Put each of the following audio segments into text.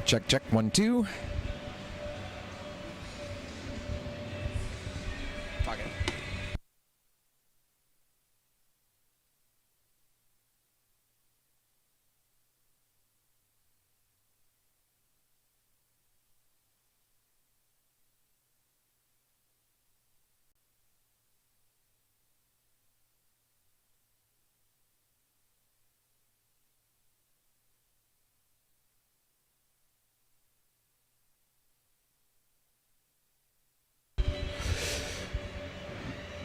Check, check, 1, 2. Talking.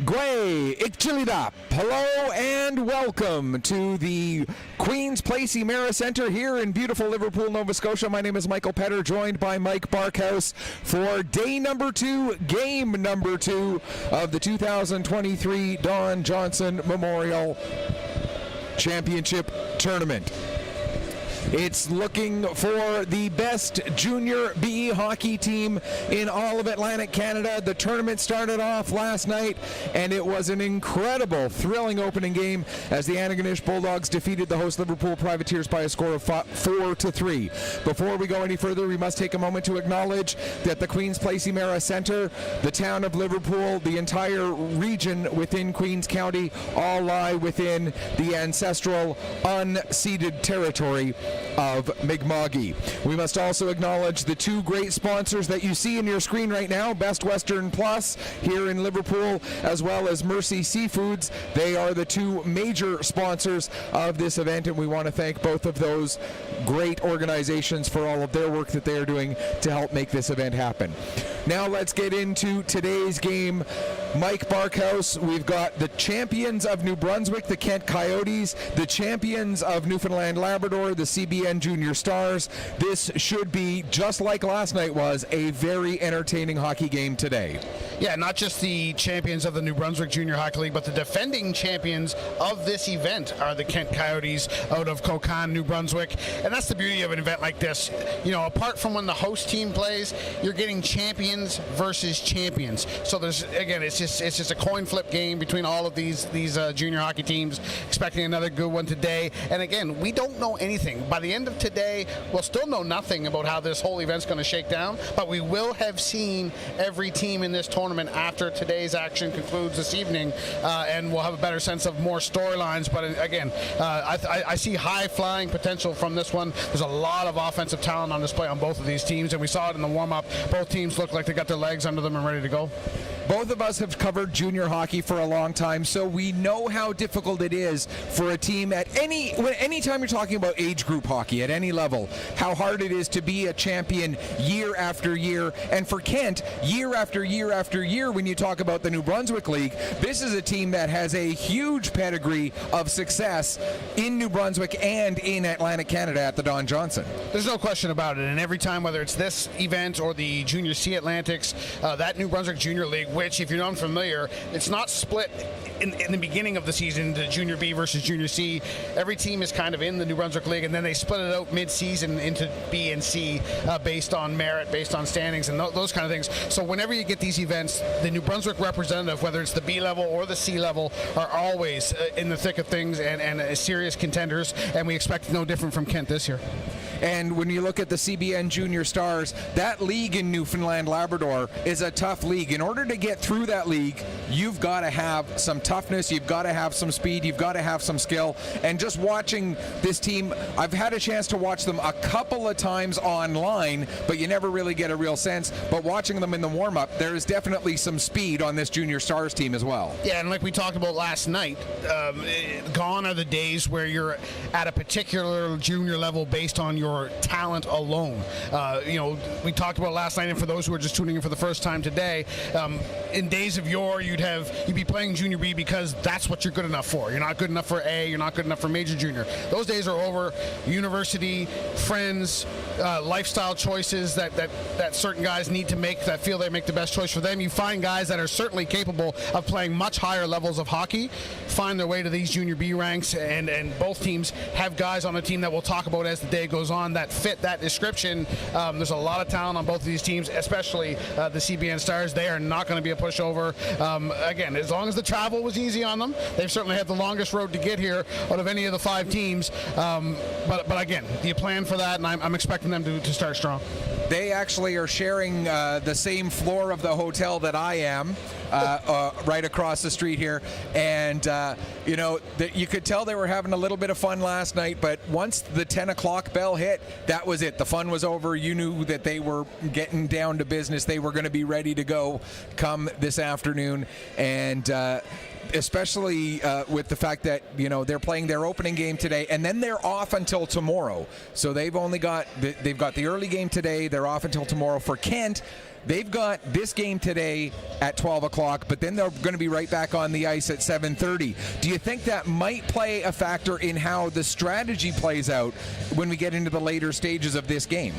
Gway, Ikchilida, hello and welcome to the Queen's Place Emera Centre here in beautiful Liverpool, Nova Scotia. My name is Michael Petter, joined by Mike Barkhouse for day number 2, game number 2 of the 2023 Don Johnson Memorial Championship Tournament. It's looking for the best junior BE hockey team in all of Atlantic Canada. The tournament started off last night, and it was an incredible, thrilling opening game as the Antigonish Bulldogs defeated the host Liverpool Privateers by a score of 4-3. Before we go any further, we must take a moment to acknowledge that the Queen's Place Emera Centre, the town of Liverpool, the entire region within Queens County, all lie within the ancestral unceded territory of Mi'kma'ki. We must also acknowledge the 2 great sponsors that you see in your screen right now, Best Western Plus here in Liverpool, as well as Mercy Seafoods. They are the 2 major sponsors of this event, and we want to thank both of those great organizations for all of their work that they are doing to help make this event happen. Now let's get into today's game. Mike Barkhouse, we've got the champions of New Brunswick, the Kent Coyotes, the champions of Newfoundland Labrador, the CBN Junior Stars. This should be, just like last night was, a very entertaining hockey game today. Yeah, not just the champions of the New Brunswick Junior Hockey League, but the defending champions of this event are the Kent Coyotes out of Kokan, New Brunswick. And that's the beauty of an event like this. You know, apart from when the host team plays, you're getting champions versus champions. So there's, again, it's just a coin flip game between all of these junior hockey teams. Expecting another good one today. And again, we don't know anything. By the end of today, we'll still know nothing about how this whole event's going to shake down, but we will have seen every team in this tournament after today's action concludes this evening, and we'll have a better sense of more storylines. But again, I see high flying potential from this one. There's a lot of offensive talent on display on both of these teams, and we saw it in the warm-up. Both teams look like they got their legs under them and ready to go. Both of us have covered junior hockey for a long time, so we know how difficult it is for a team at any time you're talking about age group hockey at any level, how hard it is to be a champion year after year. And for Kent, year after year after year, when you talk about the New Brunswick League, this is a team that has a huge pedigree of success in New Brunswick and in Atlantic Canada at the Don Johnson. There's no question about it, and every time, whether it's this event or the Junior C Atlantics, that New Brunswick Junior League, which, if you're not familiar, it's not split in the beginning of the season to Junior B versus Junior C. Every team is kind of in the New Brunswick League, and then they split it out mid-season into B and C based on merit, based on standings, and those kind of things. So whenever you get these events, the New Brunswick representative, whether it's the B level or the C level, are always in the thick of things and serious contenders, and we expect no different from Kent this year. And when you look at the CBN Junior Stars, that league in Newfoundland Labrador is a tough league. In order to get through that league, you've got to have some toughness, you've got to have some speed, you've got to have some skill. And just watching this team, I've had a chance to watch them a couple of times online, but you never really get a real sense. But watching them in the warm-up, there is definitely some speed on this Junior Stars team as well. Yeah, and like we talked about last night, gone are the days where you're at a particular junior level based on your talent alone. You know, we talked about last night, and for those who are just tuning in for the first time today, in days of yore, you'd be playing Junior B because that's what you're good enough for. You're not good enough for A, you're not good enough for Major Junior. Those days are over. University, friends, lifestyle choices that certain guys need to make, that feel they make the best choice for them. You find guys that are certainly capable of playing much higher levels of hockey, find their way to these Junior B ranks, and both teams have guys on the team that we'll talk about as the day goes on that fit that description. There's a lot of talent on both of these teams, especially the CBN Stars. They are not going to be a pushover. Again, as long as the travel was easy on them, they've certainly had the longest road to get here out of any of the 5 teams. But again, you plan for that, and I'm expecting them to start strong. They actually are sharing the same floor of the hotel that I am, right across the street here. And, you could tell they were having a little bit of fun last night, but once the 10 o'clock bell hit, that was it. The fun was over. You knew that they were getting down to business. They were going to be ready to go come this afternoon. And especially with the fact that, they're playing their opening game today, and then they're off until tomorrow. So they've got the early game today. They're off until tomorrow. For Kent, they've got this game today at 12 o'clock, but then they're going to be right back on the ice at 7:30. Do you think that might play a factor in how the strategy plays out when we get into the later stages of this game?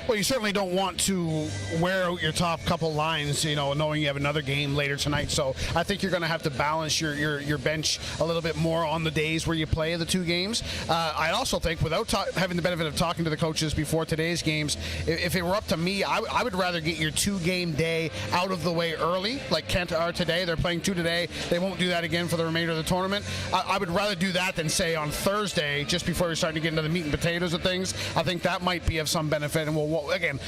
Well, you certainly don't want to wear out your top couple lines, knowing you have another game later tonight. So I think you're going to have to balance your bench a little bit more on the days where you play the 2 games. I also think, without having the benefit of talking to the coaches before today's games, if it were up to me, I would rather get your 2-game day out of the way early, like Kent are today. They're playing 2 today. They won't do that again for the remainder of the tournament. I would rather do that than, say, on Thursday, just before you're starting to get into the meat and potatoes of things. I think that might be of some benefit, and again,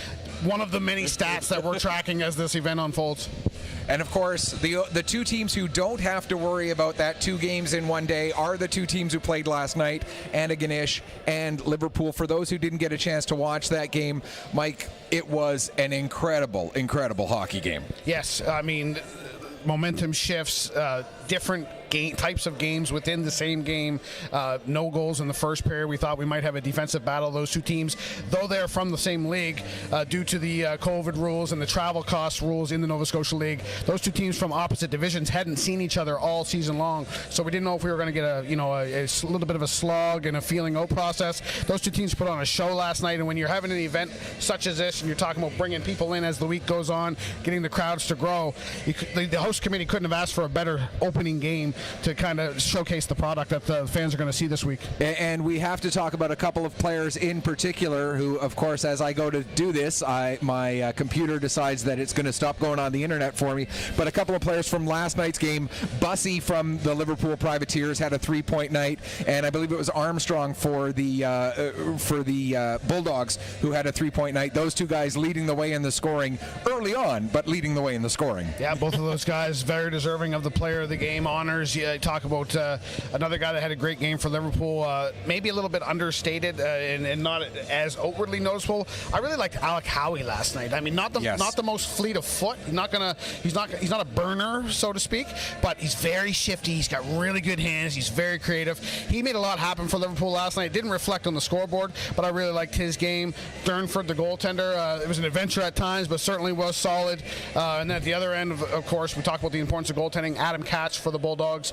one of the many stats that we're tracking as this event unfolds. And of course, the 2 teams who don't have to worry about that 2 games in one day are the 2 teams who played last night, Antigonish and Liverpool. For those who didn't get a chance to watch that game, Mike, it was an incredible hockey game. Yes, I mean, momentum shifts, different types of games within the same game. No goals in the first period. We thought we might have a defensive battle. Those 2 teams, though they're from the same league, due to the COVID rules and the travel cost rules in the Nova Scotia League, those 2 teams from opposite divisions hadn't seen each other all season long. So we didn't know if we were going to get a little bit of a slog and a feeling out process. Those 2 teams put on a show last night, and when you're having an event such as this, and you're talking about bringing people in as the week goes on, getting the crowds to grow, the host committee couldn't have asked for a better opening game to kind of showcase the product that the fans are going to see this week. And we have to talk about a couple of players in particular who, of course, as I go to do this, my computer decides that it's going to stop going on the internet for me. But a couple of players from last night's game. Bussey from the Liverpool Privateers had a 3-point night, and I believe it was Armstrong for the Bulldogs who had a 3-point night. Those 2 guys leading the way in the scoring early on, but leading the way in the scoring. Yeah, both of those guys very deserving of the player of the game honors. Yeah, talk about another guy that had a great game for Liverpool, maybe a little bit understated and not as outwardly noticeable. I really liked Alec Howie last night. I mean, not the most fleet of foot. He's not a burner, so to speak, but he's very shifty. He's got really good hands. He's very creative. He made a lot happen for Liverpool last night. It didn't reflect on the scoreboard, but I really liked his game. Durnford, the goaltender, it was an adventure at times, but certainly was solid. And then at the other end, of course, we talked about the importance of goaltending. Adam Katz for the Bulldogs.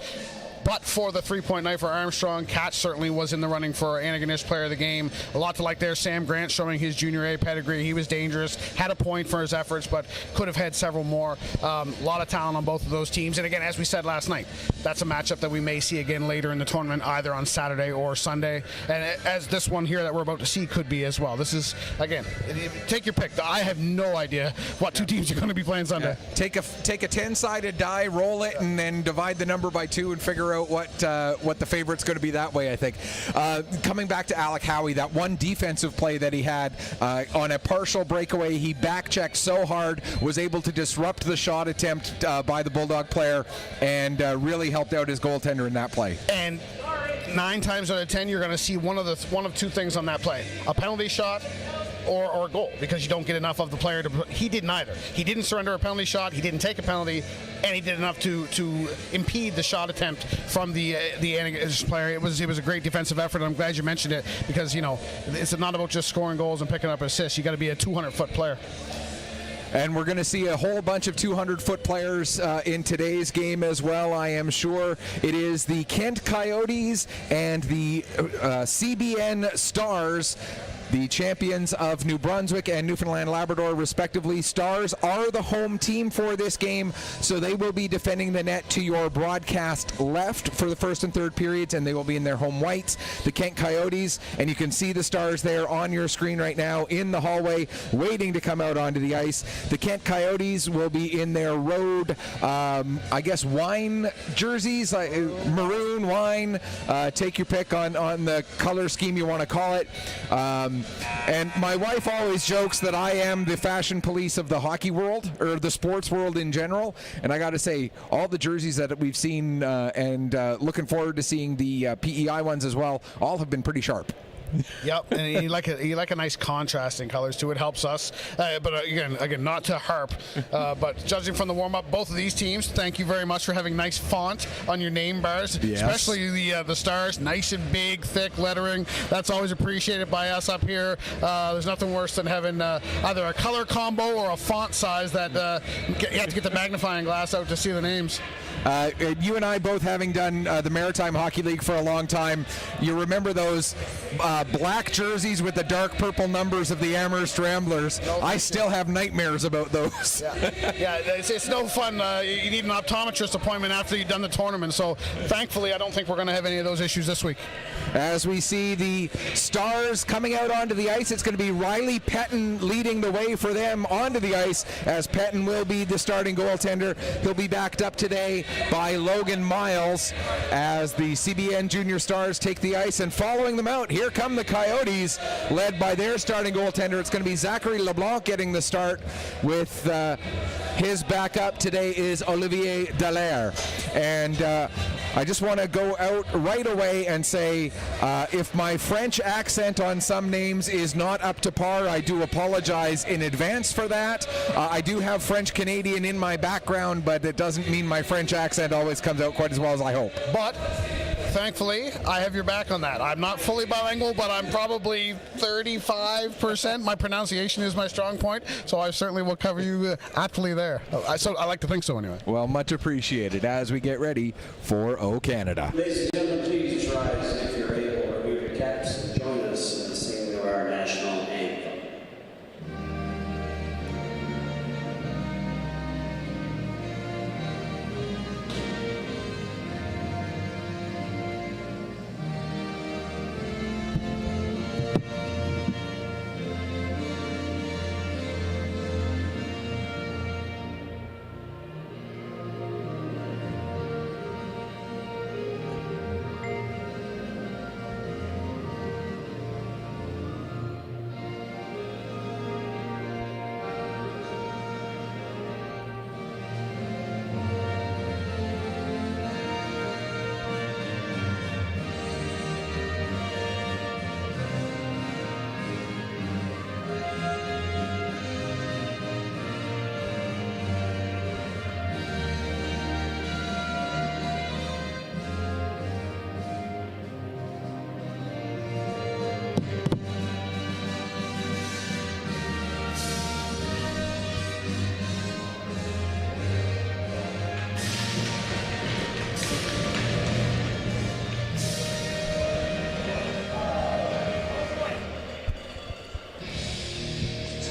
But for the 3-point night for Armstrong, Katz certainly was in the running for Antigonish player of the game. A lot to like there. Sam Grant showing his junior A pedigree. He was dangerous, had a point for his efforts, but could have had several more. A lot of talent on both of those teams. And again, as we said last night, that's a matchup that we may see again later in the tournament, either on Saturday or Sunday. And as this one here that we're about to see could be as well. This is, again, take your pick. I have no idea what 2 teams are going to be playing Sunday. Yeah. Take a 10-sided die, roll it, and then divide the number by 2 and figure out what the favorite's going to be that way, I think. Coming back to Alec Howie, that one defensive play that he had on a partial breakaway, he back-checked so hard, was able to disrupt the shot attempt by the Bulldog player, and really helped out his goaltender in that play. And 9 times out of 10, you're going to see one of 2 things on that play: a penalty shot or a goal, because you don't get enough of the player to. He didn't either. He didn't surrender a penalty shot. He didn't take a penalty, and he did enough to impede the shot attempt from the Antigonish player. It was a great defensive effort. And I'm glad you mentioned it, because it's not about just scoring goals and picking up assists. You got to be a 200-foot player. And we're going to see a whole bunch of 200-foot players in today's game as well, I am sure. It is the Kent Coyotes and the CBN Stars the champions of New Brunswick and Newfoundland Labrador, respectively. Stars are the home team for this game, so they will be defending the net to your broadcast left for the first and third periods, and they will be in their home whites. The Kent Coyotes, and you can see the Stars there on your screen right now in the hallway, waiting to come out onto the ice. The Kent Coyotes will be in their road, I guess, wine jerseys, maroon, wine, take your pick on the color scheme you want to call it. And my wife always jokes that I am the fashion police of the hockey world, or the sports world in general. And I got to say, all the jerseys that we've seen, and looking forward to seeing the PEI ones as well, all have been pretty sharp. Yep, and you like a nice contrast in colors too. It helps us, but again, not to harp. But judging from the warm up, both of these teams, thank you very much for having nice font on your name bars, yes. Especially the Stars, nice and big, thick lettering. That's always appreciated by us up here. There's nothing worse than having either a color combo or a font size that you have to get the magnifying glass out to see the names. You and I both having done the Maritime Hockey League for a long time, you remember those black jerseys with the dark purple numbers of the Amherst Ramblers. I still have nightmares about those. Yeah, it's no fun. You need an optometrist appointment after you've done the tournament, so thankfully I don't think we're going to have any of those issues this week. As we see the Stars coming out onto the ice, it's going to be Riley Pettin leading the way for them onto the ice, as Pettin will be the starting goaltender. He'll be backed up today by Logan Miles as the CBN Junior Stars take the ice, and following them out, here come the Coyotes, led by their starting goaltender. It's going to be Zachary LeBlanc getting the start, with his backup today is Olivier Dallaire. And I just want to go out right away and say, if my French accent on some names is not up to par, I do apologize in advance for that. I do have French Canadian in my background, but it doesn't mean my French accent always comes out quite as well as I hope. But thankfully, I have your back on that. I'm not fully bilingual, but I'm probably 35%. My pronunciation is my strong point, so I certainly will cover you aptly there. I like to think so anyway. Well, much appreciated as we get ready for O Canada. Ladies and gentlemen, please rise if you're able, remove your caps and join us in singing our national anthem.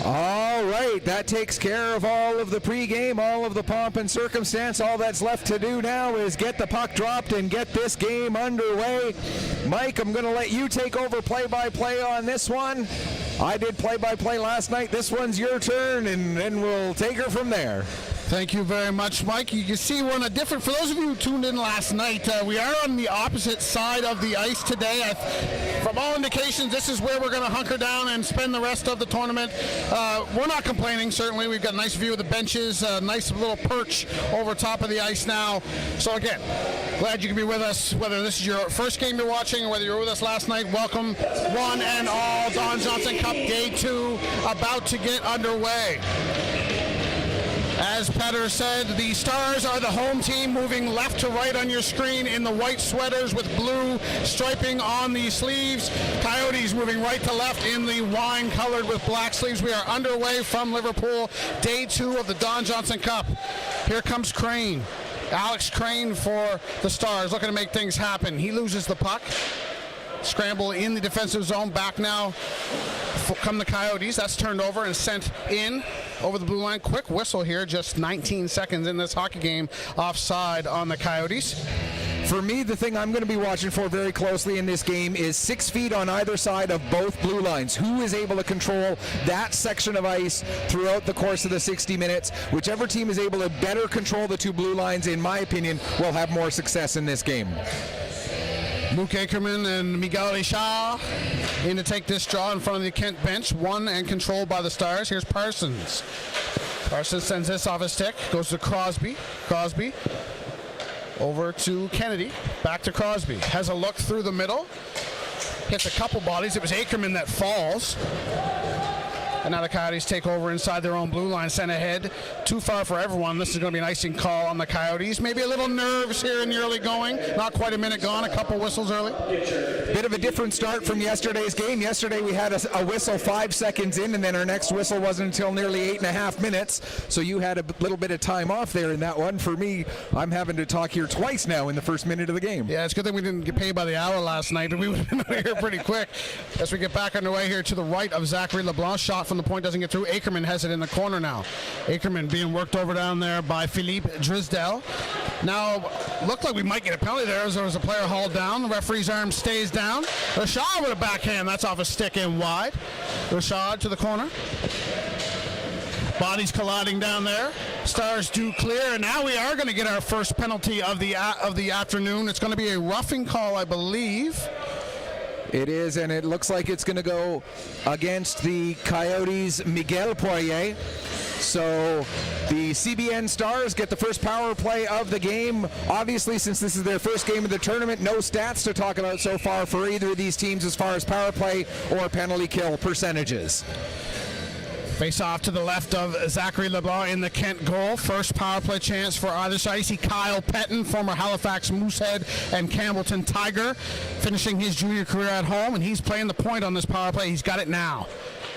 All right, that takes care of all of the pregame, all of the pomp and circumstance. All that's left to do now is get the puck dropped and get this game underway. Mike, I'm going to let you take over play-by-play on this one. I did play-by-play last night. This one's your turn, and then we'll take her from there. Thank you very much, Mike. You can see we're on a different, for those of you who tuned in last night, we are on the opposite side of the ice today. From all indications, this is where we're going to hunker down and spend the rest of the tournament. We're not complaining, certainly. We've got a nice view of the benches, a nice little perch over top of the ice now. So again, glad you can be with us, whether this is your first game you're watching or whether you were with us last night. Welcome, one and all. Don Johnson Cup Day 2 about to get underway. As Petter said, the Stars are the home team, moving left to right on your screen in the white sweaters with blue striping on the sleeves. Coyotes moving right to left in the wine colored with black sleeves. We are underway from Liverpool, day 2 of the Don Johnson Cup. Here comes Crane. Alex Crane for the Stars, looking to make things happen. He loses the puck. Scramble in the defensive zone, back now come the Coyotes. That's turned over and sent in over the blue line. Quick whistle here, just 19 seconds in this hockey game. Offside on the Coyotes. For me, the thing I'm going to be watching for very closely in this game is 6 feet on either side of both blue lines. Who is able to control that section of ice throughout the course of the 60 minutes? Whichever team is able to better control the two blue lines, in my opinion, will have more success in this game. Luke Ackerman and Miguel Ishar in to take this draw in front of the Kent bench. Won and controlled by the Stars. Here's Parsons. Parsons sends this off his stick. Goes to Crosby. Crosby over to Kennedy. Back to Crosby. Has a look through the middle. Hits a couple bodies. It was Ackerman that falls. And now the Coyotes take over inside their own blue line, sent ahead. Too far for everyone. This is going to be an icing call on the Coyotes. Maybe a little nerves here in the early going. Not quite a minute gone. A couple whistles early. Bit of a different start from yesterday's game. Yesterday we had a whistle 5 seconds in, and then our next whistle wasn't until nearly 8.5 minutes. So you had a little bit of time off there in that one. For me, I'm having to talk here twice now in the first minute of the game. Yeah, it's a good thing we didn't get paid by the hour last night, but we would have been out here pretty quick. As we get back underway here to the right of Zachary LeBlanc. Shot from the point doesn't get through. Ackerman has it in the corner now. Ackerman being worked over down there by Philippe Drisdel. Now, looked like we might get a penalty there as there was a player hauled down. The referee's arm stays down. Rashad with a backhand. That's off a stick in wide. Rashad to the corner. Bodies colliding down there. Stars do clear, and now we are going to get our first penalty of the afternoon. It's going to be a roughing call, I believe. It is, and it looks like it's going to go against the Coyotes' Miguel Poirier. So the CBN Stars get the first power play of the game. Obviously, since this is their first game of the tournament, no stats to talk about so far for either of these teams as far as power play or penalty kill percentages. Face off to the left of Zachary LeBlanc in the Kent goal. First power play chance for either side. You see Kyle Pettin, former Halifax Moosehead and Campbellton Tiger, finishing his junior career at home, and he's playing the point on this power play. He's got it now.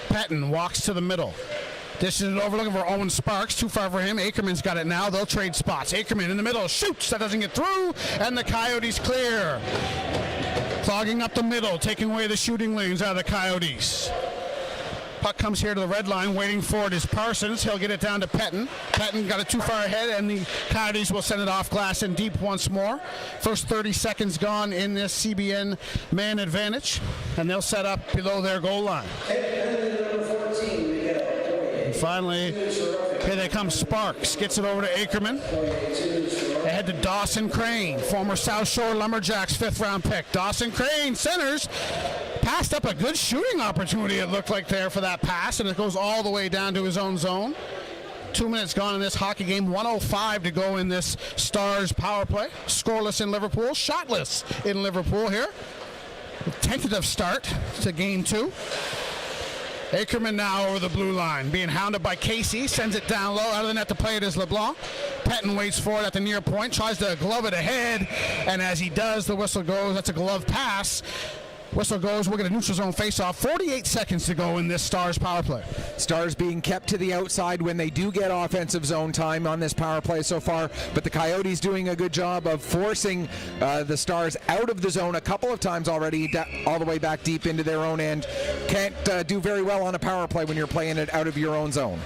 Pettin walks to the middle. Dishes it over, looking for Owen Sparks. Too far for him. Ackerman's got it now. They'll trade spots. Ackerman in the middle. Shoots. That doesn't get through. And the Coyotes clear. Clogging up the middle. Taking away the shooting lanes out of the Coyotes. Puck comes here to the red line. Waiting for it is Parsons. He'll get it down to Pettin. Pettin got it too far ahead, and the Coyotes will send it off glass and deep once more. First 30 seconds gone in this CBN man advantage, and they'll set up below their goal line. And finally, here they come. Sparks gets it over to Ackerman. Ahead to Dawson Crane, former South Shore Lumberjacks 5th round pick. Dawson Crane centers. Passed up a good shooting opportunity, it looked like there for that pass, and it goes all the way down to his own zone. 2 minutes gone in this hockey game. 1:05 to go in this Stars power play. Scoreless in Liverpool, shotless in Liverpool here. Tentative start to game 2. Ackerman now over the blue line, being hounded by Casey, sends it down low. Out of the net to play it is LeBlanc. Pettin waits for it at the near point, tries to glove it ahead, and as he does, the whistle goes. That's a glove pass. Whistle goes. We'll get a neutral zone face-off. 48 seconds to go in this Stars power play. Stars being kept to the outside when they do get offensive zone time on this power play so far, but the Coyotes doing a good job of forcing the Stars out of the zone a couple of times already, all the way back deep into their own end. Can't do very well on a power play when you're playing it out of your own zone.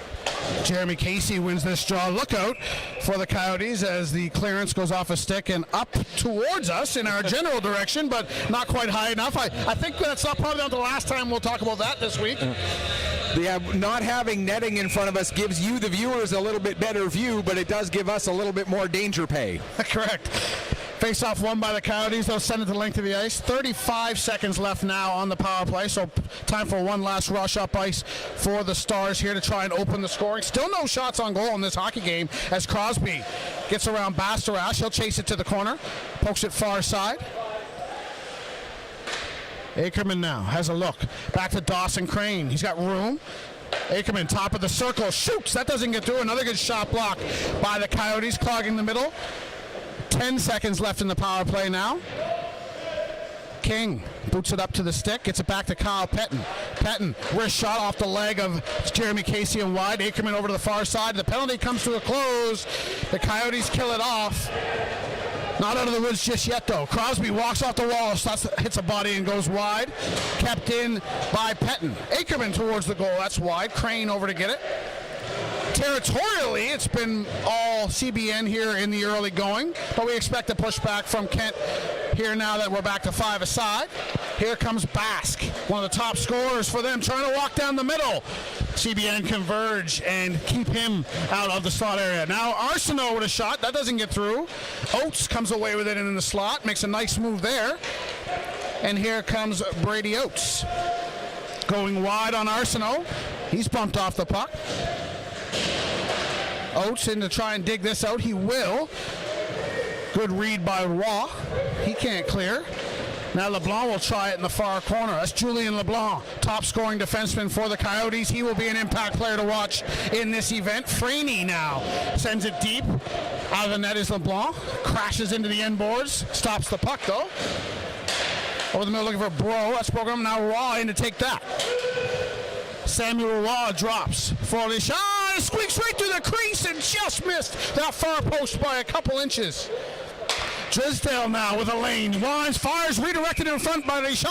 Jeremy Casey wins this draw. Look out for the Coyotes as the clearance goes off a stick and up towards us in our general direction, but not quite high enough. I think that's probably not the last time we'll talk about that this week. Yeah, not having netting in front of us gives you, the viewers, a little bit better view, but it does give us a little bit more danger pay. Correct. Face-off won by the Coyotes. They'll send it to the length of the ice. 35 seconds left now on the power play, so time for one last rush up ice for the Stars here to try and open the scoring. Still no shots on goal in this hockey game as Crosby gets around Bastarash. He'll chase it to the corner, pokes it far side. Ackerman now has a look. Back to Dawson Crane. He's got room. Ackerman, top of the circle, shoots. That doesn't get through. Another good shot block by the Coyotes, clogging the middle. 10 seconds left in the power play now. King boots it up to the stick, gets it back to Kyle Pettin. Pettin, wrist shot off the leg of Jeremy Casey and wide. Ackerman over to the far side. The penalty comes to a close. The Coyotes kill it off. Not out of the woods just yet, though. Crosby walks off the wall, hits a body and goes wide. Kept in by Pettin. Ackerman towards the goal. That's wide. Crane over to get it. Territorially, it's been all CBN here in the early going, but we expect a pushback from Kent here now that we're back to 5 aside. Here comes Bask, one of the top scorers for them, trying to walk down the middle. CBN converge and keep him out of the slot area. Now Arsenault with a shot. That doesn't get through. Oates comes away with it in the slot, makes a nice move there. And here comes Brady Oates. Going wide on Arsenault. He's bumped off the puck. Oates in to try and dig this out. He will. Good read by Raw. He can't clear. Now LeBlanc will try it in the far corner. That's Julien LeBlanc, top scoring defenseman for the Coyotes. He will be an impact player to watch in this event. Freeney now sends it deep. Out of the net is LeBlanc. Crashes into the end boards. Stops the puck though. Over the middle looking for Bro. That's program. Now Raw in to take that. Samuel Raw drops for the shot. Squeaks right through the crease and just missed that far post by a couple inches. Drisdale now with a lane. Winds, fires, redirected in front by Richard.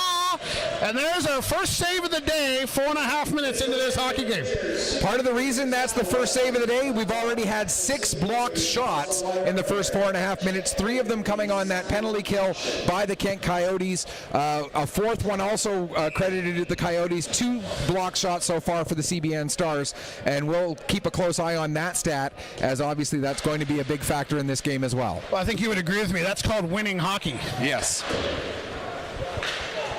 And there's our first save of the day, 4.5 minutes into this hockey game. Part of the reason that's the first save of the day, we've already had 6 blocked shots in the first 4.5 minutes, 3 of them coming on that penalty kill by the Kent Coyotes. A fourth one also credited to the Coyotes. 2 blocked shots so far for the CBN Stars, and we'll keep a close eye on that stat, as obviously that's going to be a big factor in this game as well. Well, I think you would agree with me. That's called winning hockey. Yes.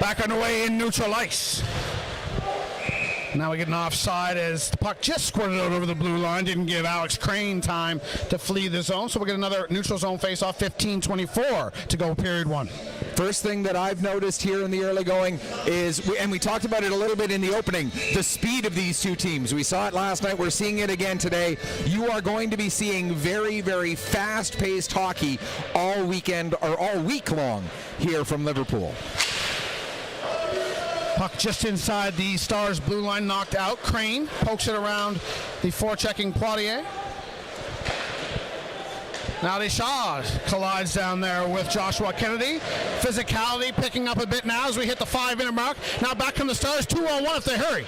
Back underway in neutral ice. Now we get an offside as the puck just squirted out over the blue line. Didn't give Alex Crane time to flee the zone. So we'll get another neutral zone face-off, 15:24 to go period 1. First thing that I've noticed here in the early going is, and we talked about it a little bit in the opening, the speed of these two teams. We saw it last night. We're seeing it again today. You are going to be seeing very, very fast-paced hockey all weekend or all week long here from Liverpool. Puck just inside the Stars' blue line, knocked out. Crane pokes it around the forechecking Poitier. Now Deschamps collides down there with Joshua Kennedy. Physicality picking up a bit now as we hit the 5-minute mark. Now back come the Stars, 2-on-1 if they hurry.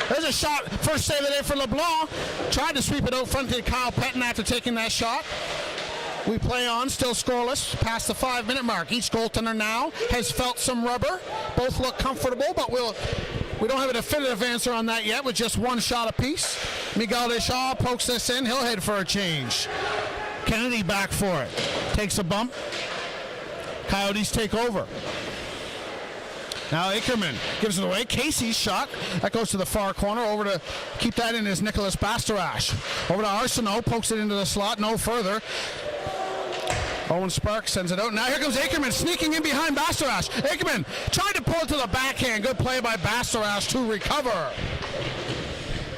There's a shot, first save of the day for LeBlanc. Tried to sweep it out front to Kyle Pettin after taking that shot. We play on, still scoreless, past the 5-minute mark. Each goaltender now has felt some rubber. Both look comfortable, but we don't have a definitive answer on that yet with just 1 shot apiece. Miguel Deschamps pokes this in. He'll head for a change. Kennedy back for it. Takes a bump. Coyotes take over. Now Ackerman gives it away. Casey's shot. That goes to the far corner. Over to keep that in is Nicholas Bastarache. Over to Arsenault. Pokes it into the slot. No further. Owen Sparks sends it out. Now here comes Ackerman sneaking in behind Bastarache. Ackerman tried to pull it to the backhand. Good play by Bastarache to recover.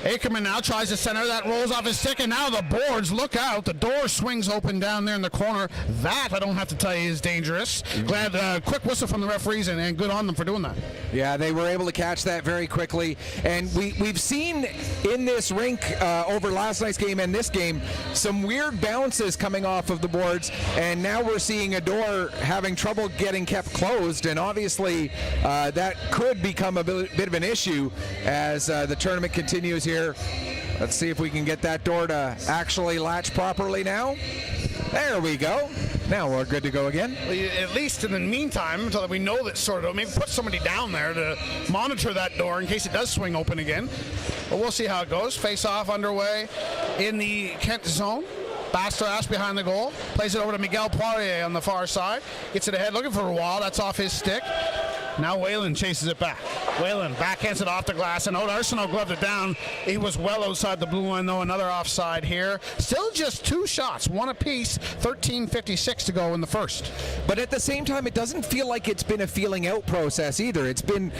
Ackerman now tries to center. That rolls off his stick, and now the boards. Look out. The door swings open down there in the corner. That, I don't have to tell you, is dangerous. Glad, quick whistle from the referees, and good on them for doing that. Yeah, they were able to catch that very quickly. And we've seen in this rink over last night's game and this game some weird bounces coming off of the boards, and now we're seeing a door having trouble getting kept closed, and obviously that could become a bit of an issue as the tournament continues here. Let's see if we can get that door to actually latch properly now. There we go. Now we're good to go again. Well, at least in the meantime, until we know that's sorted out, maybe put somebody down there to monitor that door in case it does swing open again. But we'll see how it goes. Face-off underway in the Kent zone. Bastarache behind the goal. Plays it over to Miguel Poirier on the far side. Gets it ahead, looking for a wall. That's off his stick. Now Whalen chases it back. Whalen backhands it off the glass, and Arsenault gloved it down. He was well outside the blue line, though. Another offside here. Still just 2 shots, 1 apiece. 13:56 to go in the first. But at the same time, it doesn't feel like it's been a feeling out process either. It's been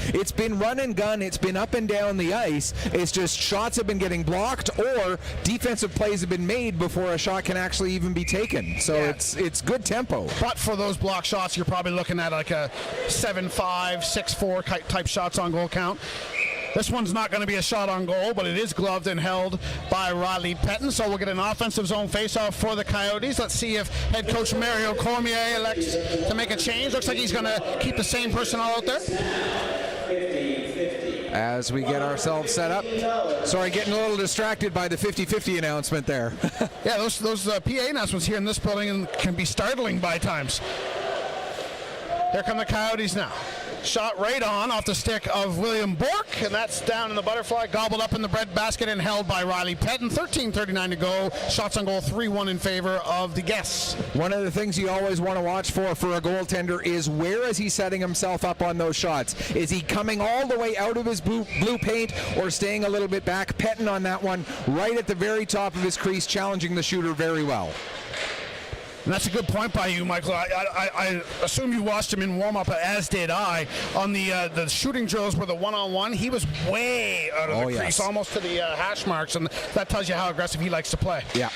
run and gun. It's been up and down the ice. It's just shots have been getting blocked, or defensive plays have been made before a shot can actually even be taken. So yeah, it's good tempo. But for those block shots, you're probably looking at like a 7-5, 6-4 type shots on goal count. This one's not going to be a shot on goal, but it is gloved and held by Riley Pettin. So we'll get an offensive zone faceoff for the Coyotes. Let's see if head coach Mario Cormier elects to make a change. Looks like he's going to keep the same personnel out there. As we get ourselves set up. Sorry, getting a little distracted by the 50-50 announcement there. Yeah, those PA announcements here in this building can be startling by times. Here come the Coyotes now. Shot right on off the stick of William Bork, and that's down in the butterfly, gobbled up in the bread basket and held by Riley Pettin. 13:39 to go. Shots on goal 3-1 in favor of the guests. One of the things you always want to watch for a goaltender is where is he setting himself up on those shots? Is he coming all the way out of his blue paint or staying a little bit back? Pettin on that one, right at the very top of his crease, challenging the shooter very well. And that's a good point by you, Michael. I assume you watched him in warm-up, as did I. On the shooting drills where the one-on-one, he was way out of the crease, almost to the hash marks, and that tells you how aggressive he likes to play. Yeah.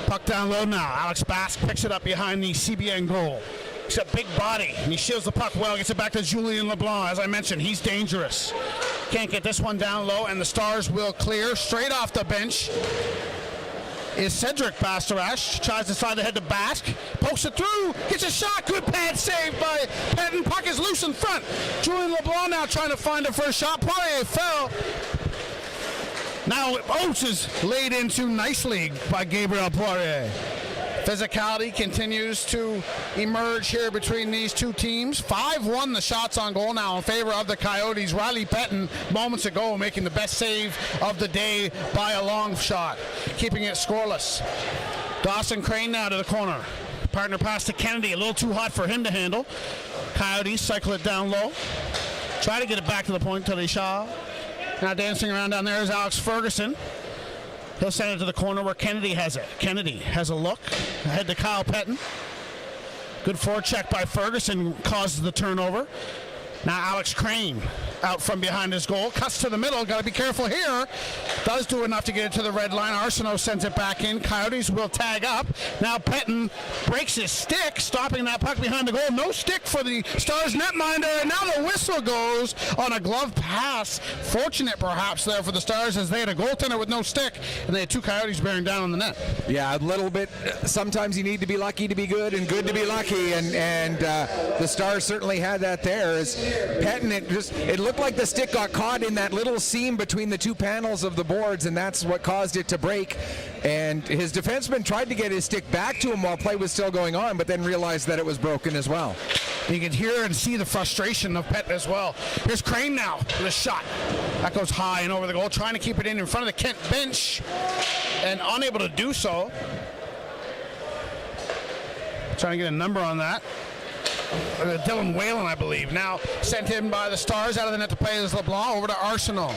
Puck down low now. Alex Bask picks it up behind the CBN goal. He's got a big body, and he shields the puck well, gets it back to Julien LeBlanc. As I mentioned, he's dangerous. Can't get this one down low, and the Stars will clear. Straight off the bench is Cedric Bastarache. Tries to slide ahead to Bask. Pokes it through. Gets a shot. Good pad save by Pettin. Puck is loose in front. Julien LeBlanc now trying to find a first shot. Poirier fell. Now Oates is laid into nicely by Gabriel Poirier. Physicality continues to emerge here between these two teams. 5-1 the shots on goal now in favor of the Coyotes. Riley Pettin moments ago making the best save of the day by a long shot, keeping it scoreless. Dawson Crane now to the corner. Partner pass to Kennedy, a little too hot for him to handle. Coyotes cycle it down low. Try to get it back to the point until they Shaw. Now dancing around down there is Alex Ferguson. He'll send it to the corner where Kennedy has it. Kennedy has a look ahead to Kyle Pettin. Good forecheck by Ferguson causes the turnover. Now Alex Crane out from behind his goal. Cuts to the middle. Got to be careful here. Does do enough to get it to the red line. Arsenault sends it back in. Coyotes will tag up. Now Pettin breaks his stick, stopping that puck behind the goal. No stick for the Stars netminder. And now the whistle goes on a glove pass. Fortunate perhaps there for the Stars as they had a goaltender with no stick. And they had two Coyotes bearing down on the net. Yeah, a little bit. Sometimes you need to be lucky to be good and good to be lucky. And the Stars certainly had that there. As Pettin, it looked like the stick got caught in that little seam between the two panels of the boards, and that's what caused it to break. And his defenseman tried to get his stick back to him while play was still going on, but then realized that it was broken as well. You can hear and see the frustration of Pettin as well. Here's Crane now with a shot. That goes high and over the goal, trying to keep it in front of the Kent bench, and unable to do so. Trying to get a number on that. Dylan Whalen, I believe, now sent in by the Stars out of the net to play as LeBlanc over to Arsenault.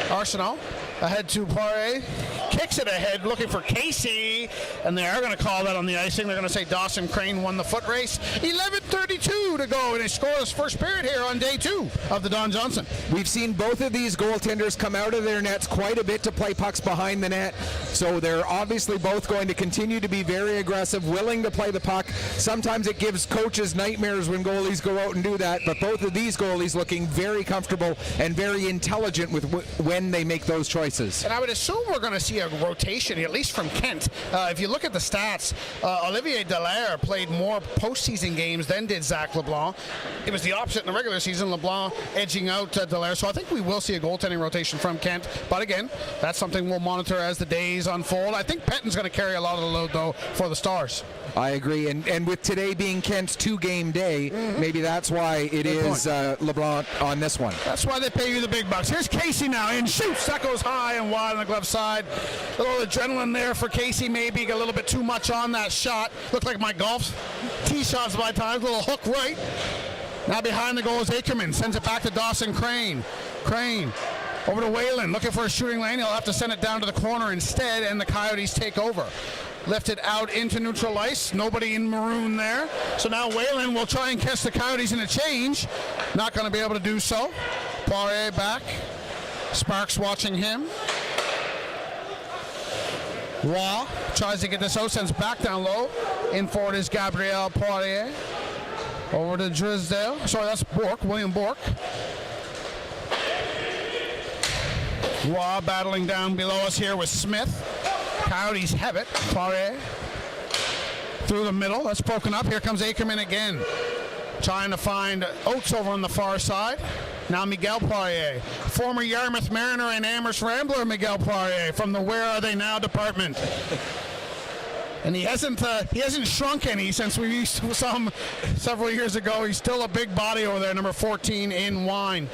Arsenault ahead to Poirier, kicks it ahead, looking for Casey, and they are going to call that on the icing. They're going to say Dawson Crane won the foot race. 11:32 to go in a scoreless first period here on day 2 of the Don Johnson. We've seen both of these goaltenders come out of their nets quite a bit to play pucks behind the net, so they're obviously both going to continue to be very aggressive, willing to play the puck. Sometimes it gives coaches nightmares when goalies go out and do that, but both of these goalies looking very comfortable and very intelligent with when they make those choices. And I would assume we're going to see a rotation, at least from Kent. If you look at the stats, Olivier Dallaire played more postseason games than did Zach LeBlanc. It was the opposite in the regular season, LeBlanc edging out Dallaire. So I think we will see a goaltending rotation from Kent. But again, that's something we'll monitor as the days unfold. I think Pettin's going to carry a lot of the load, though, for the Stars. I agree, and with today being Kent's 2-game day, maybe that's why it is LeBlanc on this one. That's why they pay you the big bucks. Here's Casey now, and shoots. That goes high and wide on the glove side. A little adrenaline there for Casey, maybe a little bit too much on that shot. Looked like my golf tee shots by times. A little hook right. Now behind the goal is Ackerman. Sends it back to Dawson Crane. Crane over to Whalen, looking for a shooting lane. He'll have to send it down to the corner instead, and the Coyotes take over. Lifted out into neutral ice. Nobody in maroon there. So now Whalen will try and catch the Coyotes in a change. Not going to be able to do so. Poirier back. Sparks watching him. Waugh tries to get this out, sends back down low. In forward is Gabriel Poirier. Over to Drysdale. Sorry, that's Bork, William Bork. Waugh battling down below us here with Smith. Coyotes have it. Poirier through the middle. That's broken up. Here comes Ackerman again. Trying to find Oates over on the far side. Now Miguel Poirier. Former Yarmouth Mariner and Amherst Rambler Miguel Poirier from the Where Are They Now department. And he hasn't shrunk any since we saw him several years ago. He's still a big body over there, number 14 in wine.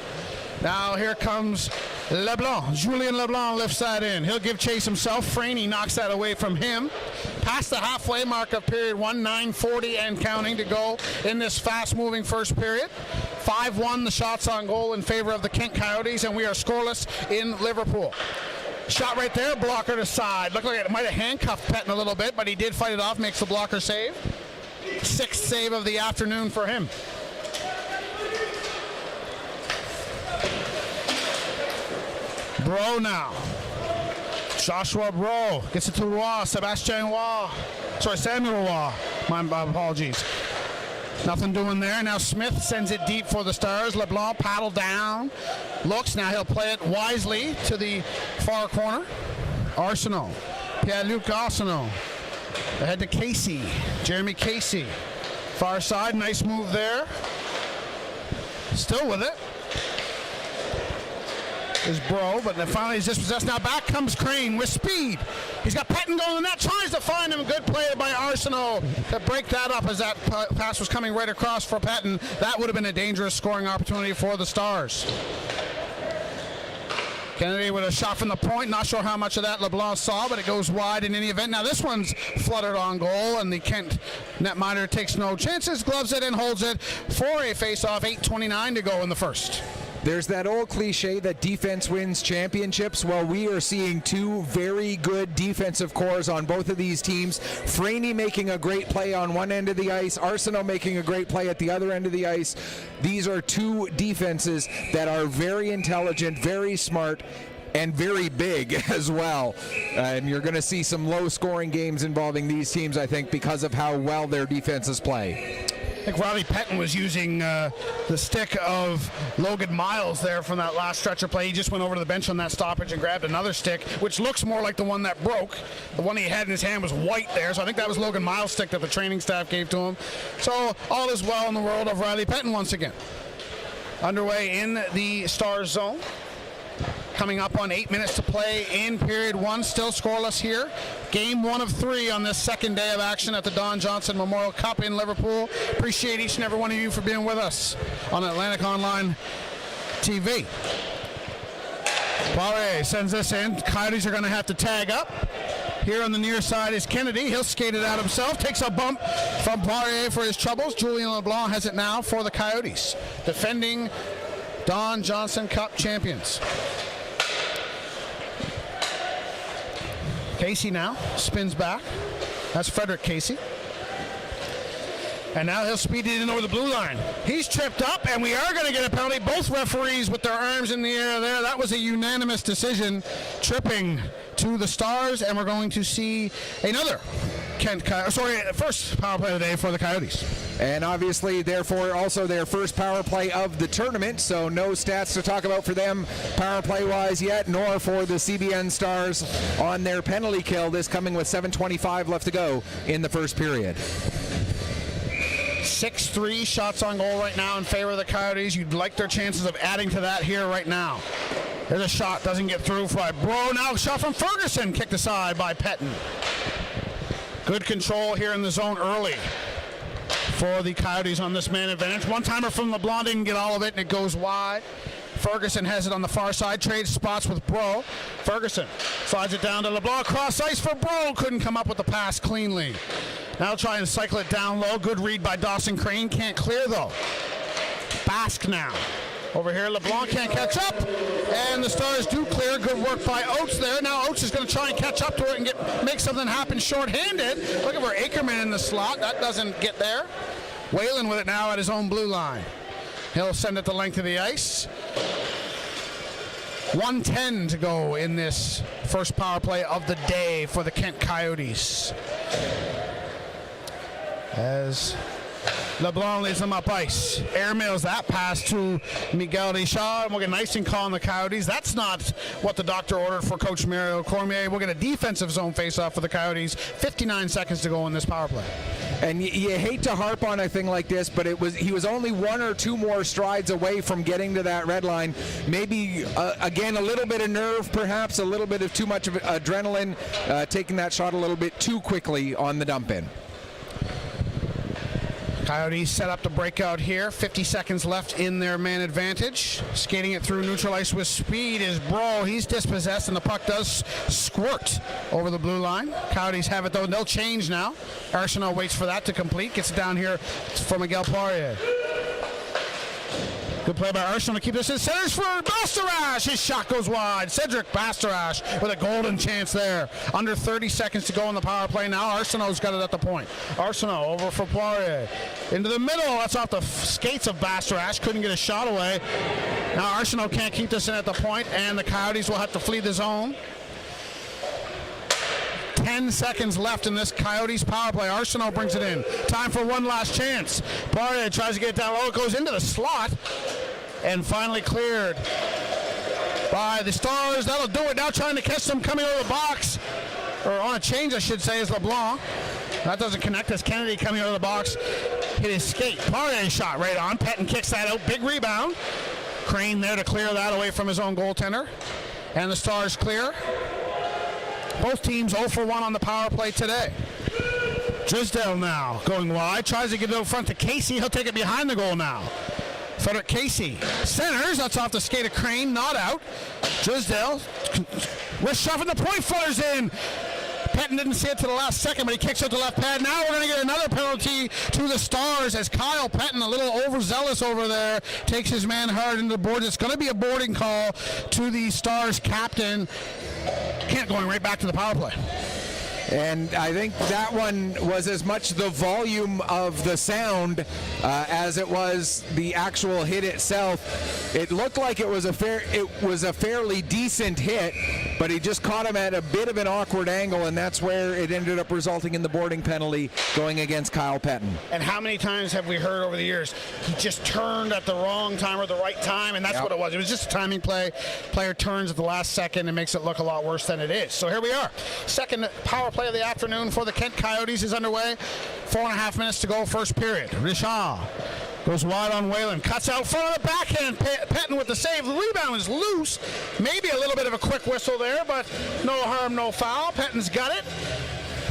Now here comes LeBlanc. Julien LeBlanc lifts that in. He'll give chase himself. Franey knocks that away from him. Past the halfway mark of period 1, 9:40 and counting to go in this fast-moving first period. 5-1 the shots on goal in favor of the Kent Coyotes, and we are scoreless in Liverpool. Shot right there, blocker to side. Looked like it might have handcuffed Pettin a little bit, but he did fight it off, makes the blocker save. 6th save of the afternoon for him. Bro now. Joshua Bro gets it to Roy. Samuel Roy. My apologies. Nothing doing there. Now Smith sends it deep for the Stars. LeBlanc paddle down. Looks. Now he'll play it wisely to the far corner. Arsenault. Pierre-Luc Arsenault. Ahead to Casey. Jeremy Casey. Far side. Nice move there. Still with it. Is Bro, but then finally he's dispossessed. Now back comes Crane with speed. He's got Pettin going in the net, tries to find him. Good play by Arsenault to break that up as that pass was coming right across for Pettin. That would have been a dangerous scoring opportunity for the Stars. Kennedy with a shot from the point. Not sure how much of that LeBlanc saw, but it goes wide in any event. Now this one's fluttered on goal, and the Kent netminder takes no chances, gloves it and holds it for a face-off. 8:29 to go in the first. There's that old cliche that defense wins championships. Well, we are seeing two very good defensive cores on both of these teams. Franey making a great play on one end of the ice, Arsenault making a great play at the other end of the ice. These are two defenses that are very intelligent, very smart, and very big as well. And you're going to see some low-scoring games involving these teams, I think, because of how well their defenses play. I think Riley Pettin was using the stick of Logan Miles there from that last stretch of play. He just went over to the bench on that stoppage and grabbed another stick, which looks more like the one that broke. The one he had in his hand was white there, so I think that was Logan Miles' stick that the training staff gave to him. So all is well in the world of Riley Pettin once again. Underway in the Stars zone. Coming up on 8 minutes to play in period 1, still scoreless here. Game 1 of 3 on this second day of action at the Don Johnson Memorial Cup in Liverpool. Appreciate each and every one of you for being with us on Atlantic Online TV. Poirier sends this in. Coyotes are going to have to tag up. Here on the near side is Kennedy. He'll skate it out himself. Takes a bump from Poirier for his troubles. Julien LeBlanc has it now for the Coyotes. Defending Don Johnson Cup champions. Casey now spins back. That's Frederick Casey. And now he'll speed it in over the blue line. He's tripped up, and we are going to get a penalty. Both referees with their arms in the air there. That was a unanimous decision, tripping to the Stars, and we're going to see another first power play of the day for the Coyotes. And obviously, therefore, also their first power play of the tournament, so no stats to talk about for them power play-wise yet, nor for the CBN Stars on their penalty kill. This coming with 7:25 left to go in the first period. 6-3 shots on goal right now in favor of the Coyotes. You'd like their chances of adding to that here right now. There's a shot, doesn't get through by Bro. Now shot from Ferguson, kicked aside by Pettin. Good control here in the zone early for the Coyotes on this man advantage. One-timer from LeBlanc, didn't get all of it, and it goes wide. Ferguson has it on the far side, trades spots with Bro. Ferguson slides it down to LeBlanc, cross ice for Bro, couldn't come up with the pass cleanly. Now try and cycle it down low. Good read by Dawson Crane. Can't clear, though. Basque now. Over here, LeBlanc can't catch up. And the Stars do clear. Good work by Oates there. Now Oates is going to try and catch up to it and make something happen short-handed. Looking for Ackerman in the slot. That doesn't get there. Whalen with it now at his own blue line. He'll send it the length of the ice. 1:10 to go in this first power play of the day for the Kent Coyotes. As LeBlanc leads them up ice. Airmails that pass to Miguel Deschamps, and we'll get an icing call on the Coyotes. That's not what the doctor ordered for Coach Mario Cormier. We'll get a defensive zone faceoff for the Coyotes. 59 seconds to go in this power play. And you hate to harp on a thing like this, but he was only one or two more strides away from getting to that red line. Maybe, again, a little bit of nerve, perhaps, a little bit of too much of adrenaline, taking that shot a little bit too quickly on the dump-in. Coyotes set up the breakout here. 50 seconds left in their man advantage. Skating it through neutral ice with speed is Bro. He's dispossessed, and the puck does squirt over the blue line. Coyotes have it, though. They'll change now. Arsenault waits for that to complete. Gets it down here for Miguel Poirier. Good play by Arsenault to keep this in. Centers for Bastarache. His shot goes wide. Cedric Bastarache with a golden chance there. Under 30 seconds to go in the power play now. Arsenault's got it at the point. Arsenault over for Poirier. Into the middle. That's off the skates of Bastarache. Couldn't get a shot away. Now Arsenault can't keep this in at the point, and the Coyotes will have to flee the zone. 10 seconds left in this Coyotes power play. Arsenault brings it in. Time for one last chance. Poirier tries to get it down low. It goes into the slot and finally cleared by the Stars. That'll do it. Now trying to catch them coming over the box. Or on a change, I should say, is LeBlanc. That doesn't connect as Kennedy coming out of the box. Hit his skate. Poirier shot right on. Pettin kicks that out. Big rebound. Crane there to clear that away from his own goaltender. And the Stars clear. Both teams 0 for 1 on the power play today. Drysdale now going wide. Tries to get it out front to Casey. He'll take it behind the goal now. Frederick Casey centers. That's off the skate of Crane. Not out. Drysdale. Wrist shot from the point. Flutters in. Pettin didn't see it to the last second, but he kicks out the left pad. Now we're going to get another penalty to the Stars as Kyle Pettin, a little overzealous over there, takes his man hard into the boards. It's going to be a boarding call to the Stars captain. Kent going right back to the power play. And I think that one was as much the volume of the sound as it was the actual hit itself. It looked like it was a fairly decent hit, but he just caught him at a bit of an awkward angle, and that's where it ended up resulting in the boarding penalty going against Kyle Pettin. And how many times have we heard over the years he just turned at the wrong time or the right time, and that's what it was. It was just a timing play. Player turns at the last second and makes it look a lot worse than it is. So here we are. Second power play of the afternoon for the Kent Coyotes is underway. 4.5 minutes to go, first period. Richard goes wide on Whalen, cuts out front of the backhand. Pettin with the save. The rebound is loose. Maybe a little bit of a quick whistle there, but no harm, no foul. Pettin's got it.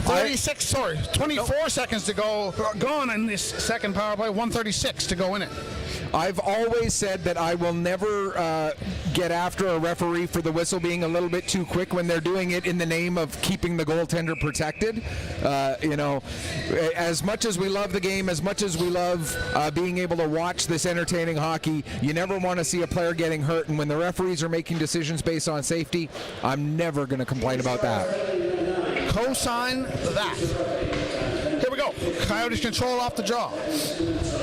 24 seconds to go. Gone in this second power play. 1:36 to go in it. I've always said that I will never get after a referee for the whistle being a little bit too quick when they're doing it in the name of keeping the goaltender protected. As much as we love the game, as much as we love being able to watch this entertaining hockey, you never want to see a player getting hurt. And when the referees are making decisions based on safety, I'm never going to complain about that. Co-sign that. Here we go. Coyotes control off the jaw.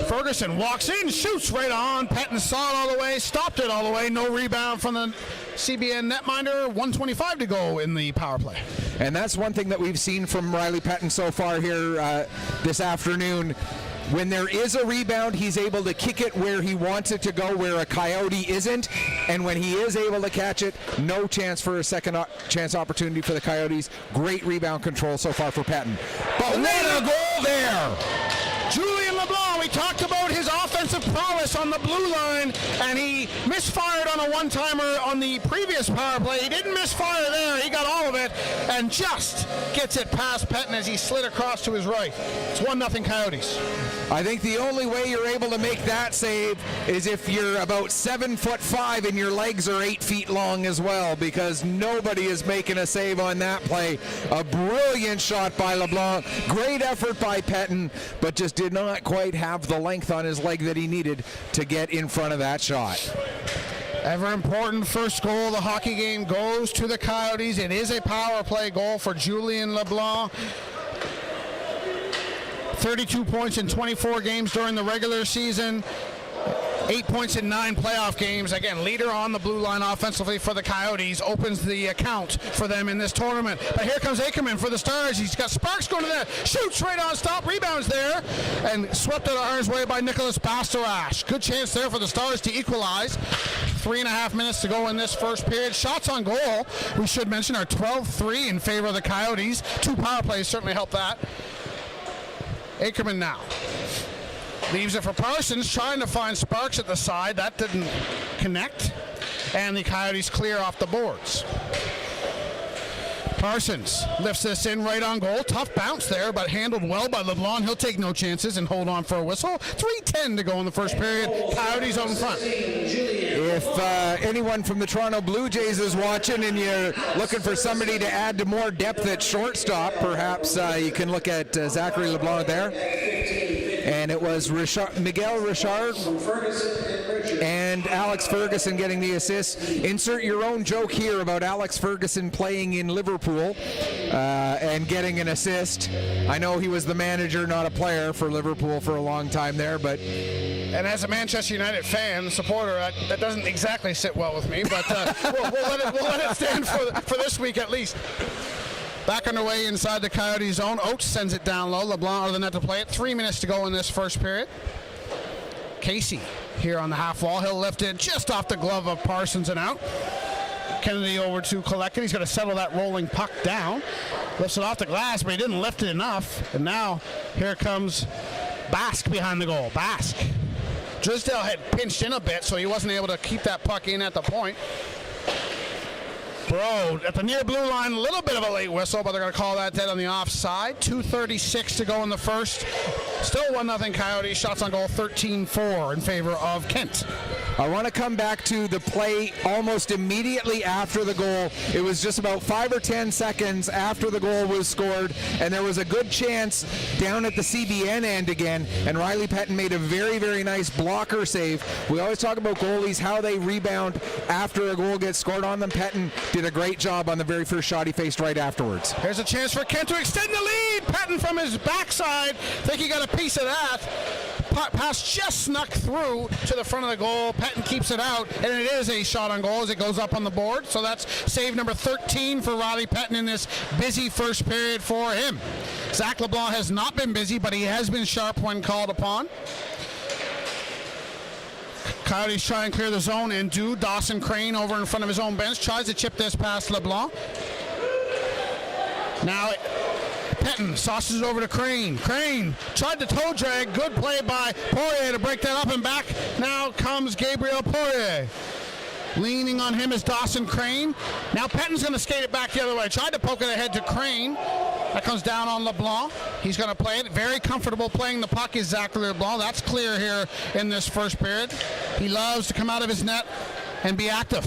Ferguson walks in, shoots right on. Pettin saw it all the way, stopped it all the way. No rebound from the CBN netminder. 1:25 to go in the power play. And that's one thing that we've seen from Riley Pettin so far here this afternoon. When there is a rebound, he's able to kick it where he wants it to go, where a Coyote isn't. And when he is able to catch it, no chance for a second chance opportunity for the Coyotes. Great rebound control so far for Pettin. But what a goal there! Julien LeBlanc, we talked about his offensive prowess on the blue line, and he misfired on a one-timer on the previous power play. He didn't misfire there. He got all of it and just gets it past Pettin as he slid across to his right. It's 1-0 Coyotes. I think the only way you're able to make that save is if you're about 7'5" and your legs are 8 feet long as well, because nobody is making a save on that play. A brilliant shot by LeBlanc. Great effort by Pettin, but just did not quite have the length on his leg that he needed to get in front of that shot. Ever important first goal of the hockey game goes to the Coyotes. It is a power play goal for Julien LeBlanc. 32 points in 24 games during the regular season. 8 points in 9 playoff games. Again, leader on the blue line offensively for the Coyotes. Opens the account for them in this tournament. But here comes Ackerman for the Stars. He's got Sparks going to the net. Shoots right on stop. Rebounds there. And swept out of harm's way by Nicholas Bastarash. Good chance there for the Stars to equalize. 3.5 minutes to go in this first period. Shots on goal, we should mention, are 12-3 in favor of the Coyotes. 2 power plays certainly help that. Ackerman now. Leaves it for Parsons, trying to find Sparks at the side. That didn't connect. And the Coyotes clear off the boards. Parsons lifts this in right on goal. Tough bounce there, but handled well by LeBlanc. He'll take no chances and hold on for a whistle. 3:10 to go in the first period. Coyotes out in front. If anyone from the Toronto Blue Jays is watching and you're looking for somebody to add to more depth at shortstop, perhaps you can look at Zachary LeBlanc there. And it was Miguel Richard and Alex Ferguson getting the assist. Insert your own joke here about Alex Ferguson playing in Liverpool and getting an assist. I know he was the manager, not a player, for Liverpool for a long time there, but... And as a Manchester United fan, supporter, that doesn't exactly sit well with me, but we'll let it stand for this week at least. Back underway inside the Coyote zone. Oates sends it down low. LeBlanc out of the net to play it. 3 minutes to go in this first period. Casey here on the half wall. He'll lift it just off the glove of Parsons and out. Kennedy over to collect it. He's going to settle that rolling puck down. Lifts it off the glass, but he didn't lift it enough. And now here comes Bask behind the goal. Bask. Drysdale had pinched in a bit, so he wasn't able to keep that puck in at the point. Bro, at the near blue line, a little bit of a late whistle, but they're going to call that dead on the offside. 2:36 to go in the first. Still 1-0 Coyotes. Shots on goal 13-4 in favor of Kent. I want to come back to the play almost immediately after the goal. It was just about 5 or 10 seconds after the goal was scored, and there was a good chance down at the CBN end again, and Riley Pettin made a very, very nice blocker save. We always talk about goalies, how they rebound after a goal gets scored on them. Pettin did a great job on the very first shot he faced right afterwards. Here's a chance for Kent to extend the lead. Pettin from his backside. Think he got a piece of that. Pass just snuck through to the front of the goal. Pettin keeps it out, and it is a shot on goal as it goes up on the board. So that's save number 13 for Riley Pettin in this busy first period for him. Zach LeBlanc has not been busy, but he has been sharp when called upon. Coyotes try and clear the zone and do. Dawson Crane over in front of his own bench tries to chip this past LeBlanc. Now Pettin sauces over to Crane. Crane tried to toe drag. Good play by Poirier to break that up and back. Now comes Gabriel Poirier. Leaning on him is Dawson Crane. Now Pettin's going to skate it back the other way. Tried to poke it ahead to Crane. That comes down on LeBlanc. He's going to play it. Very comfortable playing the puck is Zachary LeBlanc. That's clear here in this first period. He loves to come out of his net and be active.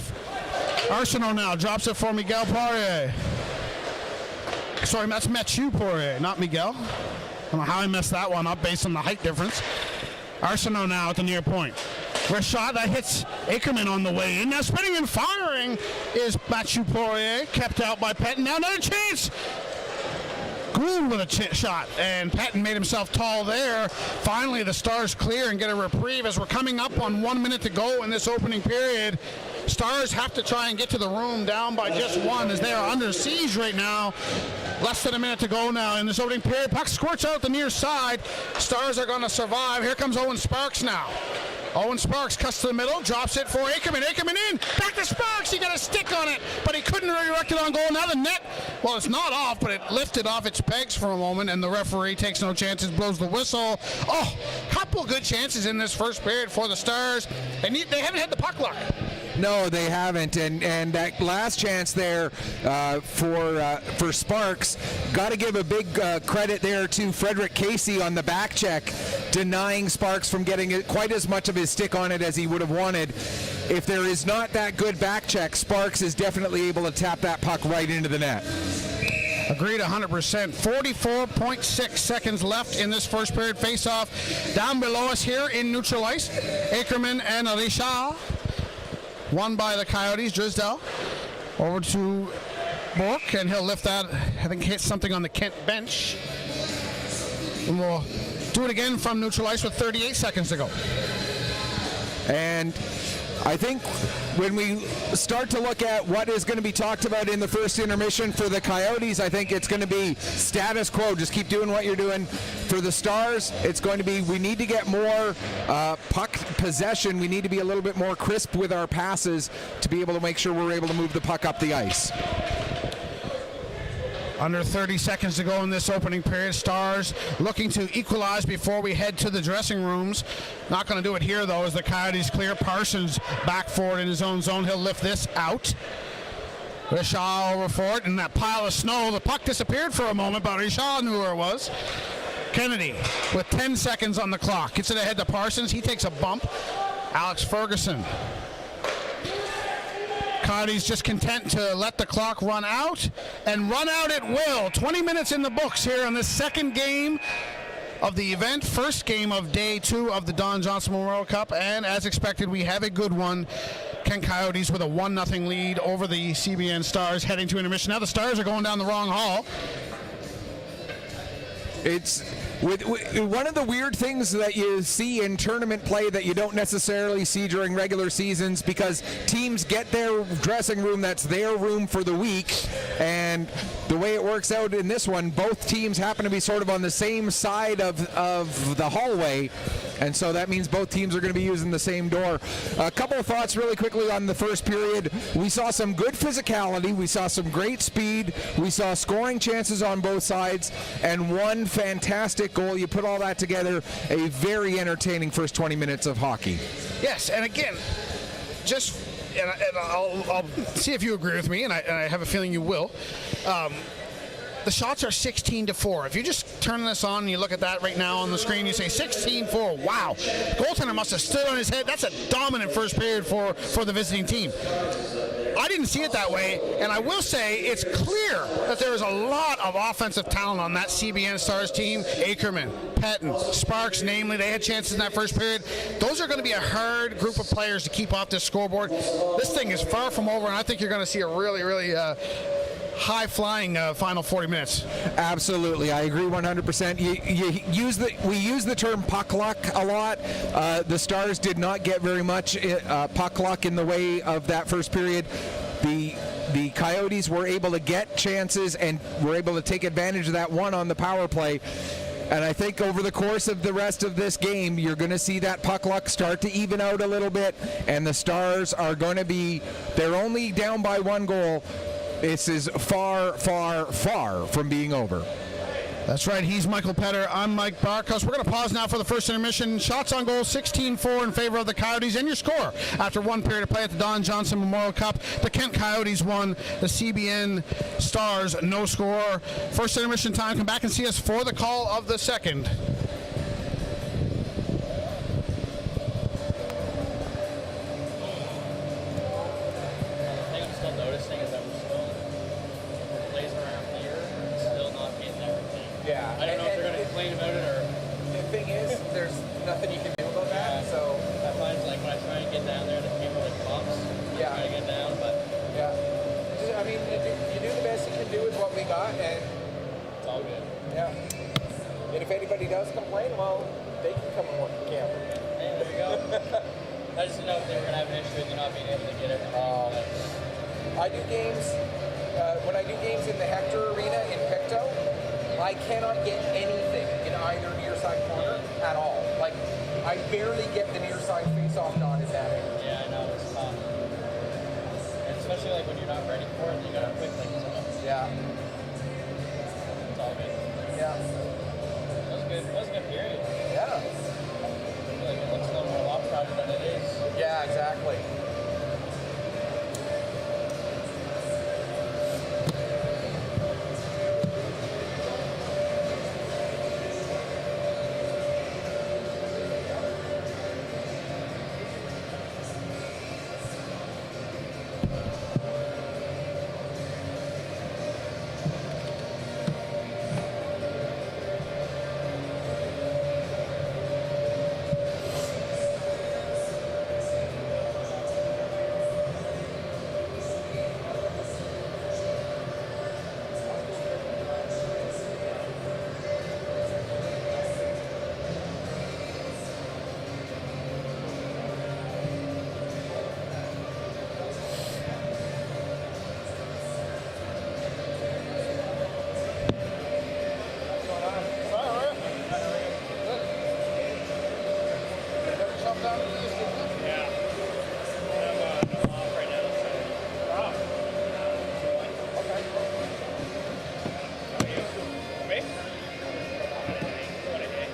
Arsenault now drops it for Miguel Poirier. Sorry, that's Mathieu Poirier, not Miguel. I don't know how I messed that one up based on the height difference. Arsenault now at the near point. For a shot that hits Ackerman on the way in. Now spinning and firing is Mathieu Poirier, kept out by Pettin. Now another chance. Gould with a shot, and Pettin made himself tall there. Finally, the Stars clear and get a reprieve as we're coming up on 1 minute to go in this opening period. Stars have to try and get to the room down by just one as they are under siege right now. Less than a minute to go now in this opening period. Puck squirts out the near side. Stars are going to survive. Here comes Owen Sparks now. Owen Sparks cuts to the middle, drops it for Ackerman. Ackerman in, back to Sparks. He got a stick on it, but he couldn't redirect it on goal. Now the net, well, it's not off, but it lifted off its pegs for a moment, and the referee takes no chances, blows the whistle. Oh, couple good chances in this first period for the Stars. They haven't had the puck luck. No, they haven't, and that last chance there for Sparks, got to give a big credit there to Frederick Casey on the back check, denying Sparks from getting quite as much of his stick on it as he would have wanted. If there is not that good back check, Sparks is definitely able to tap that puck right into the net. Agreed 100%. 44.6 seconds left in this first period face-off. Down below us here in neutral ice, Ackerman and Richard. Won by the Coyotes. Drysdale over to Bork, and he'll lift that. I think hit something on the Kent bench. And we'll do it again from neutral ice with 38 seconds to go. And I think when we start to look at what is going to be talked about in the first intermission for the Coyotes, I think it's going to be status quo. Just keep doing what you're doing. For the Stars, it's going to be we need to get more puck possession. We need to be a little bit more crisp with our passes to be able to make sure we're able to move the puck up the ice. Under 30 seconds to go in this opening period. Stars looking to equalize before we head to the dressing rooms. Not going to do it here, though, as the Coyotes clear. Parsons back forward in his own zone. He'll lift this out. Rishaw over for it in that pile of snow. The puck disappeared for a moment, but Rishaw knew where it was. Kennedy with 10 seconds on the clock. Gets it ahead to Parsons. He takes a bump. Alex Ferguson. Coyotes just content to let the clock run out, and run out it will. 20 minutes in the books here on the second game of the event, first game of day 2 of the Don Johnson Memorial Cup, and as expected, we have a good one. Kent Coyotes with a 1-0 lead over the CBN Stars heading to intermission. Now the Stars are going down the wrong hall. It's one of the weird things that you see in tournament play that you don't necessarily see during regular seasons, because teams get their dressing room, that's their room for the week, and the way it works out in this one, both teams happen to be sort of on the same side of the hallway, and so that means both teams are going to be using the same door. A couple of thoughts really quickly on the first period. We saw some good physicality, we saw some great speed, we saw scoring chances on both sides, and one fantastic goal. You put all that together, a very entertaining first 20 minutes of hockey. Yes, and again, just and I'll see if you agree with me, and I have a feeling you will. The shots are 16-4. If you just turn this on and you look at that right now on the screen, you say 16-4. Wow. The goaltender must have stood on his head. That's a dominant first period for the visiting team. I didn't see it that way, and I will say it's clear that there is a lot of offensive talent on that CBN Stars team. Ackerman, Pettin, Sparks, namely, they had chances in that first period. Those are going to be a hard group of players to keep off this scoreboard. This thing is far from over, and I think you're going to see a really, really high-flying final 40 minutes. Absolutely, I agree 100%. We use the term puck luck a lot. The Stars did not get very much puck luck in the way of that first period. The Coyotes were able to get chances and were able to take advantage of that one on the power play. And I think over the course of the rest of this game, you're going to see that puck luck start to even out a little bit, and the Stars are going to be, they're only down by 1 goal. This is far, far, far from being over. That's right. He's Michael Petter. I'm Mike Barkhouse. We're going to pause now for the first intermission. Shots on goal, 16-4 in favor of the Coyotes. And your score after 1 period of play at the Don Johnson Memorial Cup. The Kent Coyotes won. The CBN Stars, no score. First intermission time. Come back and see us for the call of the second. If anybody does complain, well, they can come and work the camp. Hey, there we go. I just didn't know if they were going to have an issue with you not being able to get everything. I do games, when I do games in the Hector Arena in Pictou, I cannot get anything in either near side corner at all. Like, I barely get the near side face-off dot in that area. Yeah, I know, it's tough. And especially like when you're not ready for it, you got to quick like so. Yeah. It's all good. Yeah. That was a good period. Yeah. I feel like it looks a little more lopsided than it is. Yeah, exactly. Yeah. I'm off right now, so. Wow. Okay. How are you? Me? What a day.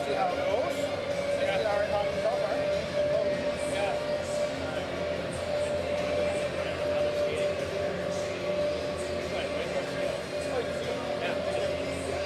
See how it goes? 60 hour talking so far. Yeah. Another skating. Good. Way more skill. Oh, you see. Yeah.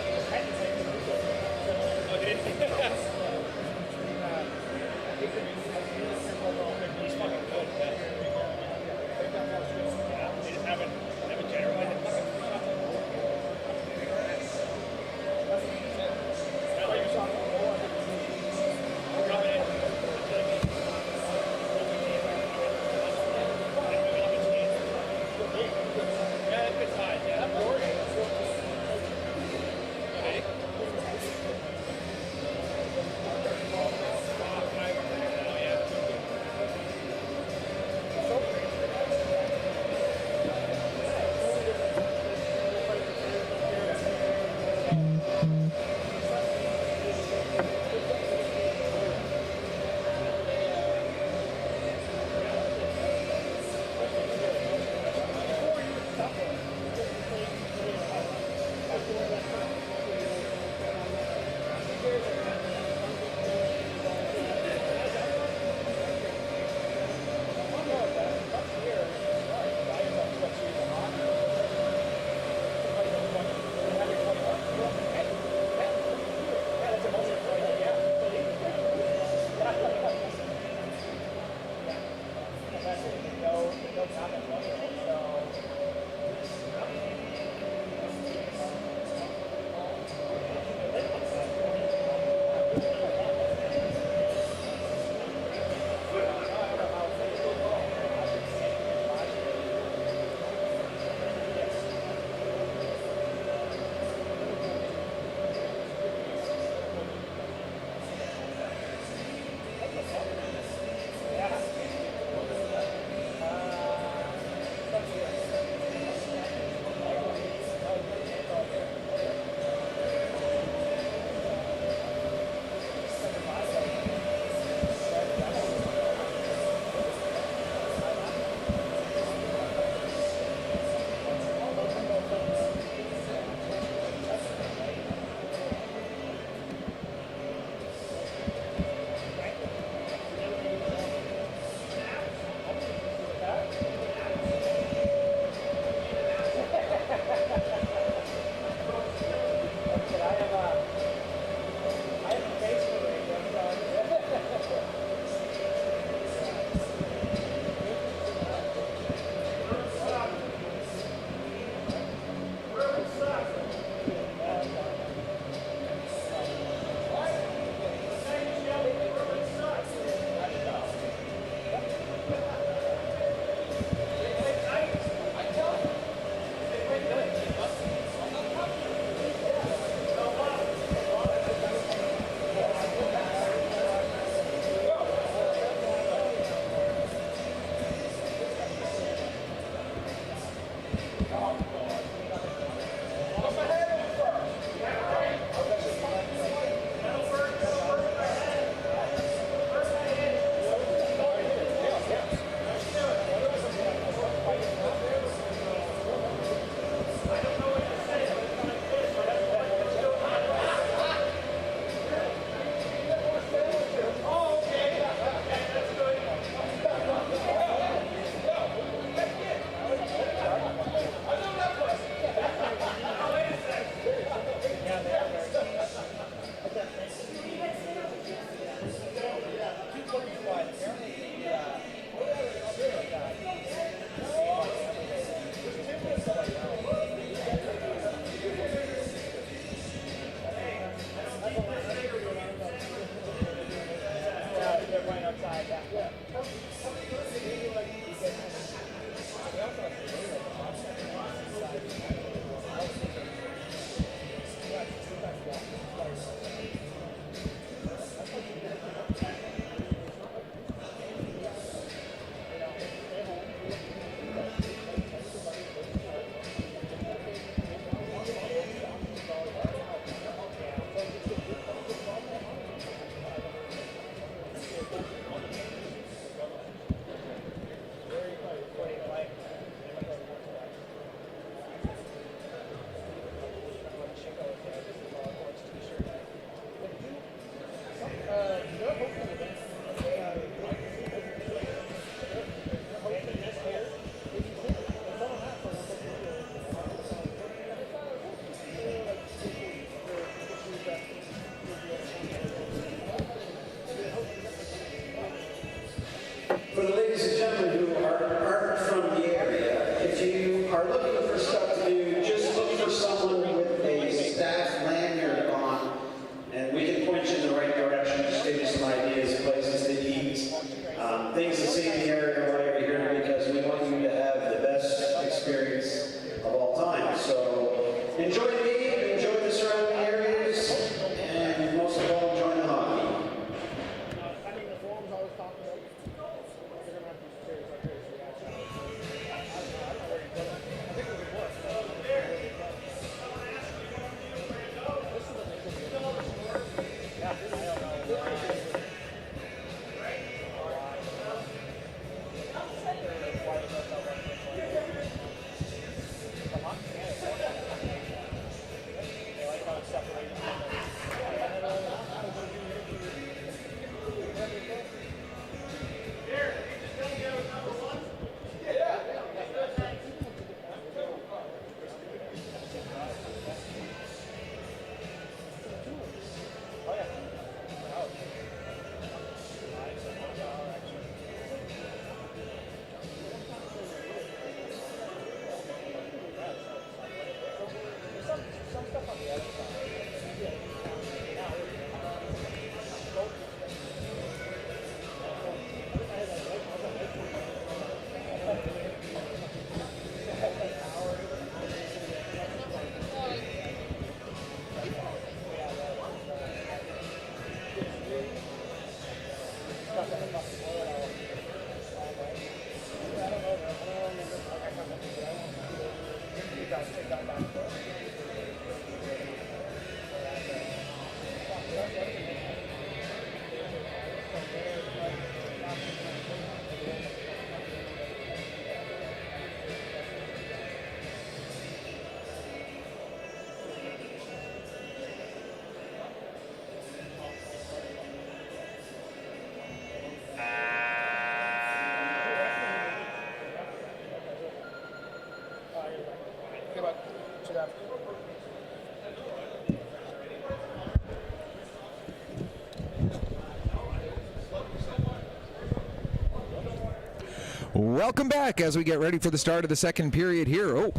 Welcome back as we get ready for the start of the second period here. Oh.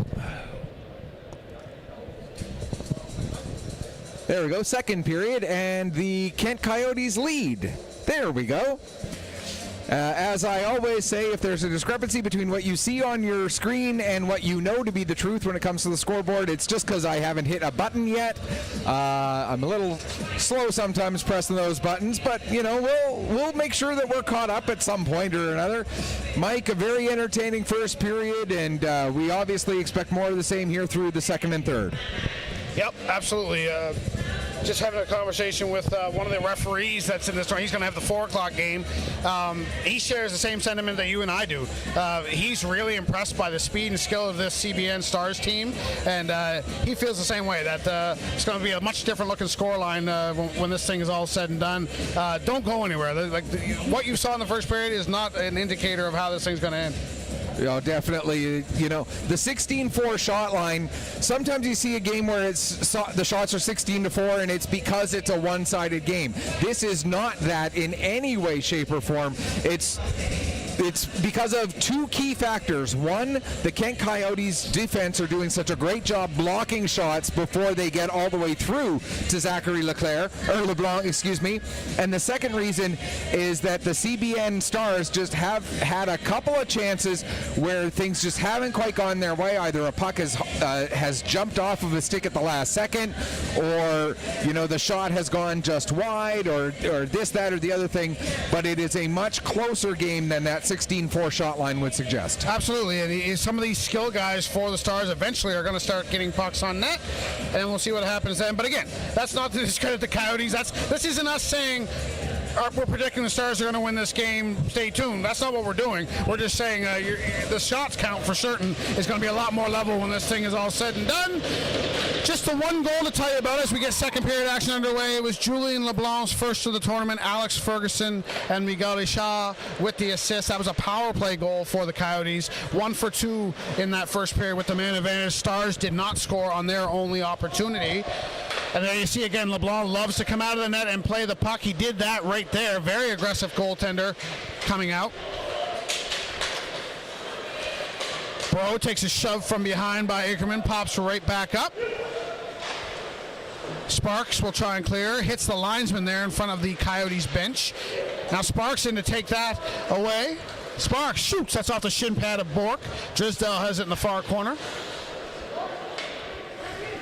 There we go, second period, and the Kent Coyotes lead. There we go. As I always say, if there's a discrepancy between what you see on your screen and what you know to be the truth when it comes to the scoreboard, it's just because I haven't hit a button yet. I'm a little slow sometimes pressing those buttons, but you know, we'll make sure that we're caught up at some point or another. Mike, a very entertaining first period, and we obviously expect more of the same here through the second and third. Yep, absolutely. Just having a conversation with one of the referees that's in this tournament. He's going to have the 4 o'clock game. He shares the same sentiment that you and I do. He's really impressed by the speed and skill of this CBN Stars team, and he feels the same way, that it's going to be a much different looking scoreline when this thing is all said and done. Don't go anywhere. What you saw in the first period is not an indicator of how this thing's going to end. Definitely. You know, the 16-4 shot line, sometimes you see a game where the shots are 16-4 and it's because it's a one-sided game. This is not that in any way, shape, or form. It's because of 2 key factors. One, the Kent Coyotes defense are doing such a great job blocking shots before they get all the way through to Zachary LeBlanc, excuse me. And the second reason is that the CBN Stars just have had a couple of chances where things just haven't quite gone their way. Either a puck has jumped off of a stick at the last second, or you know, the shot has gone just wide, or this, that, or the other thing. But it is a much closer game than that 16-4 shot line would suggest. Absolutely, and some of these skill guys for the Stars eventually are going to start getting pucks on net, and we'll see what happens then. But again, that's not to discredit the Coyotes. This isn't us saying we're predicting the Stars are going to win this game. Stay tuned. That's not what we're doing. We're just saying the shots count for certain is going to be a lot more level when this thing is all said and done. Just the one goal to tell you about as we get second period action underway. It was Julien LeBlanc's first of the tournament. Alex Ferguson and Miguel Shaw with the assist. That was a power play goal for the Coyotes. 1 for 2 in that first period with the man advantage. Stars did not score on their only opportunity. And there you see again, LeBlanc loves to come out of the net and play the puck. He did that right there. Very aggressive goaltender coming out. Bro takes a shove from behind by Ackerman, pops right back up. Sparks will try and clear, hits the linesman there in front of the Coyotes bench. Now Sparks in to take that away. Sparks shoots, that's off the shin pad of Bork. Drisdale has it in the far corner.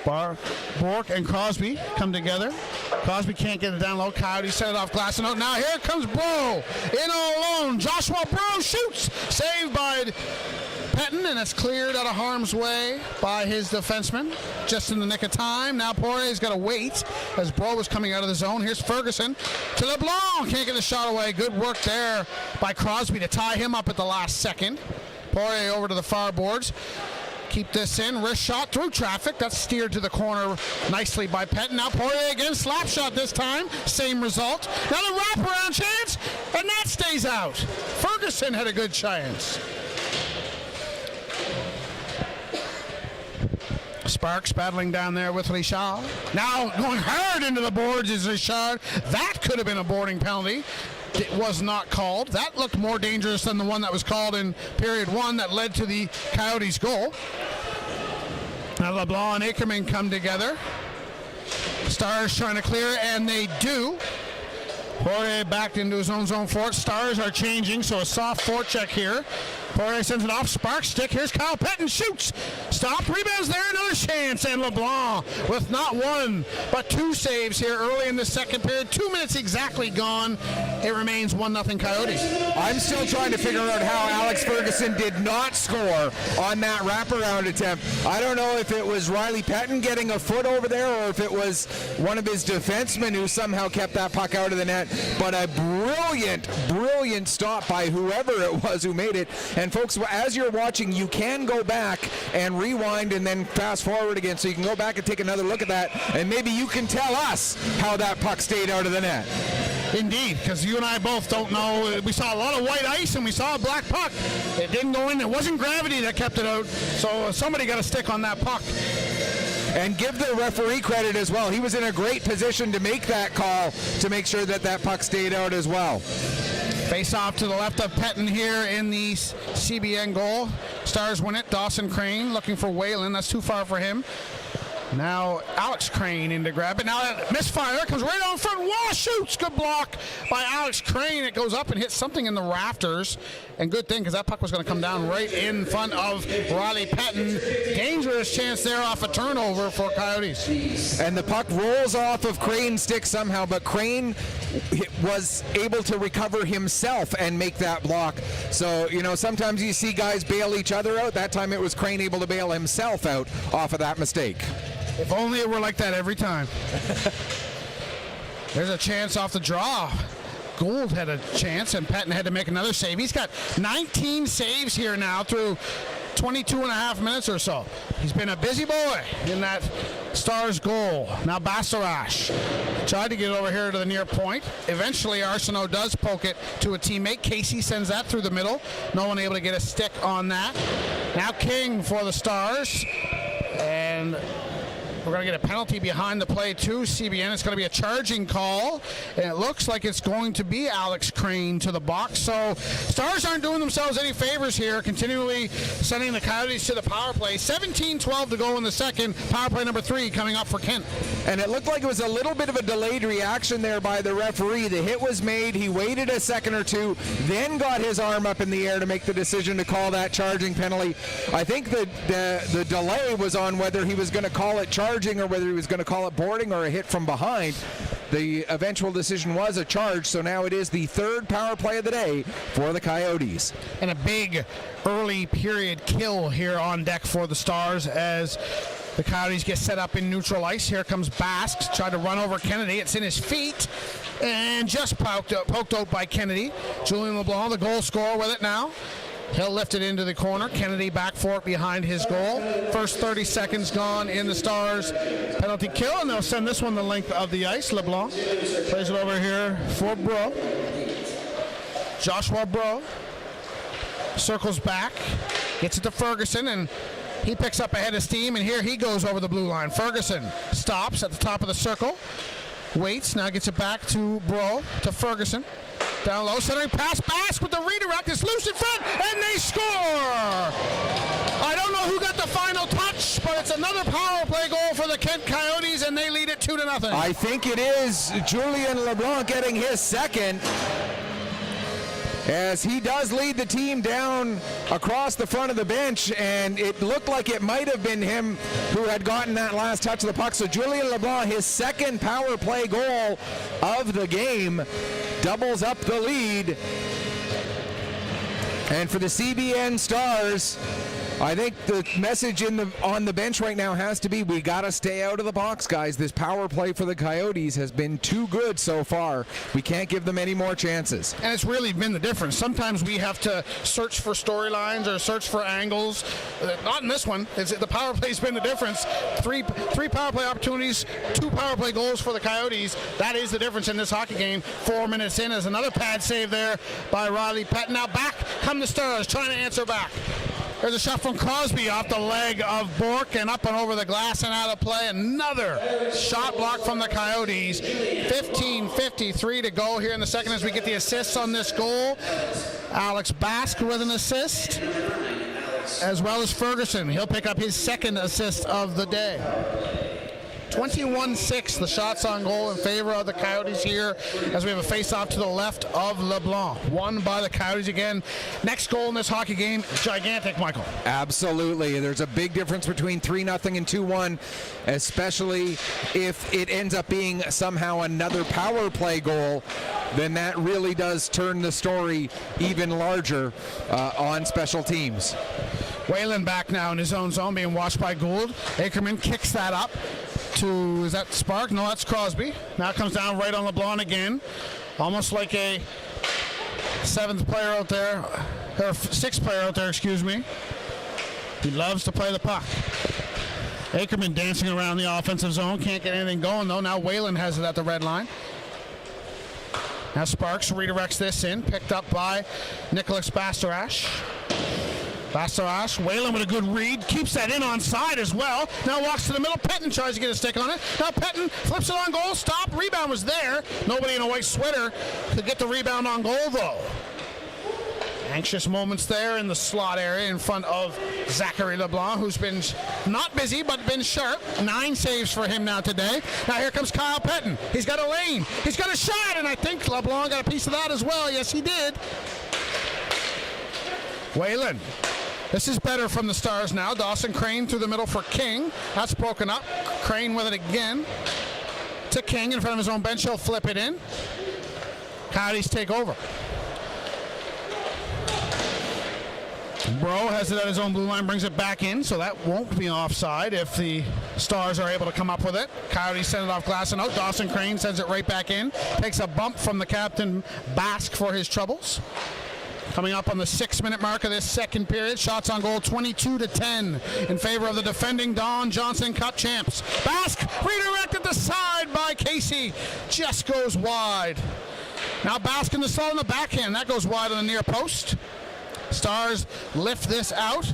Bork and Crosby come together. Crosby can't get it down low. Coyotes set it off glass and out. Now here comes Bro in all alone. Joshua Bro shoots. Saved by Pettin, and it's cleared out of harm's way by his defenseman just in the nick of time. Now Poirier's got to wait as Bro was coming out of the zone. Here's Ferguson to LeBlanc. Can't get the shot away. Good work there by Crosby to tie him up at the last second. Poirier over to the far boards. Keep this in. Wrist shot through traffic. That's steered to the corner nicely by Pettin. Now Poirier again. Slap shot this time. Same result. Now the wraparound chance. And that stays out. Ferguson had a good chance. Sparks battling down there with Richard. Now going hard into the boards is Richard. That could have been a boarding penalty. It was not called. That looked more dangerous than the one that was called in period 1 that led to the Coyotes' goal. Now LeBlanc and Ackerman come together. Stars trying to clear, and they do. Poirier backed into his own zone for it. Stars are changing, so a soft forecheck here. Poirier sends it off. Sparks stick. Here's Kyle Pettin. Shoots. Stopped. Rebounds there. Another chance. And LeBlanc with not 1, but 2 saves here early in the second period. 2 minutes exactly gone. It remains 1-0 Coyotes. I'm still trying to figure out how Alex Ferguson did not score on that wraparound attempt. I don't know if it was Riley Pettin getting a foot over there or if it was one of his defensemen who somehow kept that puck out of the net. But a brilliant stop by whoever it was who made it. And folks, as you're watching, you can go back and rewind and then fast forward again, so you can go back and take another look at that, and maybe you can tell us how that puck stayed out of the net. Indeed, because you and I both don't know. We saw a lot of white ice and we saw a black puck. It didn't go in. It wasn't gravity that kept it out, so somebody got a stick on that puck. And give the referee credit as well. He was in a great position to make that call to make sure that that puck stayed out as well. Face off to the left of Pettin here in the CBN goal. Stars win it. Dawson Crane looking for Whalen. That's too far for him. Now Alex Crane in to grab it. Now that misfire comes right on front. Wall shoots. Good block by Alex Crane. It goes up and hits something in the rafters. And good thing, because that puck was going to come down right in front of Riley Pettin. Dangerous chance there off a turnover for Coyotes. And the puck rolls off of Crane's stick somehow, but Crane was able to recover himself and make that block. So, you know, sometimes you see guys bail each other out. That time it was Crane able to bail himself out off of that mistake. If only it were like that every time. There's a chance off the draw. Gould had a chance, and Pettin had to make another save. He's got 19 saves here now through 22 and a half minutes or so. He's been a busy boy in that Stars goal. Now Bastarash tried to get over here to the near point. Eventually Arsenault does poke it to a teammate. Casey sends that through the middle. No one able to get a stick on that. Now King for the Stars. And we're going to get a penalty behind the play too. CBN, it's going to be a charging call, and it looks like it's going to be Alex Crane to the box. So Stars aren't doing themselves any favors here, continually sending the Coyotes to the power play. 17-12 to go in the second. Power play number 3 coming up for Kent. And it looked like it was a little bit of a delayed reaction there by the referee. The hit was made. He waited a second or two, then got his arm up in the air to make the decision to call that charging penalty. I think the delay was on whether he was going to call it charging or whether he was going to call it boarding or a hit from behind. The eventual decision was a charge, so now it is the third power play of the day for the Coyotes. And a big early period kill here on deck for the Stars as the Coyotes get set up in neutral ice. Here comes Basque, tried to run over Kennedy. It's in his feet and just poked out by Kennedy. Julien LeBlanc, the goal scorer, with it now. He'll lift it into the corner. Kennedy back for it behind his goal. First 30 seconds gone in the Stars penalty kill, and they'll send this one the length of the ice. LeBlanc plays it over here for Bro. Joshua Bro circles back, gets it to Ferguson, and he picks up a head of steam, and here he goes over the blue line. Ferguson stops at the top of the circle, waits, now gets it back to Bro, to Ferguson. Down low, centering pass, Basque with the redirect, it's loose in front, and they score! I don't know who got the final touch, but it's another power play goal for the Kent Coyotes, and they lead it 2-0. I think it is Julien LeBlanc getting his second, as he does lead the team down across the front of the bench, and it looked like it might have been him who had gotten that last touch of the puck. So Julien LeBlanc, his second power play goal of the game, doubles up the lead. And for the CBN Stars, I think the message on the bench right now has to be, we got to stay out of the box, guys. This power play for the Coyotes has been too good so far. We can't give them any more chances. And it's really been the difference. Sometimes we have to search for storylines or search for angles. Not in this one. The power play's been the difference. Three power play opportunities, 2 power play goals for the Coyotes. That is the difference in this hockey game. 4 minutes in, as another pad save there by Riley Pettin. Now back come the Stars, trying to answer back. There's a shot from Crosby off the leg of Bourque and up and over the glass and out of play. Another shot block from the Coyotes. 15:53 to go here in the second as we get the assists on this goal. Alex Basque with an assist, as well as Ferguson. He'll pick up his second assist of the day. 21-6, the shots on goal in favor of the Coyotes here as we have a face-off to the left of LeBlanc. Won by the Coyotes again. Next goal in this hockey game, gigantic, Michael. Absolutely. There's a big difference between 3-0 and 2-1, especially if it ends up being somehow another power play goal. Then that really does turn the story even larger on special teams. Whalen back now in his own zone, being watched by Gould. Ackerman kicks that up to, is that Spark? No, that's Crosby. Now it comes down right on LeBlanc again. Almost like a 7th player out there, or 6th player out there, excuse me. He loves to play the puck. Ackerman dancing around the offensive zone. Can't get anything going, though. Now Whalen has it at the red line. Now Sparks redirects this in, picked up by Nicholas Bastarash. Bastorash, Whalen with a good read, keeps that in on side as well. Now walks to the middle, Pettin tries to get a stick on it. Now Pettin flips it on goal, stop, rebound was there. Nobody in a white sweater could get the rebound on goal though. Anxious moments there in the slot area in front of Zachary LeBlanc, who's been not busy but been sharp. 9 saves for him now today. Now here comes Kyle Pettin. He's got a lane, he's got a shot, and I think LeBlanc got a piece of that as well. Yes, he did. Whalen. This is better from the Stars now. Dawson Crane through the middle for King. That's broken up. Crane with it again to King in front of his own bench. He'll flip it in. Coyotes take over. Bro has it at his own blue line, brings it back in, so that won't be offside if the Stars are able to come up with it. Coyotes send it off glass and out. Dawson Crane sends it right back in. Takes a bump from the captain, Basque, for his troubles. Coming up on the 6-minute mark of this second period. Shots on goal 22-10 in favor of the defending Don Johnson Cup champs. Basque redirected the side by Casey. Just goes wide. Now Basque in the slot on the backhand. That goes wide on the near post. Stars lift this out.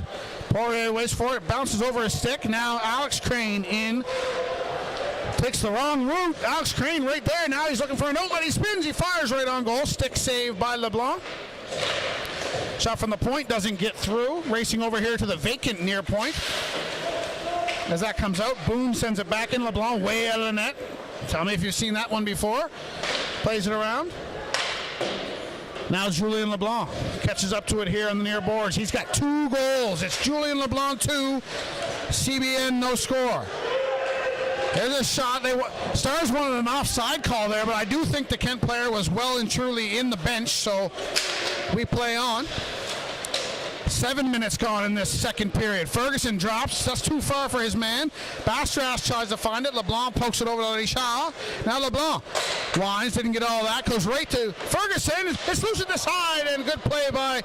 Poirier waits for it. Bounces over his stick. Now Alex Crane in. Takes the wrong route. Alex Crane right there. Now he's looking for an outlet. He spins. He fires right on goal. Stick save by LeBlanc. Shot from the point doesn't get through. Racing over here to the vacant near point. As that comes out, Boone sends it back in. LeBlanc way out of the net. Tell me if you've seen that one before. Plays it around. Now Julien LeBlanc catches up to it here on the near boards. He's got 2 goals. It's Julien LeBlanc 2, CBN no score. There's a shot. Stars wanted an offside call there, but I do think the Kent player was well and truly in the bench, so we play on. 7 minutes gone in this second period. Ferguson drops. That's too far for his man. Bastorash tries to find it. LeBlanc pokes it over to Richard. Now LeBlanc winds. Didn't get all that. Goes right to Ferguson. It's loose at the side, and good play by,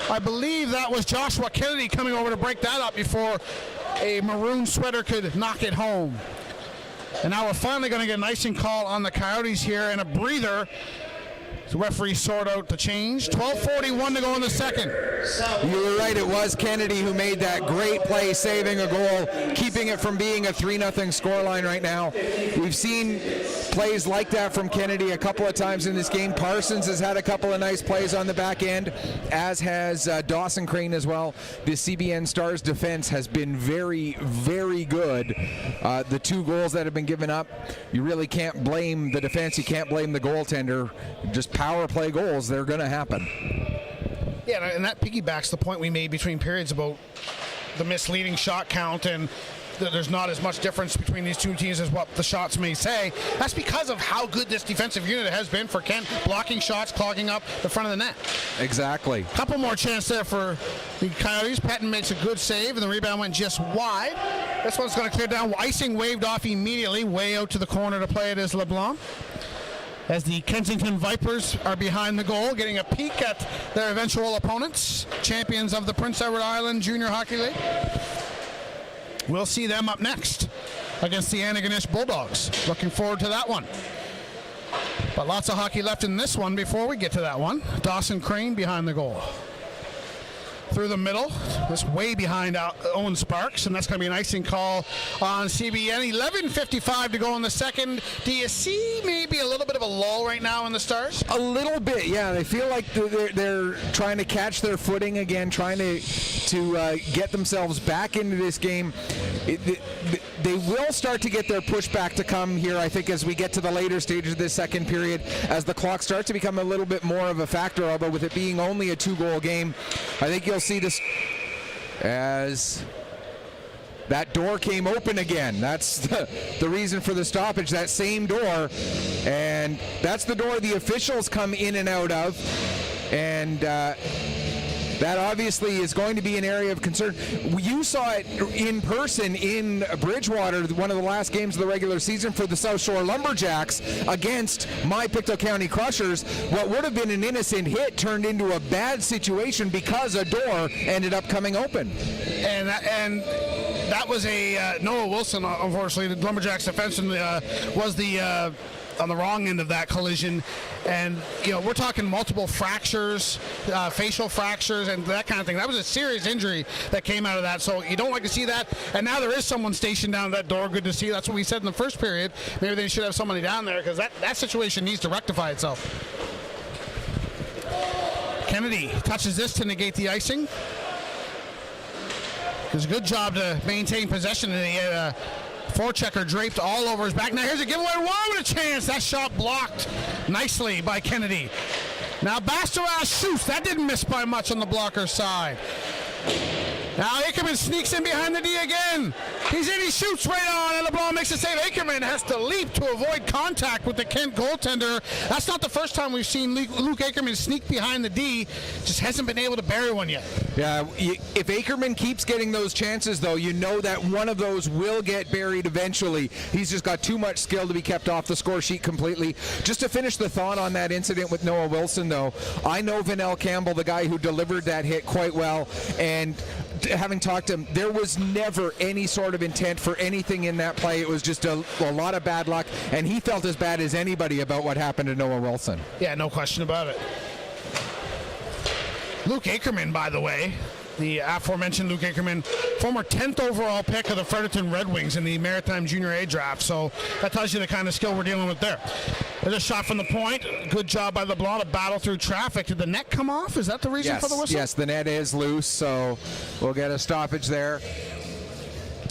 I believe that was Joshua Kennedy coming over to break that up before a maroon sweater could knock it home. And now we're finally going to get an icing call on the Coyotes here and a breather. The referee sort out the change. 12:41 to go in the second. You were right. It was Kennedy who made that great play, saving a goal, keeping it from being a 3-0 scoreline right now. We've seen plays like that from Kennedy a couple of times in this game. Parsons has had a couple of nice plays on the back end, as has Dawson Crane as well. The CBN Stars defense has been very, very good. The 2 goals that have been given up, you really can't blame the defense. You can't blame the goaltender. Just power play goals, they're going to happen. Yeah, and that piggybacks the point we made between periods about the misleading shot count and there's not as much difference between these two teams as what the shots may say. That's because of how good this defensive unit has been for Kent, blocking shots, clogging up the front of the net. Exactly. Couple more chances there for the Coyotes. Pettin makes a good save, and the rebound went just wide. This one's going to clear down. Icing waved off immediately, way out to the corner to play it is LeBlanc. As the Kensington Vipers are behind the goal, getting a peek at their eventual opponents, champions of the Prince Edward Island Junior Hockey League. We'll see them up next against the Antigonish Bulldogs. Looking forward to that one. But lots of hockey left in this one before we get to that one. Dawson Crane behind the goal. Through the middle, this way behind Owen Sparks, and that's going to be an icing call on CBN. 11:55 to go in the second. Do you see maybe a little bit of a lull right now in the Stars? A little bit, yeah. They feel like they're trying to catch their footing again, trying to get themselves back into this game. They will start to get their pushback to come here, I think, as we get to the later stages of this second period, as the clock starts to become a little bit more of a factor, although with it being only a 2-goal game, I think you'll see this as that door came open again. That's the reason for the stoppage, that same door, and that's the door the officials come in and out of, and that obviously is going to be an area of concern. You saw it in person in Bridgewater, one of the last games of the regular season for the South Shore Lumberjacks against my Pictou County Crushers. What would have been an innocent hit turned into a bad situation because a door ended up coming open. And that was a Noah Wilson, unfortunately, the Lumberjacks defenseman, was the on the wrong end of that collision, and we're talking multiple fractures, facial fractures, and that kind of thing. That was a serious injury that came out of that, so you don't like to see that. And now there is someone stationed down at that door. Good to see. That's what we said in the first period. Maybe they should have somebody down there, because that situation needs to rectify itself. Kennedy touches this to negate the icing. Does a good job to maintain possession, and he had a forechecker draped all over his back. Now here's a giveaway. One with a chance. That shot blocked nicely by Kennedy. Now Bastaras shoots. That didn't miss by much on the blocker side. Now Ackerman sneaks in behind the D again. He's in, he shoots right on, and LeBlanc makes a save. Ackerman has to leap to avoid contact with the Kent goaltender. That's not the first time we've seen Luke Ackerman sneak behind the D. Just hasn't been able to bury one yet. Yeah, if Ackerman keeps getting those chances, though, you know that one of those will get buried eventually. He's just got too much skill to be kept off the score sheet completely. Just to finish the thought on that incident with Noah Wilson, though, I know Vanell Campbell, the guy who delivered that hit, quite well, and having talked to him, there was never any sort of intent for anything in that play. It was just a lot of bad luck, and he felt as bad as anybody about what happened to Noah Wilson. Yeah, no question about it. Luke Ackerman, by the way, the aforementioned Luke Ackerman, former 10th overall pick of the Fredericton Red Wings in the Maritime Junior A draft, so that tells you the kind of skill we're dealing with there. There's a shot from the point. Good job by LeBlanc to battle through traffic. Did the net come off? Is that the reason for the whistle? Yes, the net is loose, so we'll get a stoppage there.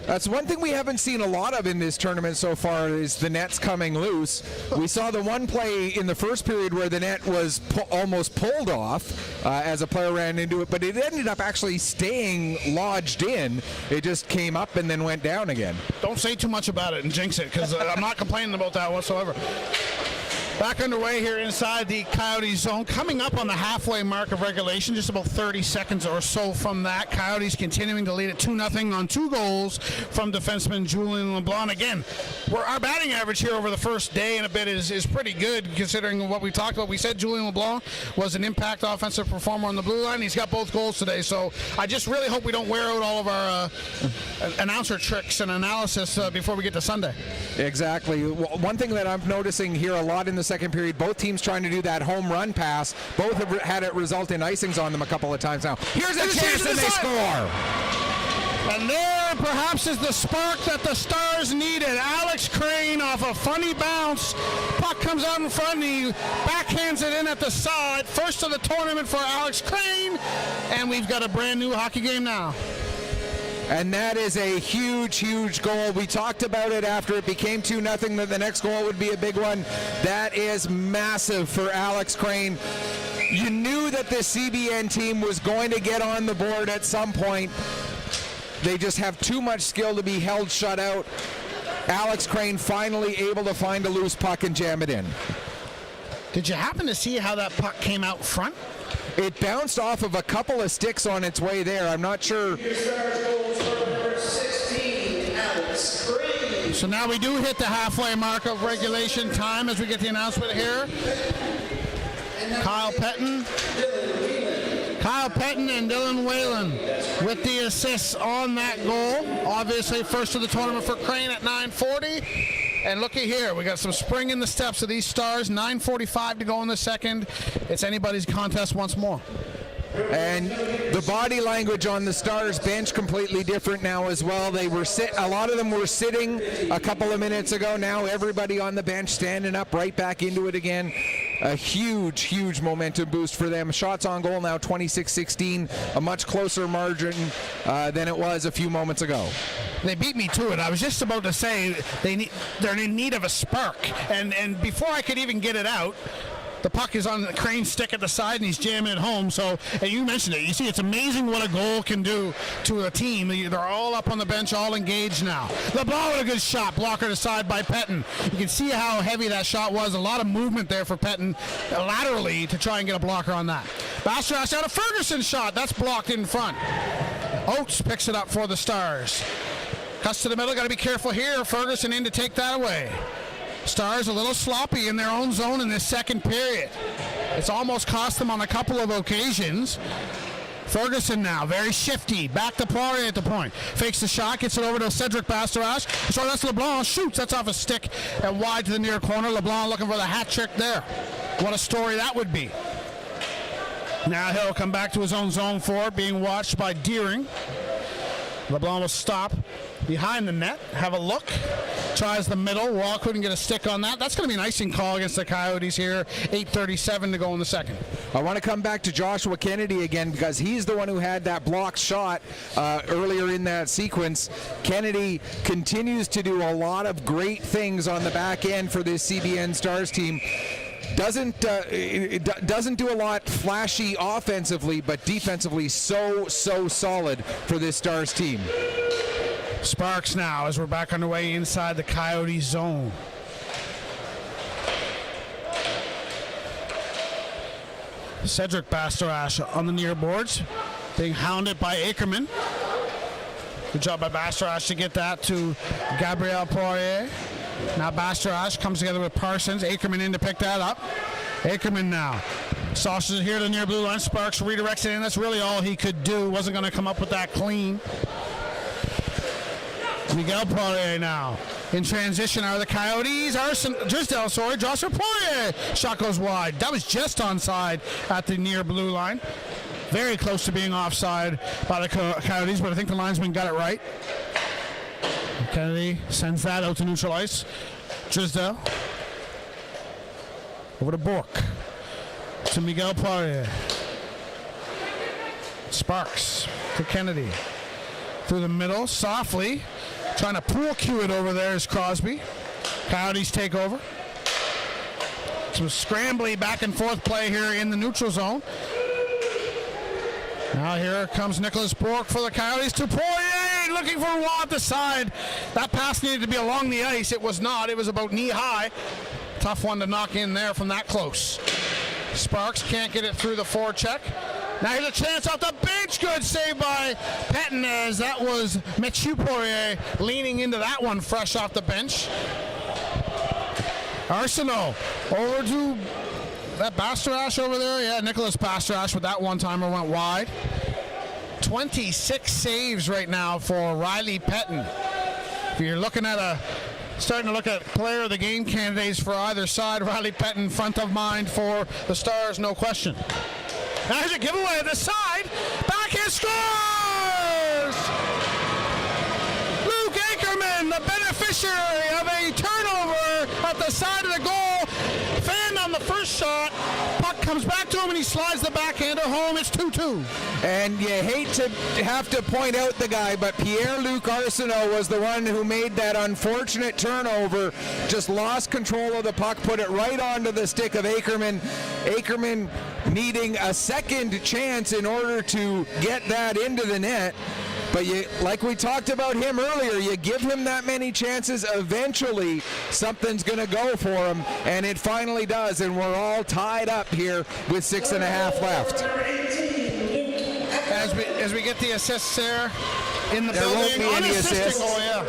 That's one thing we haven't seen a lot of in this tournament so far is the nets coming loose. We saw the one play in the first period where the net was almost pulled off as a player ran into it, but it ended up actually staying lodged in. It just came up and then went down again. Don't say too much about it and jinx it, because I'm not complaining about that whatsoever. Back underway here inside the Coyotes zone, coming up on the halfway mark of regulation, just about 30 seconds or so from that. Coyotes continuing to lead at 2-0 on 2 goals from defenseman Julian LeBlanc. Again, our batting average here over the first day and a bit is pretty good considering what we talked about. We said Julian LeBlanc was an impact offensive performer on the blue line. He's got both goals today, so I just really hope we don't wear out all of our announcer tricks and analysis before we get to Sunday. Exactly. One thing that I'm noticing here a lot in the second period, both teams trying to do that home run pass. Both have had it result in icings on them a couple of times now. Here's a chance and they score. And there perhaps is the spark that the Stars needed. Alex Crane off a funny bounce. Puck comes out in front and he backhands it in at the side. First of the tournament for Alex Crane. And we've got a brand new hockey game now. And that is a huge, huge goal. We talked about it after it became 2-0 that the next goal would be a big one. That is massive for Alex Crane. You knew that the CBN team was going to get on the board at some point. They just have too much skill to be held shut out. Alex Crane finally able to find a loose puck and jam it in. Did you happen to see how that puck came out front? It bounced off of a couple of sticks on its way there. I'm not sure. So now we do hit the halfway mark of regulation time as we get the announcement here. Kyle Pettin and Dylan Whalen with the assists on that goal. Obviously first of the tournament for Crane at 9:40. And looky here, we got some spring in the steps of these Stars. 9:45 to go in the second. It's anybody's contest once more. And the body language on the Stars bench completely different now as well. They were a lot of them were sitting a couple of minutes ago. Now everybody on the bench standing up right back into it again. A huge, huge momentum boost for them. Shots on goal now 26-16, a much closer margin than it was a few moments ago. They beat me to it. I was just about to say they're in need of a spark. And before I could even get it out, the puck is on Crane's stick at the side, and he's jamming it home. So, and you mentioned it. You see, it's amazing what a goal can do to a team. They're all up on the bench, all engaged now. LeBlanc with a good shot, blocker to side by Pettin. You can see how heavy that shot was. A lot of movement there for Pettin laterally to try and get a blocker on that. Bastrash out of Ferguson's shot. That's blocked in front. Oates picks it up for the Stars. Cuts to the middle. Got to be careful here. Ferguson in to take that away. Stars a little sloppy in their own zone in this second period. It's almost cost them on a couple of occasions. Ferguson now, very shifty. Back to Poirier at the point. Fakes the shot, gets it over to Cedric Bastarache. So that's LeBlanc, shoots. That's off a stick and wide to the near corner. LeBlanc looking for the hat trick there. What a story that would be. Now he'll come back to his own zone for it, being watched by Deering. LeBlanc will stop behind the net, have a look, tries the middle. Wall couldn't get a stick on that. That's going to be an icing call against the Coyotes here. 8:37 to go in the second. I want to come back to Joshua Kennedy again because he's the one who had that blocked shot earlier in that sequence. Kennedy continues to do a lot of great things on the back end for this CBN Stars team. Doesn't do a lot flashy offensively, but defensively so solid for this Stars team. Sparks now as we're back underway inside the Coyote zone. Cedric Bastarache on the near boards, being hounded by Ackerman. Good job by Bastarache to get that to Gabriel Poirier. Now Bastarache comes together with Parsons. Ackerman in to pick that up. Ackerman now. Sauces it here to the near blue line. Sparks redirects it in. That's really all he could do. Wasn't going to come up with that clean. Miguel Poirier now. In transition are the Coyotes. Joshua Poirier. Shot goes wide. That was just onside at the near blue line. Very close to being offside by the Coyotes, but I think the linesman got it right. Kennedy sends that out to neutral ice. Drysdale. Over to Bourque. To Miguel Poirier. Sparks to Kennedy. Through the middle, softly. Trying to pool cue it over there is Crosby. Coyotes take over. Some scrambly back and forth play here in the neutral zone. Now here comes Nicholas Bourque for the Coyotes to Poirier, looking for a wall at the side. That pass needed to be along the ice. It was not. It was about knee high. Tough one to knock in there from that close. Sparks can't get it through the forecheck. Now here's a chance off the bench. Good save by Petten, as that was Mathieu Poirier leaning into that one fresh off the bench. Arsenault over to that Bastarache over there. Yeah, Nicholas Bastarache with that one-timer went wide. 26 saves right now for Riley Petten. If you're looking at starting to look at player of the game candidates for either side, Riley Petten front of mind for the Stars, no question. Now here's a giveaway at the side. Backhand scores! Luke Ackerman, the beneficiary of a turnover at the side of the goal. Fanned on the first shot. Puck comes back to him and he slides the backhander home. It's 2-2. And you hate to have to point out the guy, but Pierre-Luc Arsenault was the one who made that unfortunate turnover. Just lost control of the puck, put it right onto the stick of Ackerman. Ackerman needing a second chance in order to get that into the net. But like we talked about him earlier, you give him that many chances, eventually something's going to go for him, and it finally does, and we're all tied up here with 6.5 left. As we get the assists there in the there building. Won't be any assists. Oh, yeah.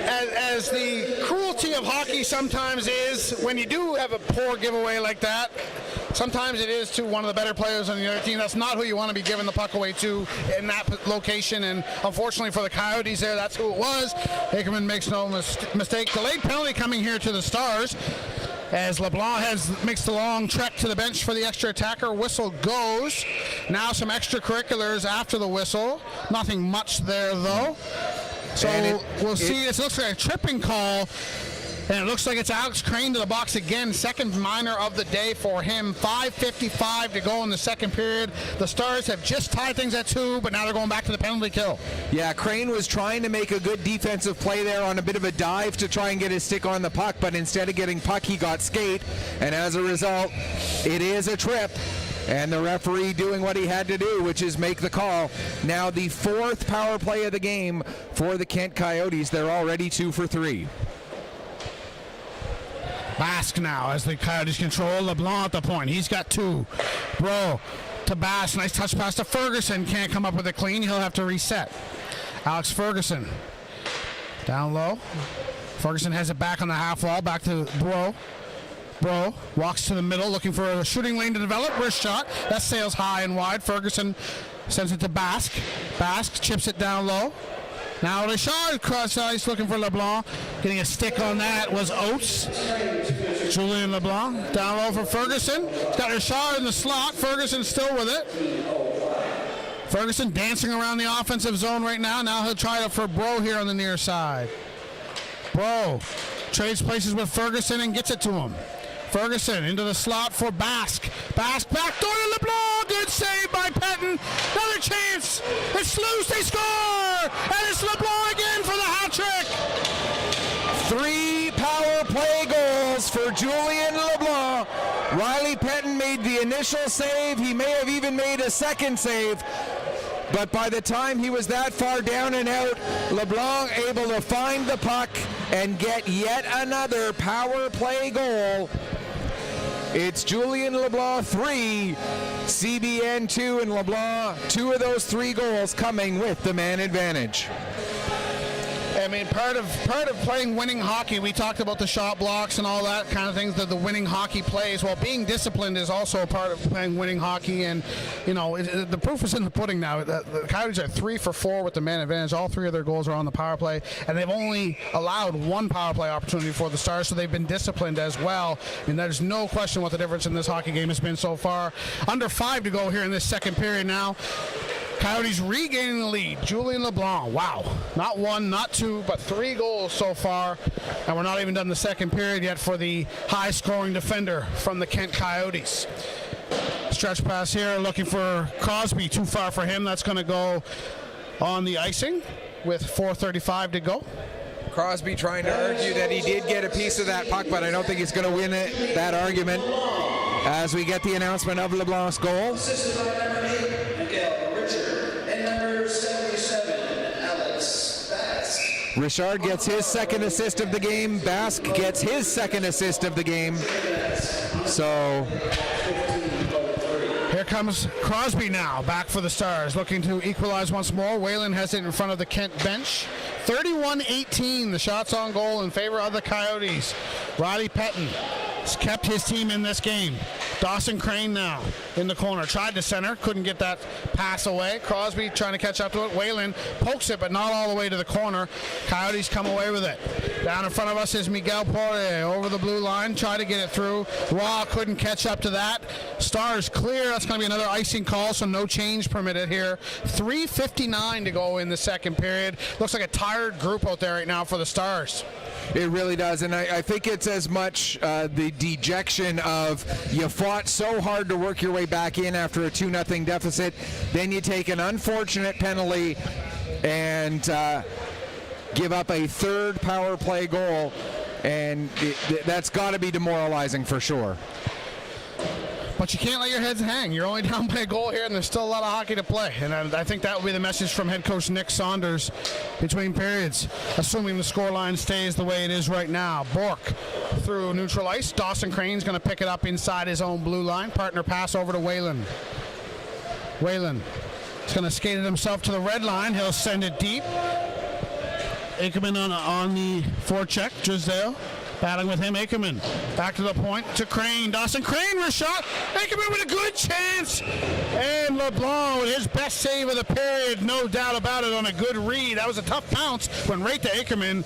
And as the cruelty of hockey sometimes is, when you do have a poor giveaway like that, sometimes it is to one of the better players on the other team. That's not who you want to be giving the puck away to in that location. And unfortunately for the Coyotes there, that's who it was. Ackerman makes no mistake. Delayed penalty coming here to the Stars, as LeBlanc makes the long trek to the bench for the extra attacker. Whistle goes. Now some extracurriculars after the whistle. Nothing much there, though. So we'll see. It looks like a tripping call. And it looks like it's Alex Crane to the box again. Second minor of the day for him. 5:55 to go in the second period. The Stars have just tied things at 2, but now they're going back to the penalty kill. Yeah, Crane was trying to make a good defensive play there on a bit of a dive to try and get his stick on the puck, but instead of getting puck, he got skate. And as a result, it is a trip. And the referee doing what he had to do, which is make the call. Now the fourth power play of the game for the Kent Coyotes. They're already 2 for 3. Basque now as the Coyotes control. LeBlanc at the point. He's got 2. Bro to Basque. Nice touch pass to Ferguson. Can't come up with a clean. He'll have to reset. Alex Ferguson down low. Ferguson has it back on the half wall. Back to Bro. Bro walks to the middle, looking for a shooting lane to develop. Wrist shot. That sails high and wide. Ferguson sends it to Basque. Basque chips it down low. Now Richard cross ice looking for LeBlanc. Getting a stick on that was Oates. Julien LeBlanc down low for Ferguson. Got Richard in the slot. Ferguson still with it. Ferguson dancing around the offensive zone right now. Now he'll try it for Bro here on the near side. Bro trades places with Ferguson and gets it to him. Ferguson into the slot for Basque. Basque backdoor to LeBlanc. Good save by Pettin. Another chance. It's loose. They score. And it's LeBlanc again for the hat trick. 3 power play goals for Julien LeBlanc. Riley Pettin made the initial save. He may have even made a second save. But by the time he was that far down and out, LeBlanc able to find the puck and get yet another power play goal. It's Julien LeBlanc 3, CBN 2, and LeBlanc 2 of those 3 goals coming with the man advantage. I mean, part of playing winning hockey, we talked about the shot blocks and all that kind of things that the winning hockey plays. Well, being disciplined is also a part of playing winning hockey, and you know the proof is in the pudding now. The Coyotes are 3 for 4 with the man advantage. All 3 of their goals are on the power play, and they've only allowed 1 power play opportunity for the Stars, so they've been disciplined as well. And there's no question what the difference in this hockey game has been so far. Under 5 to go here in this second period now. Coyotes regaining the lead. Julien LeBlanc, wow. Not 1, not 2, but 3 goals so far. And we're not even done the second period yet for the high-scoring defender from the Kent Coyotes. Stretch pass here, looking for Crosby. Too far for him. That's going to go on the icing with 4:35 to go. Crosby trying to argue that he did get a piece of that puck, but I don't think he's going to win that argument as we get the announcement of LeBlanc's goal. Assisted by number 8, Miguel Richard, and number 77, Alex Basque. Richard gets his second assist of the game. Basque gets his second assist of the game. So here comes Crosby now, back for the Stars, looking to equalize once more. Whalen has it in front of the Kent bench. 31-18, the shots on goal in favor of the Coyotes. Riley Pettin has kept his team in this game. Dawson Crane now in the corner. Tried to center, couldn't get that pass away. Crosby trying to catch up to it. Whalen pokes it, but not all the way to the corner. Coyotes come away with it. Down in front of us is Miguel Poirier over the blue line. Tried to get it through. Raw couldn't catch up to that. Stars clear. That's going to be another icing call, so no change permitted here. 3:59 to go in the second period. Looks like a tired group out there right now for the Stars. it really does, and I think it's as much the dejection of you fought so hard to work your way back in after a 2-0 deficit, then you take an unfortunate penalty and give up a third power play goal, and that's got to be demoralizing for sure. But you can't let your heads hang. You're only down by a goal here, and there's still a lot of hockey to play. And I think that will be the message from head coach Nick Saunders between periods, assuming the scoreline stays the way it is right now. Bork through neutral ice. Dawson Crane's going to pick it up inside his own blue line. Partner pass over to Whalen. Whalen is going to skate it himself to the red line. He'll send it deep. Ackerman on the forecheck. Gisdale battling with him. Ackerman back to the point to Crane. Dawson Crane with a shot. Ackerman with a good chance. And LeBlanc with his best save of the period, no doubt about it, on a good read. That was a tough bounce, went right to Ackerman,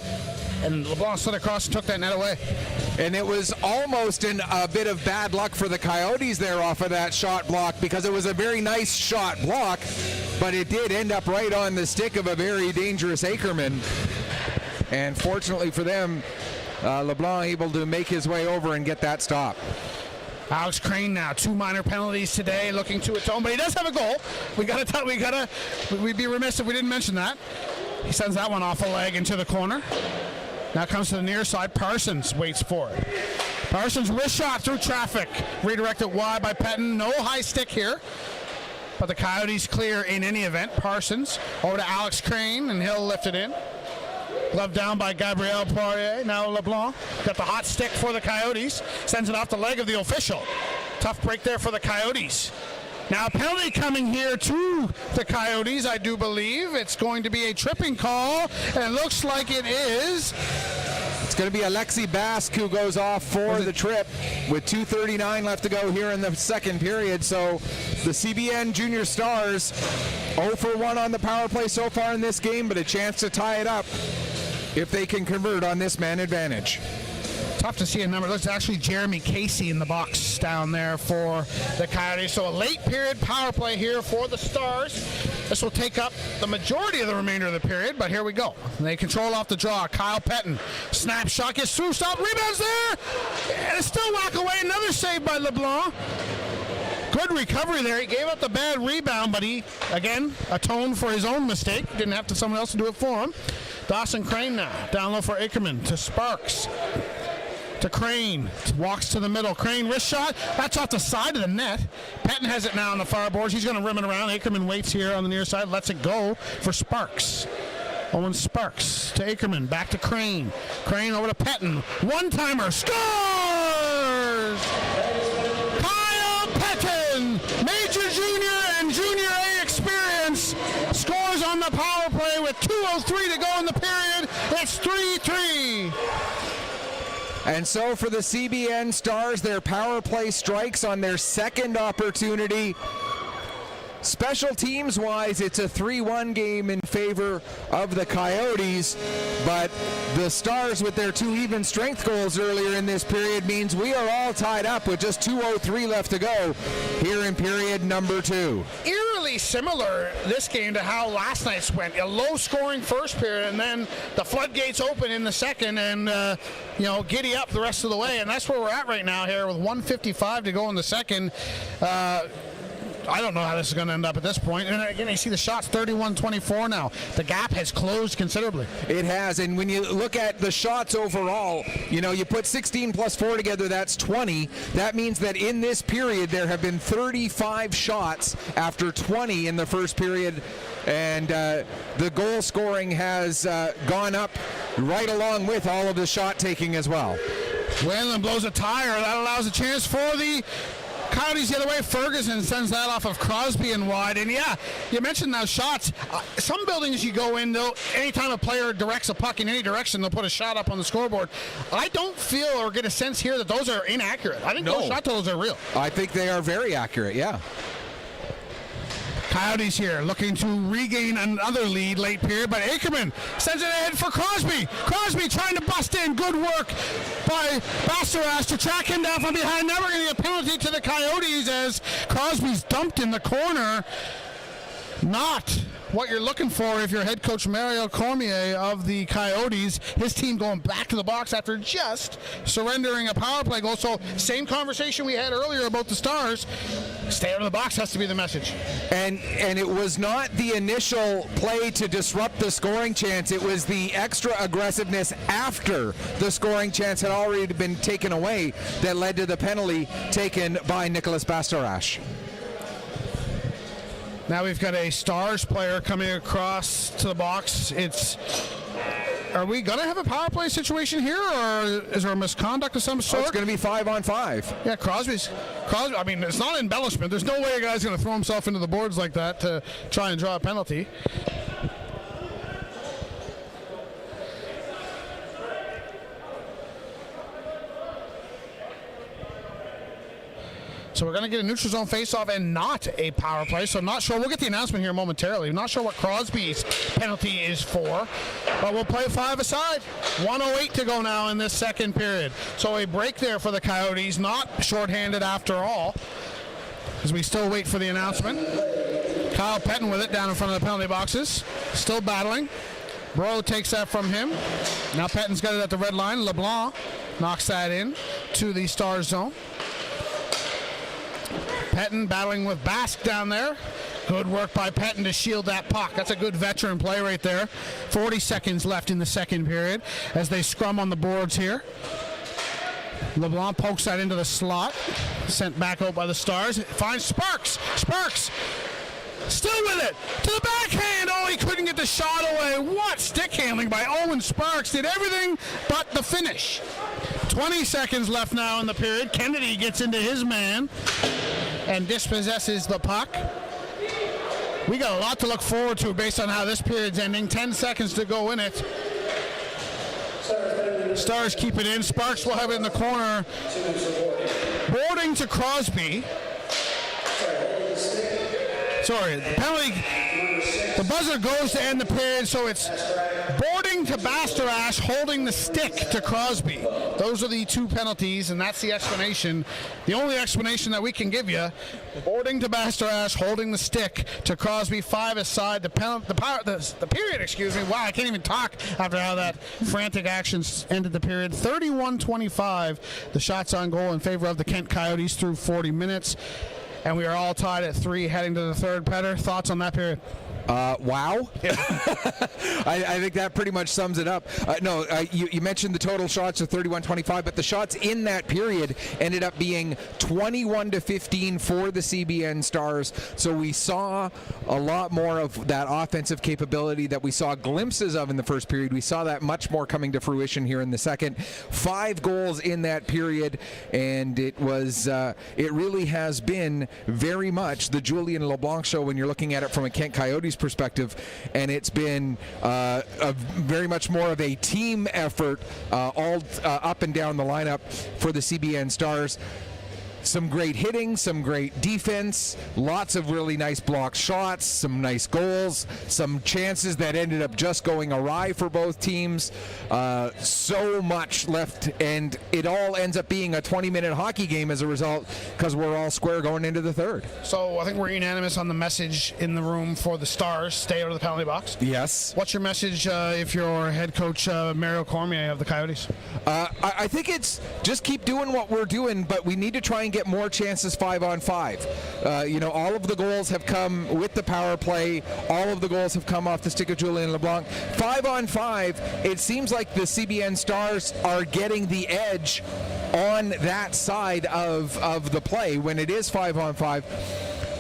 and LeBlanc slid across and took that net away. And it was almost a bit of bad luck for the Coyotes there off of that shot block, because it was a very nice shot block, but it did end up right on the stick of a very dangerous Ackerman. And fortunately for them, LeBlanc able to make his way over and get that stop. Alex Crane now, 2 minor penalties today, looking to atone, but he does have a goal. We'd be remiss if we didn't mention that. He sends that one off a leg into the corner. Now comes to the near side. Parsons waits for it. Parsons wrist shot through traffic. Redirected wide by Pettin. No high stick here, but the Coyotes clear in any event. Parsons over to Alex Crane, and he'll lift it in. Glove down by Gabriel Poirier. Now LeBlanc got the hot stick for the Coyotes. Sends it off the leg of the official. Tough break there for the Coyotes. Now a penalty coming here to the Coyotes, I do believe. It's going to be a tripping call, and it looks like it is. It's going to be Alexi Bask who goes off for the trip with 2:39 left to go here in the second period. So the CBN Junior Stars 0 for 1 on the power play so far in this game, but a chance to tie it up if they can convert on this man advantage. Tough to see a number. That's actually Jeremy Casey in the box down there for the Coyotes. So a late period power play here for the Stars. This will take up the majority of the remainder of the period, but here we go. They control off the draw. Kyle Pettin. Snapshot gets through. Stop. Rebounds there. And it's still whack away. Another save by LeBlanc. Good recovery there. He gave up the bad rebound, but he, again, atoned for his own mistake. Didn't have to someone else to do it for him. Dawson Crane now. Down low for Ackerman to Sparks. To Crane, walks to the middle. Crane wrist shot, that's off the side of the net. Pettin has it now on the far boards. He's going to rim it around. Ackerman waits here on the near side, lets it go for Sparks. Owen Sparks to Ackerman, back to Crane. Crane over to Pettin. One-timer, scores! Kyle Pettin, major junior and junior A experience, scores on the power play with 2:03 to go in the period. It's 3-3. And so for the CBN Stars, their power play strikes on their second opportunity. Special teams wise, it's a 3-1 game in favor of the Coyotes, but the Stars with their 2 even strength goals earlier in this period means we are all tied up with just 2:03 left to go here in period number 2. Eerily similar, this game, to how last night's went. A low-scoring first period, and then the floodgates open in the second, and giddy up the rest of the way. And that's where we're at right now here with 1:55 to go in the second. I don't know how this is going to end up at this point. And again, you see the shots, 31-24 now. The gap has closed considerably. It has, and when you look at the shots overall, you put 16 plus 4 together, that's 20. That means that in this period, there have been 35 shots after 20 in the first period, and the goal scoring has gone up right along with all of the shot taking as well. Whalen blows a tire. That allows a chance for the Coyotes the other way. Ferguson sends that off of Crosby and wide. And yeah, you mentioned those shots. Some buildings you go in, though, anytime a player directs a puck in any direction, they'll put a shot up on the scoreboard. I don't feel or get a sense here that those are inaccurate. I think those shot totals are real. I think they are very accurate, yeah. Coyotes here looking to regain another lead late period, but Ackerman sends it ahead for Crosby. Crosby trying to bust in. Good work by Bastarash to track him down from behind. Now we're going to get a penalty to the Coyotes as Crosby's dumped in the corner. Not what you're looking for if you're head coach Mario Cormier of the Coyotes. His team going back to the box after just surrendering a power play goal. So same conversation we had earlier about the Stars. Stay out of the box has to be the message. And it was not the initial play to disrupt the scoring chance. It was the extra aggressiveness after the scoring chance had already been taken away that led to the penalty taken by Nicholas Bastarash. Now we've got a Stars player coming across to the box. Are we going to have a power play situation here, or is there a misconduct of some sort? It's going to be 5-on-5. Yeah, Crosby. I mean, it's not embellishment. There's no way a guy's going to throw himself into the boards like that to try and draw a penalty. So we're going to get a neutral zone faceoff and not a power play. So I'm not sure. We'll get the announcement here momentarily. I'm not sure what Crosby's penalty is for, but we'll play 5-a-side. 1:08 to go now in this second period. So a break there for the Coyotes, not shorthanded after all, as we still wait for the announcement. Kyle Pettin with it down in front of the penalty boxes. Still battling. Bro takes that from him. Now Pettin's got it at the red line. LeBlanc knocks that in to the Stars zone. Pettin battling with Bask down there. Good work by Pettin to shield that puck. That's a good veteran play right there. 40 seconds left in the second period as they scrum on the boards here. LeBlanc pokes that into the slot. Sent back out by the Stars. Finds Sparks. Sparks still with it. To the backhand. Oh, he couldn't get the shot away. What stick handling by Owen Sparks. Did everything but the finish. 20 seconds left now in the period. Kennedy gets into his man and dispossesses the puck. We got a lot to look forward to based on how this period's ending. 10 seconds to go in it. Stars keep it in. Sparks will have it in the corner. Boarding to Crosby. Sorry, the penalty. The buzzer goes to end the period, so it's boarding to Bastarash, holding the stick to Crosby. Those are the two penalties, and that's the explanation. The only explanation that we can give you: boarding to Bastarash, holding the stick to Crosby. 5 aside. The period. Excuse me. Wow, I can't even talk after how that frantic action ended the period. 31-25. The shots on goal in favor of the Kent Coyotes through 40 minutes. And we are all tied at 3 heading to the third. Petter, thoughts on that period? Wow. I think that pretty much sums it up. You mentioned the total shots of 31-25, but the shots in that period ended up being 21-15 for the CBN Stars. So we saw a lot more of that offensive capability that we saw glimpses of in the first period. We saw that much more coming to fruition here in the second. 5 goals in that period, and it really has been very much the Julien LeBlanc show when you're looking at it from a Kent Coyotes perspective, and it's been very much more of a team effort all up and down the lineup for the CBN Stars. Some great hitting, some great defense, lots of really nice block shots, some nice goals, some chances that ended up just going awry for both teams. So much left, and it all ends up being a 20-minute hockey game as a result, because we're all square going into the third. So I think we're unanimous on the message in the room for the Stars: stay out of the penalty box. Yes. What's your message if you're head coach Mario Cormier of the Coyotes? I think it's just keep doing what we're doing, but we need to try and get more chances 5-on-5. All of the goals have come with the power play. All of the goals have come off the stick of Julien LeBlanc. 5-on-5, it seems like the CBN Stars are getting the edge on that side of the play when it is 5-on-5.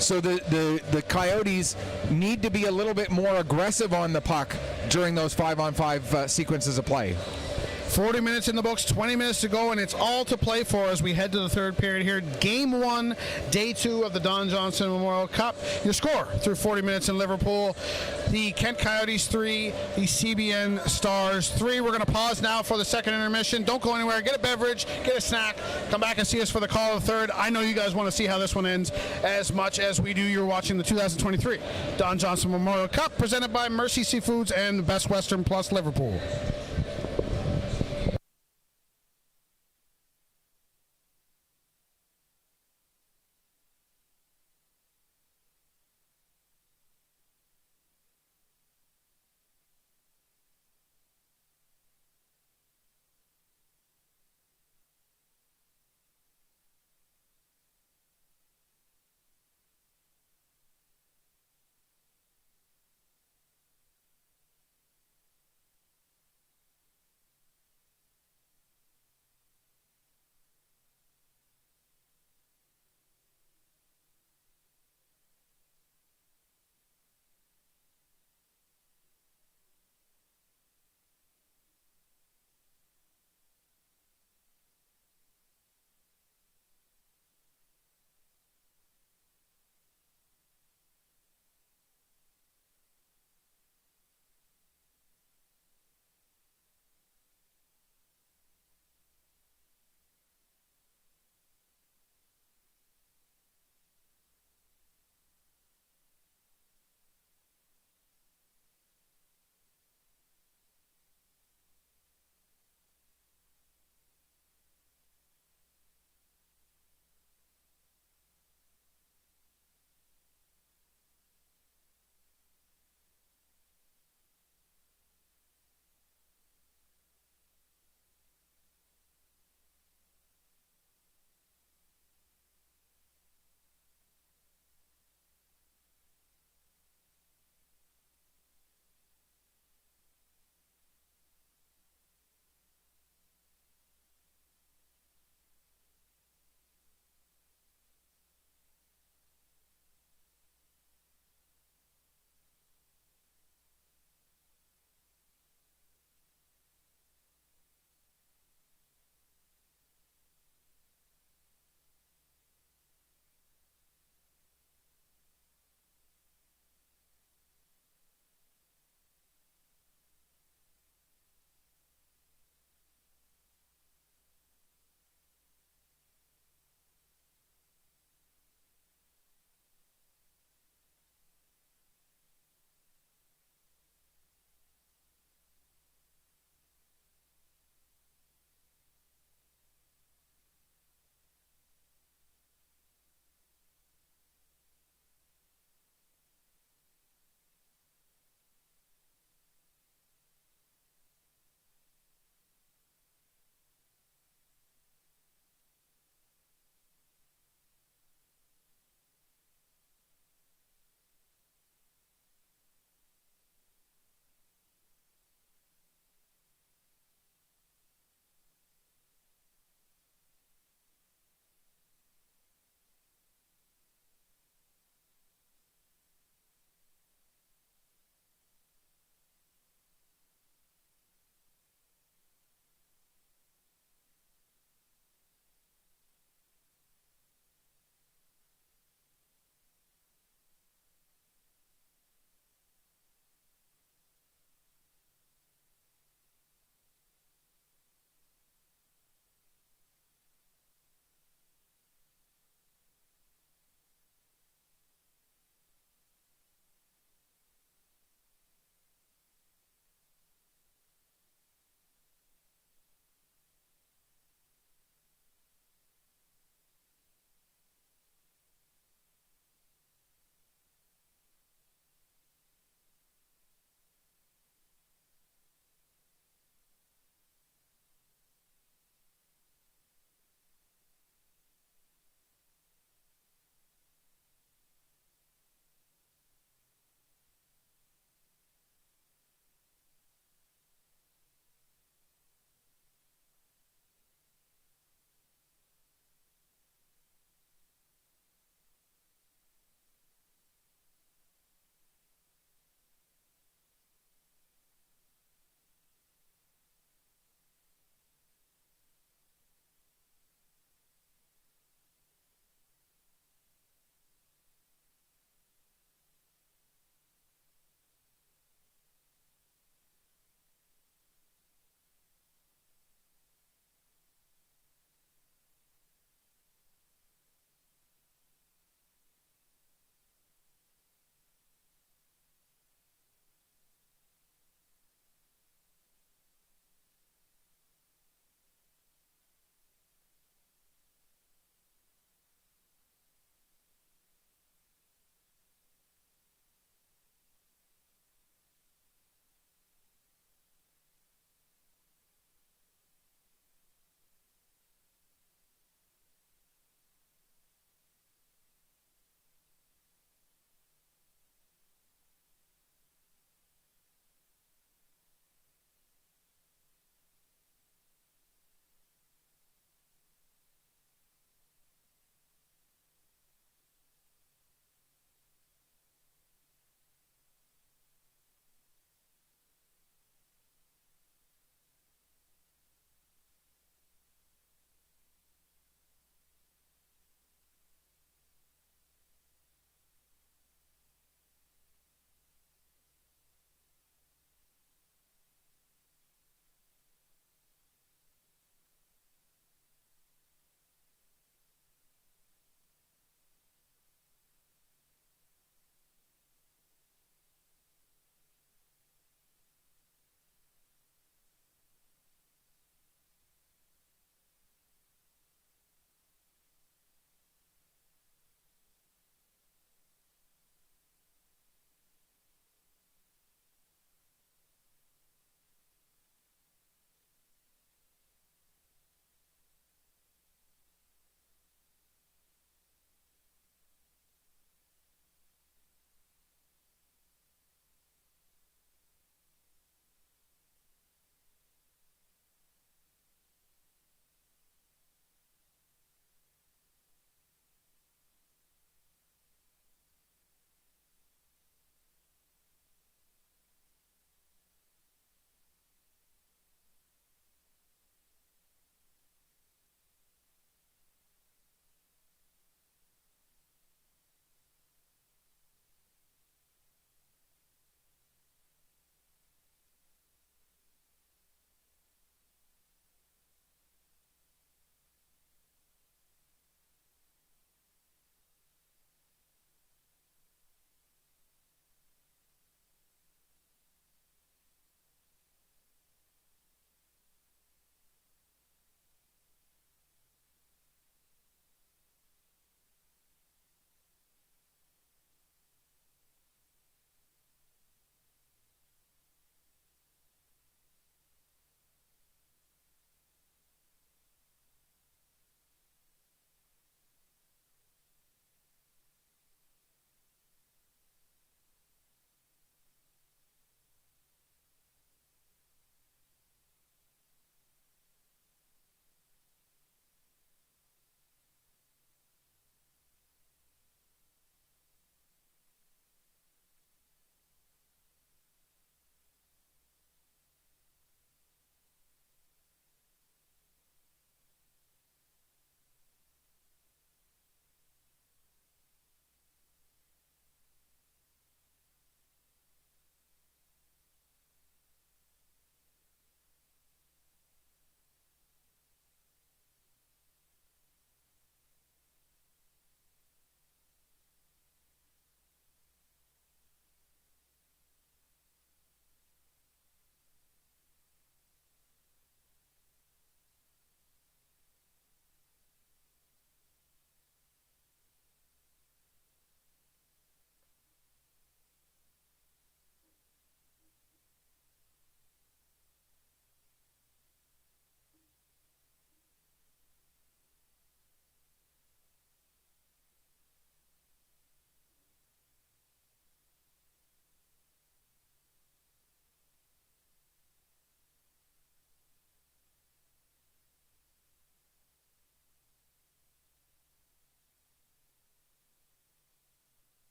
So the Coyotes need to be a little bit more aggressive on the puck during those 5-on-5 sequences of play. 40 minutes in the books, 20 minutes to go, and it's all to play for as we head to the third period here. Game 1, Day 2 of the Don Johnson Memorial Cup. Your score through 40 minutes in Liverpool: the Kent Coyotes 3, the CBN Stars 3. We're going to pause now for the second intermission. Don't go anywhere. Get a beverage, get a snack, come back and see us for the call of the third. I know you guys want to see how this one ends as much as we do. You're watching the 2023 Don Johnson Memorial Cup, presented by Mercy Seafoods and Best Western Plus Liverpool.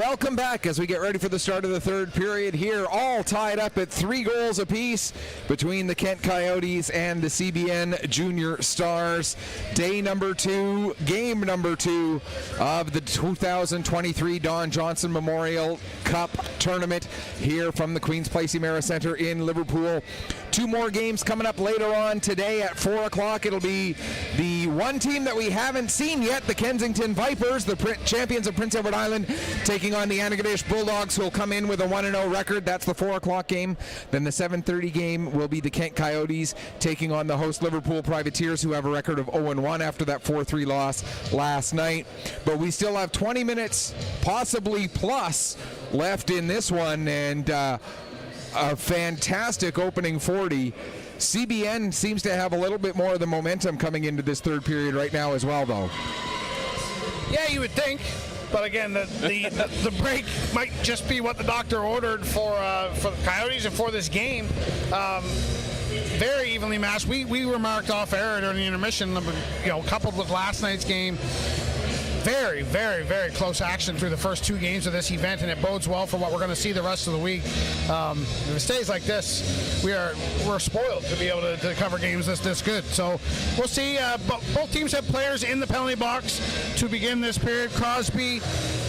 welcome back as we get ready for the start of the third period here, all tied up at 3 goals apiece between the Kent Coyotes and the CBN Junior Stars. Day number 2, game number 2 of the 2023 Don Johnson Memorial Cup Tournament here from the Queen's Place Emera Centre in Liverpool. 2 more games coming up later on today at 4 o'clock. It'll be the one team that we haven't seen yet, the Kensington Vipers, the champions of Prince Edward Island, taking on the Antigonish Bulldogs, who will come in with a 1-0 record. That's the 4 o'clock game. Then the 7:30 game will be the Kent Coyotes taking on the host Liverpool Privateers, who have a record of 0-1 after that 4-3 loss last night. But we still have 20 minutes, possibly plus, left in this one, and a fantastic opening 40. CBN seems to have a little bit more of the momentum coming into this third period right now as well, though. Yeah, you would think. But again, the break might just be what the doctor ordered for the Coyotes and for this game. Very evenly matched. We remarked off air during the intermission, coupled with last night's game. Very, very, very close action through the first 2 games of this event, and it bodes well for what we're going to see the rest of the week. If it stays like this, we're spoiled to be able to cover games this good. So we'll see. Both teams have players in the penalty box to begin this period. Crosby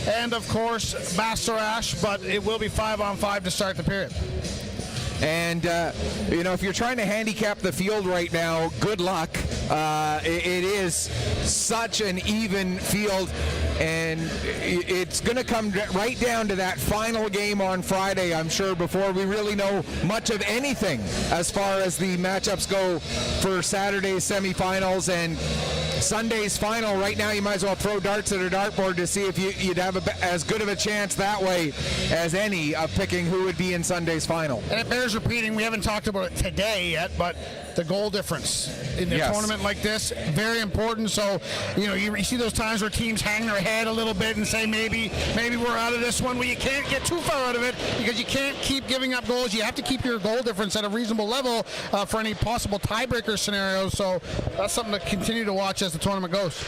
and, of course, Bastarash, but it will be 5-on-5 to start the period. And, if you're trying to handicap the field right now, good luck. It is such an even field, and it's going to come right down to that final game on Friday, I'm sure, before we really know much of anything as far as the matchups go for Saturday's semifinals and Sunday's final. Right now, you might as well throw darts at a dartboard to see if you'd have as good of a chance that way as any of picking who would be in Sunday's final. And it bears repeating, we haven't talked about it today yet, but the goal difference in a tournament like this, very important. So, you see those times where teams hang their head a little bit and say, maybe we're out of this one. Well, you can't get too far out of it because you can't keep giving up goals. You have to keep your goal difference at a reasonable level for any possible tiebreaker scenarios. So that's something to continue to watch as the tournament goes.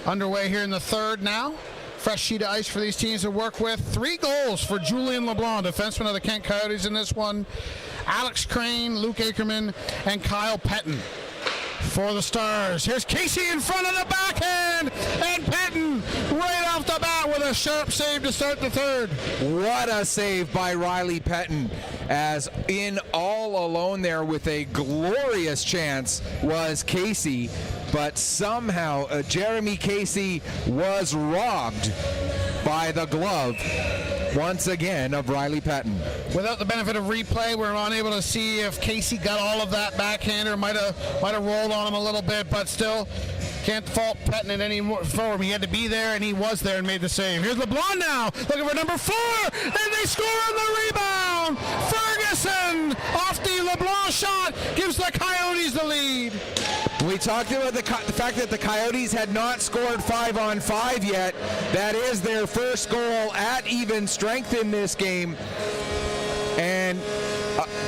Underway here in the third now. Fresh sheet of ice for these teams to work with. 3 goals for Julian LeBlanc, defenseman of the Kent Coyotes in this one. Alex Crane, Luke Ackerman, and Kyle Pettin for the Stars. Here's Casey in front of the backhand, and Pettin right off the bat with a sharp save to start the third. What a save by Riley Pettin, as in all alone there with a glorious chance was Casey, but somehow Jeremy Casey was robbed by the glove once again of Riley Pettin. Without the benefit of replay, we're unable to see if Casey got all of that backhander. Might have rolled on him a little bit, but still can't fault Pettin in any form. He had to be there, and he was there and made the save. Here's LeBlanc now, looking for number 4, and they score on the rebound. Ferguson off the LeBlanc shot gives the Coyotes the lead. We talked about the fact that the Coyotes had not scored 5-on-5 yet. That is their first goal at even strength in this game. And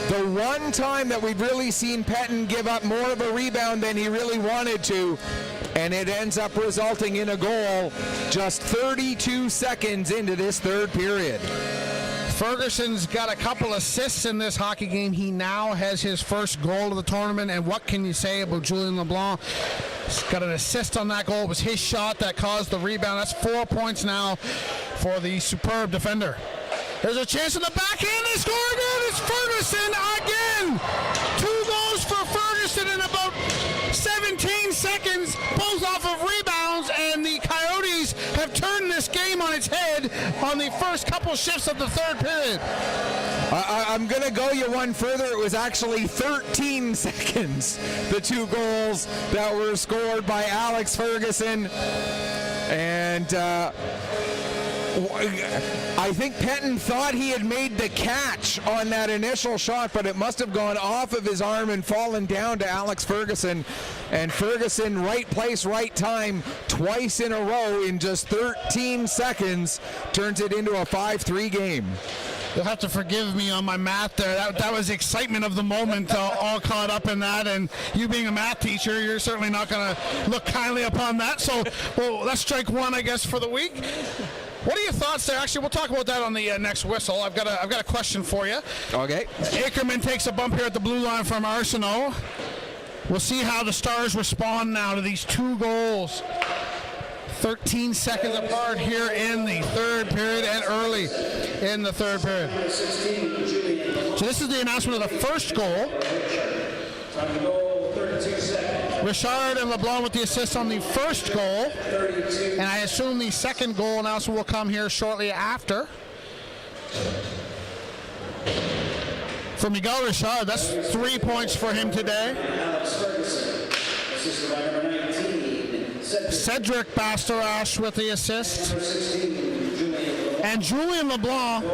the one time that we've really seen Pettin give up more of a rebound than he really wanted to, and it ends up resulting in a goal just 32 seconds into this third period. Ferguson's got a couple assists in this hockey game. He now has his first goal of the tournament, and what can you say about Julian LeBlanc? He's got an assist on that goal. It was his shot that caused the rebound. That's 4 points now for the superb defender. There's a chance in the backhand. They score again. It's Ferguson again. 2 goals for Ferguson in about 17 seconds, both off of rebounds, and the Coyotes have turned this game on its head on the first couple shifts of the third period. I'm going to go you one further. It was actually 13 seconds, the 2 goals that were scored by Alex Ferguson. And I think Pettin thought he had made the catch on that initial shot, but it must have gone off of his arm and fallen down to Alex Ferguson. And Ferguson, right place, right time, twice in a row in just 13 seconds, turns it into a 5-3 game. You'll have to forgive me on my math there. That was the excitement of the moment, all caught up in that. And you being a math teacher, you're certainly not going to look kindly upon that. So, well, that's strike one, I guess, for the week. What are your thoughts there? Actually, we'll talk about that on the next whistle. I've got a question for you. Okay. Ackerman takes a bump here at the blue line from Arsenault. We'll see how the Stars respond now to these 2 goals. 13 seconds apart here in the third period and early in the third period. So this is the announcement of the first goal. Richard and LeBlanc with the assist on the first goal. And I assume the second goal announcement will come here shortly after. For Miguel Richard, that's 3 points for him today. Cedric Bastarache with the assist. And Julian LeBlanc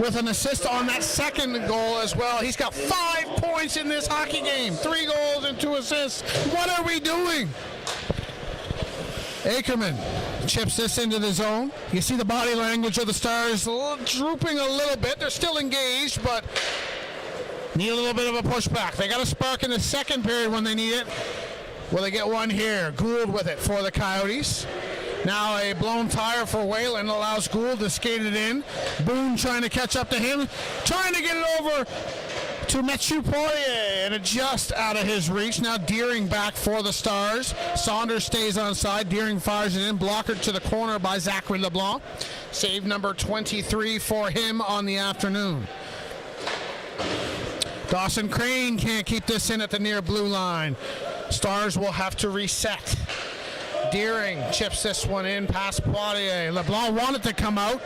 with an assist on that second goal as well. He's got 5 points in this hockey game. 3 goals and 2 assists. What are we doing? Ackerman chips this into the zone. You see the body language of the Stars drooping a little bit. They're still engaged, but need a little bit of a pushback. They got a spark in the second period when they need it. Will they get one here? Gould with it for the Coyotes. Now a blown tire for Whalen allows Gould to skate it in. Boone trying to catch up to him. Trying to get it over to Mathieu Poirier, and it just out of his reach. Now Deering back for the Stars. Saunders stays on side. Deering fires it in. Blocker to the corner by Zachary LeBlanc. Save number 23 for him on the afternoon. Dawson Crane can't keep this in at the near blue line. Stars will have to reset. Deering chips this one in past Poirier. LeBlanc wanted to come out,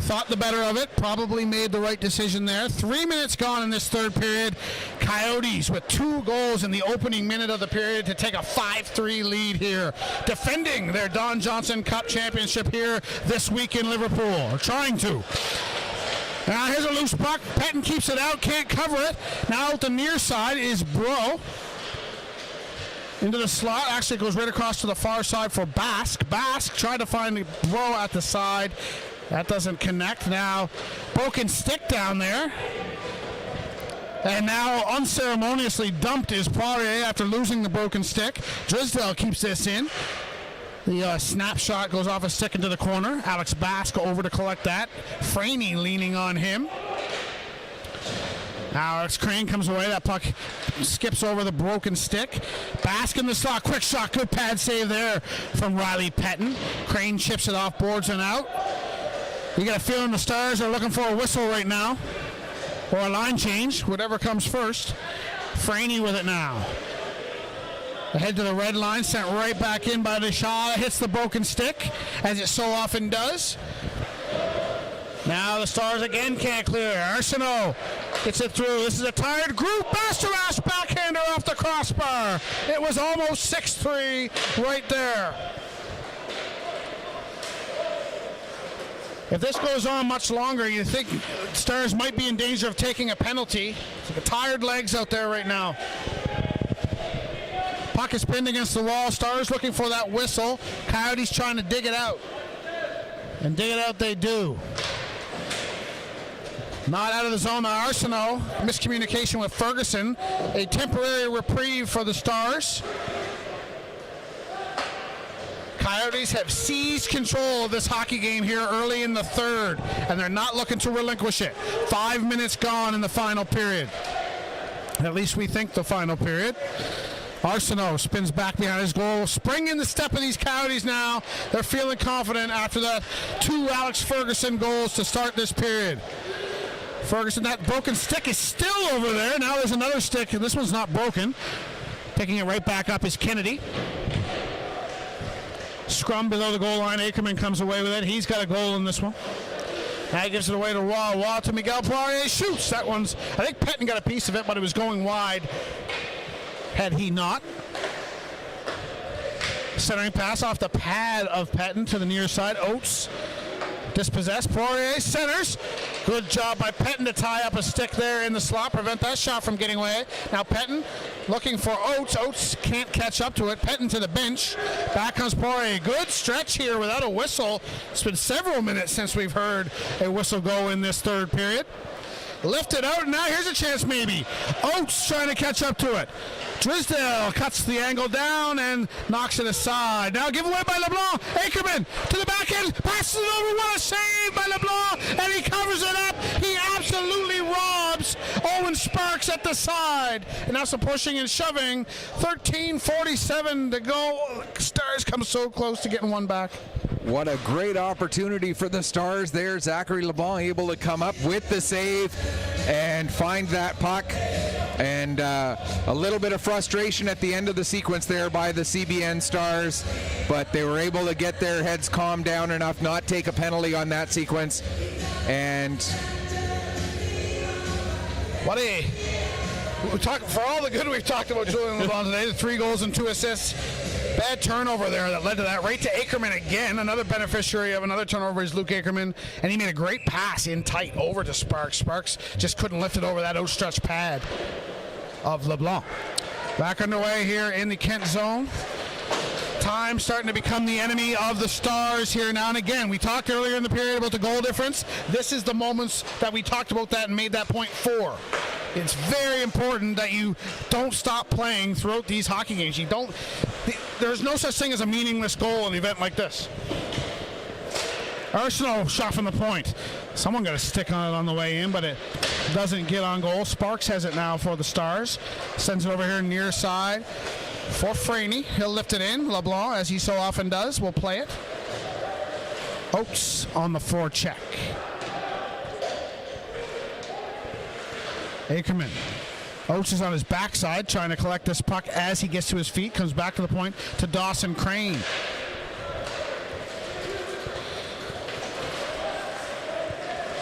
thought the better of it, probably made the right decision there. 3 minutes gone in this third period. Coyotes with 2 goals in the opening minute of the period to take a 5-3 lead here. Defending their Don Johnson Cup championship here this week in Liverpool, or trying to. Now here's a loose puck. Pettin keeps it out, can't cover it. Now out the near side is Bro. Into the slot, actually goes right across to the far side for Bask. Bask tried to find Bro at the side. That doesn't connect. Now, broken stick down there. And now unceremoniously dumped is Poirier after losing the broken stick. Drysdale keeps this in. The snapshot goes off a stick into the corner. Alex Bask over to collect that. Franey leaning on him. Now Alex Crane comes away. That puck skips over the broken stick. Bask in the slot. Quick shot. Good pad save there from Riley Pettin. Crane chips it off boards and out. You got a feeling the Stars are looking for a whistle right now. Or a line change. Whatever comes first. Franey with it now. Ahead to the red line. Sent right back in by Deshaw. Hits the broken stick. As it so often does. Now the Stars again can't clear. Arsenault gets it through. This is a tired group. Bastarache backhander off the crossbar. It was almost 6-3 right there. If this goes on much longer, you think Stars might be in danger of taking a penalty. The tired legs out there right now. Puck is pinned against the wall. Stars looking for that whistle. Coyotes trying to dig it out. And dig it out they do. Not out of the zone by Arsenault. Miscommunication with Ferguson. A temporary reprieve for the Stars. Coyotes have seized control of this hockey game here early in the third, and they're not looking to relinquish it. 5 minutes gone in the final period. At least we think the final period. Arsenault spins back behind his goal. Spring in the step of these Coyotes now. They're feeling confident after the 2 Alex Ferguson goals to start this period. Ferguson, that broken stick is still over there. Now there's another stick, and this one's not broken. Picking it right back up is Kennedy. Scrum below the goal line. Ackerman comes away with it. He's got a goal in this one. Now he gives it away to Wall. Wall to Miguel Poirier. Shoots. That one's, I think Pettin got a piece of it, but it was going wide had he not. Centering pass off the pad of Pettin to the near side. Oates Dispossessed. Poirier centers. Good job by Pettin to tie up a stick there in the slot, prevent that shot from getting away. Now Pettin looking for Oates. Oates can't catch up to it. Pettin to the bench. Back comes Poirier. Good stretch here without a whistle. It's been several minutes since we've heard a whistle go in this third period. Lifted out, and now here's a chance maybe. Oates trying to catch up to it. Drysdale cuts the angle down and knocks it aside. Now give away by LeBlanc. Ackerman to the back end, passes it over. What a save by LeBlanc, and he covers it up. He absolutely robs Owen Sparks at the side. And now some pushing and shoving. 13:47 to go. Stars come so close to getting one back. What a great opportunity for the Stars there. Zachary LeBlanc able to come up with the save and find that puck. And a little bit of frustration at the end of the sequence there by the CBN Stars, but they were able to get their heads calmed down enough, not take a penalty on that sequence. And what a... for all the good we've talked about Julian LeBlanc today, the 3 goals and 2 assists. Bad turnover there that led to that. Right to Ackerman again. Another beneficiary of another turnover is Luke Ackerman. And he made a great pass in tight over to Sparks. Sparks just couldn't lift it over that outstretched pad of LeBlanc. Back underway here in the Kent zone. Time starting to become the enemy of the Stars here now and again. We talked earlier in the period about the goal difference. This is the moments that we talked about that and made that point for. It's very important that you don't stop playing throughout these hockey games. There's no such thing as a meaningless goal in an event like this. Arsenault shot from the point. Someone got a stick on it on the way in, but it doesn't get on goal. Sparks has it now for the Stars. Sends it over here near side for Franey. He'll lift it in. LeBlanc, as he so often does, will play it. Oates on the forecheck. Ackerman. Oates is on his backside trying to collect this puck as he gets to his feet. Comes back to the point to Dawson Crane.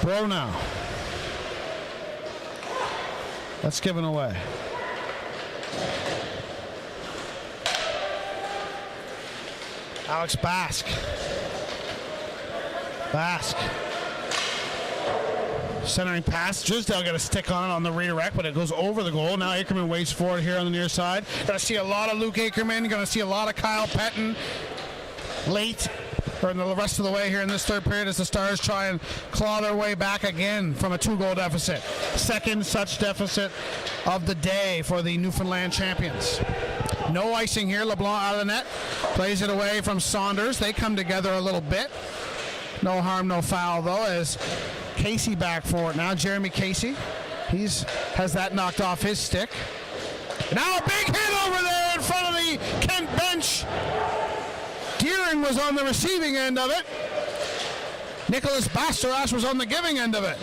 Bro now. That's given away. Alex Bask. Centering pass. Drysdale got a stick on it on the redirect, but it goes over the goal. Now Ackerman waits for it here on the near side. Going to see a lot of Luke Ackerman. Going to see a lot of Kyle Pettin late, or in the rest of the way here in this third period, as the Stars try and claw their way back again from a 2-goal deficit. Second such deficit of the day for the Newfoundland champions. No icing here. LeBlanc out of the net. Plays it away from Saunders. They come together a little bit. No harm, no foul, though, as Casey back for it now. Jeremy Casey. Has that knocked off his stick. Now a big hit over there in front of the Kent bench. Deering was on the receiving end of it. Nicholas Bastoras was on the giving end of it.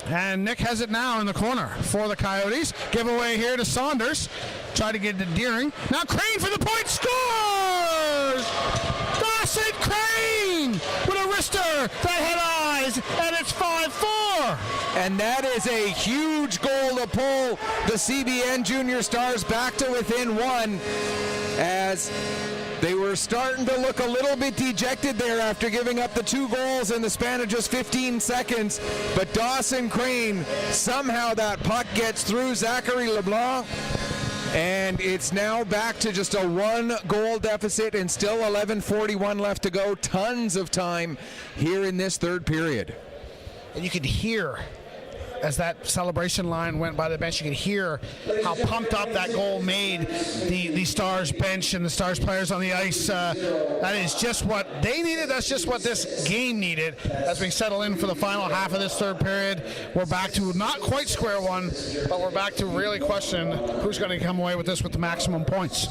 And Nick has it now in the corner for the Coyotes. Giveaway here to Saunders. Try to get to Deering. Now Crane for the point. Scores! Dawson Crane with a wrister that had eyes, and it's 5-4. And that is a huge goal to pull the CBN Junior Stars back to within 1, as they were starting to look a little bit dejected there after giving up the 2 goals in the span of just 15 seconds. But Dawson Crane, somehow that puck gets through Zachary LeBlanc, and it's now back to just a 1-goal deficit and still 11:41 left to go. Tons of time here in this third period. And you could hear, as that celebration line went by the bench, you could hear how pumped up that goal made the Stars bench and the Stars players on the ice. That is just what they needed. That's just what this game needed. As we settle in for the final half of this third period, we're back to not quite square one, but we're back to really questioning who's going to come away with this with the maximum points.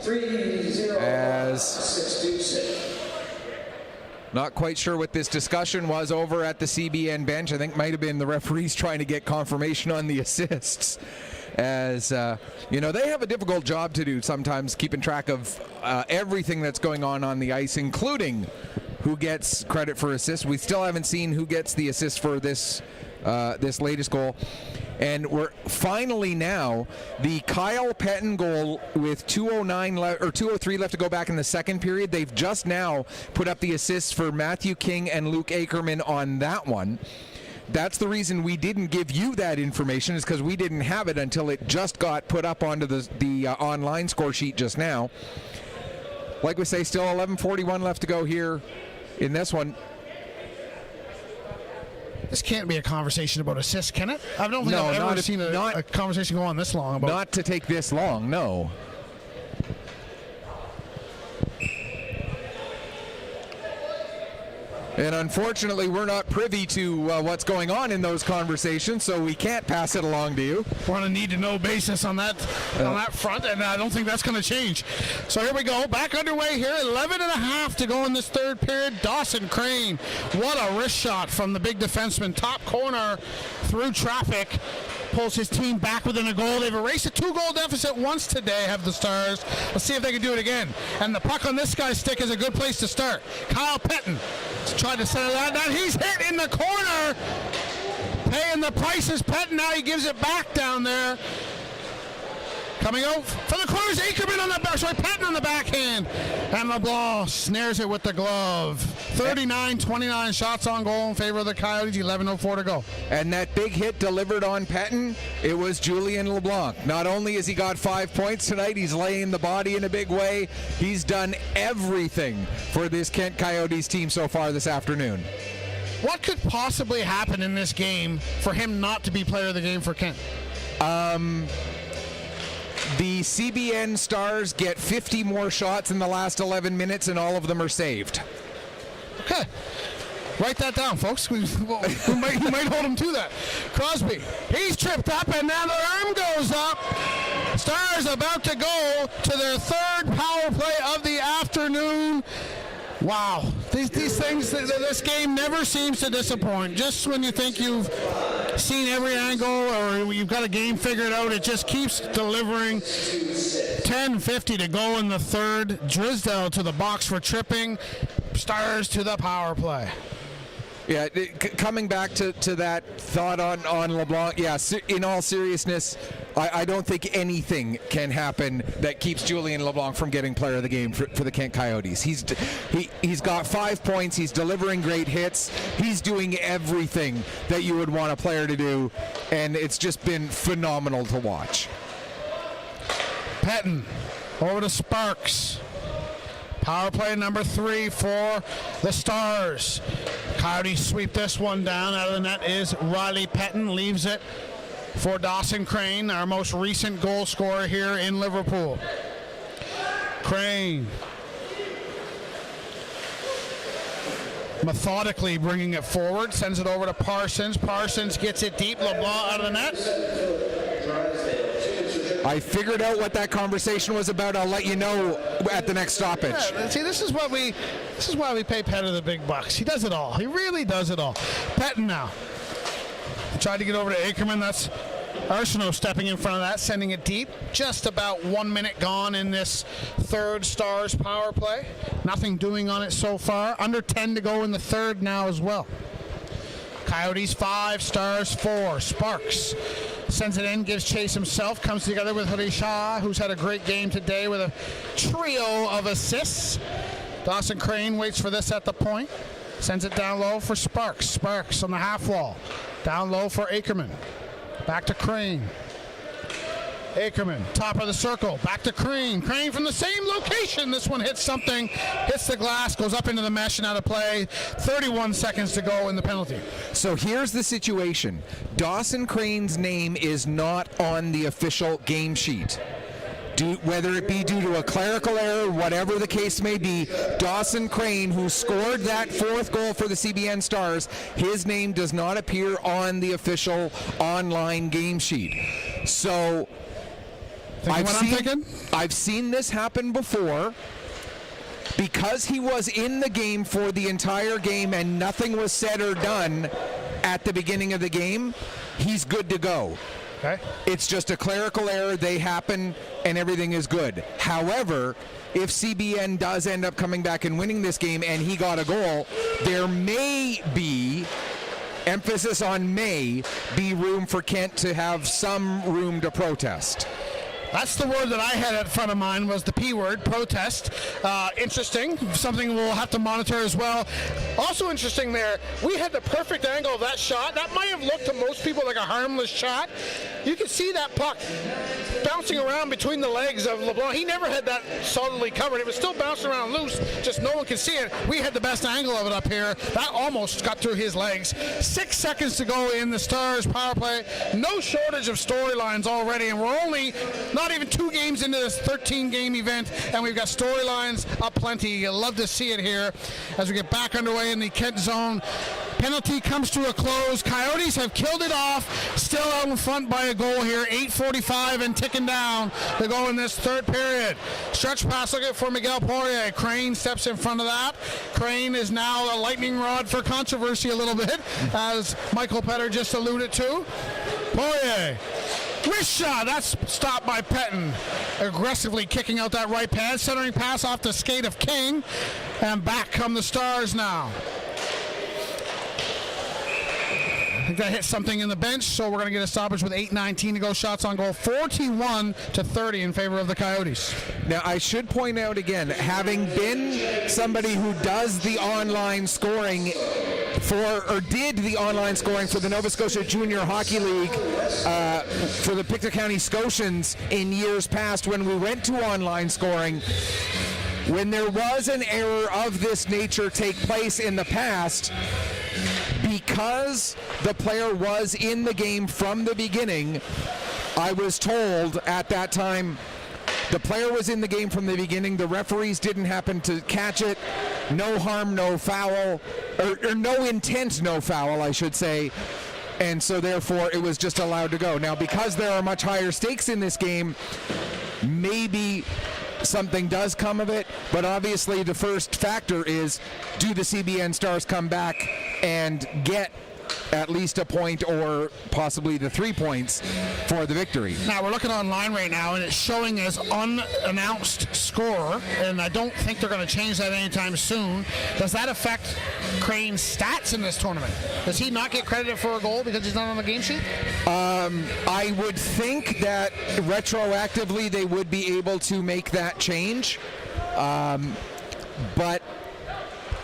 3-0. As not quite sure what this discussion was over at the CBN bench. I think might have been the referees trying to get confirmation on the assists. As, they have a difficult job to do sometimes, keeping track of everything that's going on the ice, including who gets credit for assists. We still haven't seen who gets the assist for this latest goal. And we're finally now the Kyle Pettin goal with 2:03 left to go back in the second period. They've just now put up the assists for Matthew King and Luke Ackerman on that one. That's the reason we didn't give you that information, is because we didn't have it until it just got put up onto the online score sheet just now. Like we say, still 11:41 left to go here in this one. This can't be a conversation about assists, can it? I don't think No, I've ever not seen a conversation go on this long about. Not to take this long, no. And unfortunately, we're not privy to what's going on in those conversations, so we can't pass it along to you. We're on a need-to-know basis on that front, and I don't think that's going to change. So here we go, back underway here, 11.5 to go in this third period. Dawson Crane, what a wrist shot from the big defenseman, top corner through traffic, pulls his team back within a goal. They've erased a 2-goal deficit once today, have the Stars. Let's see if they can do it again. And the puck on this guy's stick is a good place to start. Kyle Pettin tried to settle that down. He's hit in the corner. Paying the price is Pettin. Now he gives it back down there. Coming out from the corners, Ackerman on the back, Pettin on the backhand. And LeBlanc snares it with the glove. 39-29 shots on goal in favor of the Coyotes, 11:04 to go. And that big hit delivered on Pettin, it was Julien LeBlanc. Not only has he got 5 points tonight, he's laying the body in a big way. He's done everything for this Kent Coyotes team so far this afternoon. What could possibly happen in this game for him not to be player of the game for Kent? The CBN Stars get 50 more shots in the last 11 minutes, and all of them are saved. Okay. Write that down, folks. We might hold him to that. Crosby, he's tripped up, and now the arm goes up. Stars about to go to their third power play of the afternoon. Wow. These things, this game never seems to disappoint. Just when you think you've seen every angle or you've got a game figured out, it just keeps delivering. 10:50 to go in the third. Drysdale to the box for tripping. Stars to the power play. Yeah, coming back to that thought on LeBlanc, yeah, in all seriousness, I don't think anything can happen that keeps Julien LeBlanc from getting player of the game for the Kent Coyotes. He's got 5 points, he's delivering great hits, he's doing everything that you would want a player to do, and it's just been phenomenal to watch. Pettin over to Sparks. Power play number 3 for the Stars. Coyotes sweep this one down. Out of the net is Riley Pettin. Leaves it for Dawson Crane, our most recent goal scorer here in Liverpool. Crane methodically bringing it forward. Sends it over to Parsons. Parsons gets it deep. LeBlanc out of the net. I figured out what that conversation was about. I'll let you know at the next stoppage. Yeah, see, this is why we pay Pettin the big bucks. He does it all. He really does it all. Pettin now tried to get over to Ackerman. That's Arsenault stepping in front of that, sending it deep. Just about 1 minute gone in this third Stars power play. Nothing doing on it so far. Under 10 to go in the third now as well. Coyotes 5, Stars 4. Sparks sends it in, gives chase himself, comes together with Richard, who's had a great game today with a trio of assists. Dawson Crane waits for this at the point, sends it down low for Sparks. Sparks on the half wall, down low for Ackerman. Back to Crane. Ackerman, top of the circle, back to Crane. Crane from the same location. This one hits something, hits the glass, goes up into the mesh and out of play. 31 seconds to go in the penalty. So here's the situation. Dawson Crane's name is not on the official game sheet. Whether it be due to a clerical error, whatever the case may be, Dawson Crane, who scored that fourth goal for the CBN Stars, his name does not appear on the official online game sheet. So I've seen this happen before. Because he was in the game for the entire game and nothing was said or done at the beginning of the game, he's good to go. Okay. It's just a clerical error. They happen, and everything is good. However, if CBN does end up coming back and winning this game and he got a goal, there may be emphasis on may, be room for Kent to have some room to protest. That's the word that I had in front of mine, was the P word, protest. Interesting, something we'll have to monitor as well. Also interesting there, we had the perfect angle of that shot. That might have looked to most people like a harmless shot. You can see that puck bouncing around between the legs of LeBlanc. He never had that solidly covered. It was still bouncing around loose, just no one could see it. We had the best angle of it up here. That almost got through his legs. 6 seconds to go in the Stars power play. No shortage of storylines already, and we're only not even 2 games into this 13-game event, and we've got storylines aplenty. You love to see it here as we get back underway in the Kent zone. Penalty comes to a close. Coyotes have killed it off. Still out in front by a goal here. 8:45 and ticking down to go in this third period. Stretch pass looking for Miguel Poirier. Crane steps in front of that. Crane is now a lightning rod for controversy a little bit, as Michael Petter just alluded to. Poirier. Wrist shot. That's stopped by Pettin. Aggressively kicking out that right pad. Centering pass off the skate of King. And back come the Stars now. I think that hit something in the bench, so we're going to get a stoppage with 8:19 to go. Shots on goal, 41-30 in favor of the Coyotes. Now, I should point out again, having been somebody who does the online scoring did the online scoring for the Nova Scotia Junior Hockey League for the Pictou County Scotians in years past when we went to online scoring, when there was an error of this nature take place in the past, because the player was in the game from the beginning, I was told at that time the player was in the game from the beginning, the referees didn't happen to catch it, no harm, no foul, or no intent, no foul, I should say, and so therefore it was just allowed to go. Now, because there are much higher stakes in this game, maybe something does come of it, but obviously the first factor is, do the CBN Stars come back and get at least a point or possibly the 3 points for the victory? Now we're looking online right now, and it's showing as unannounced score, and I don't think they're going to change that anytime soon. Does that affect Crane's stats in this tournament? Does he not get credited for a goal because he's not on the game sheet? I would think that retroactively they would be able to make that change, but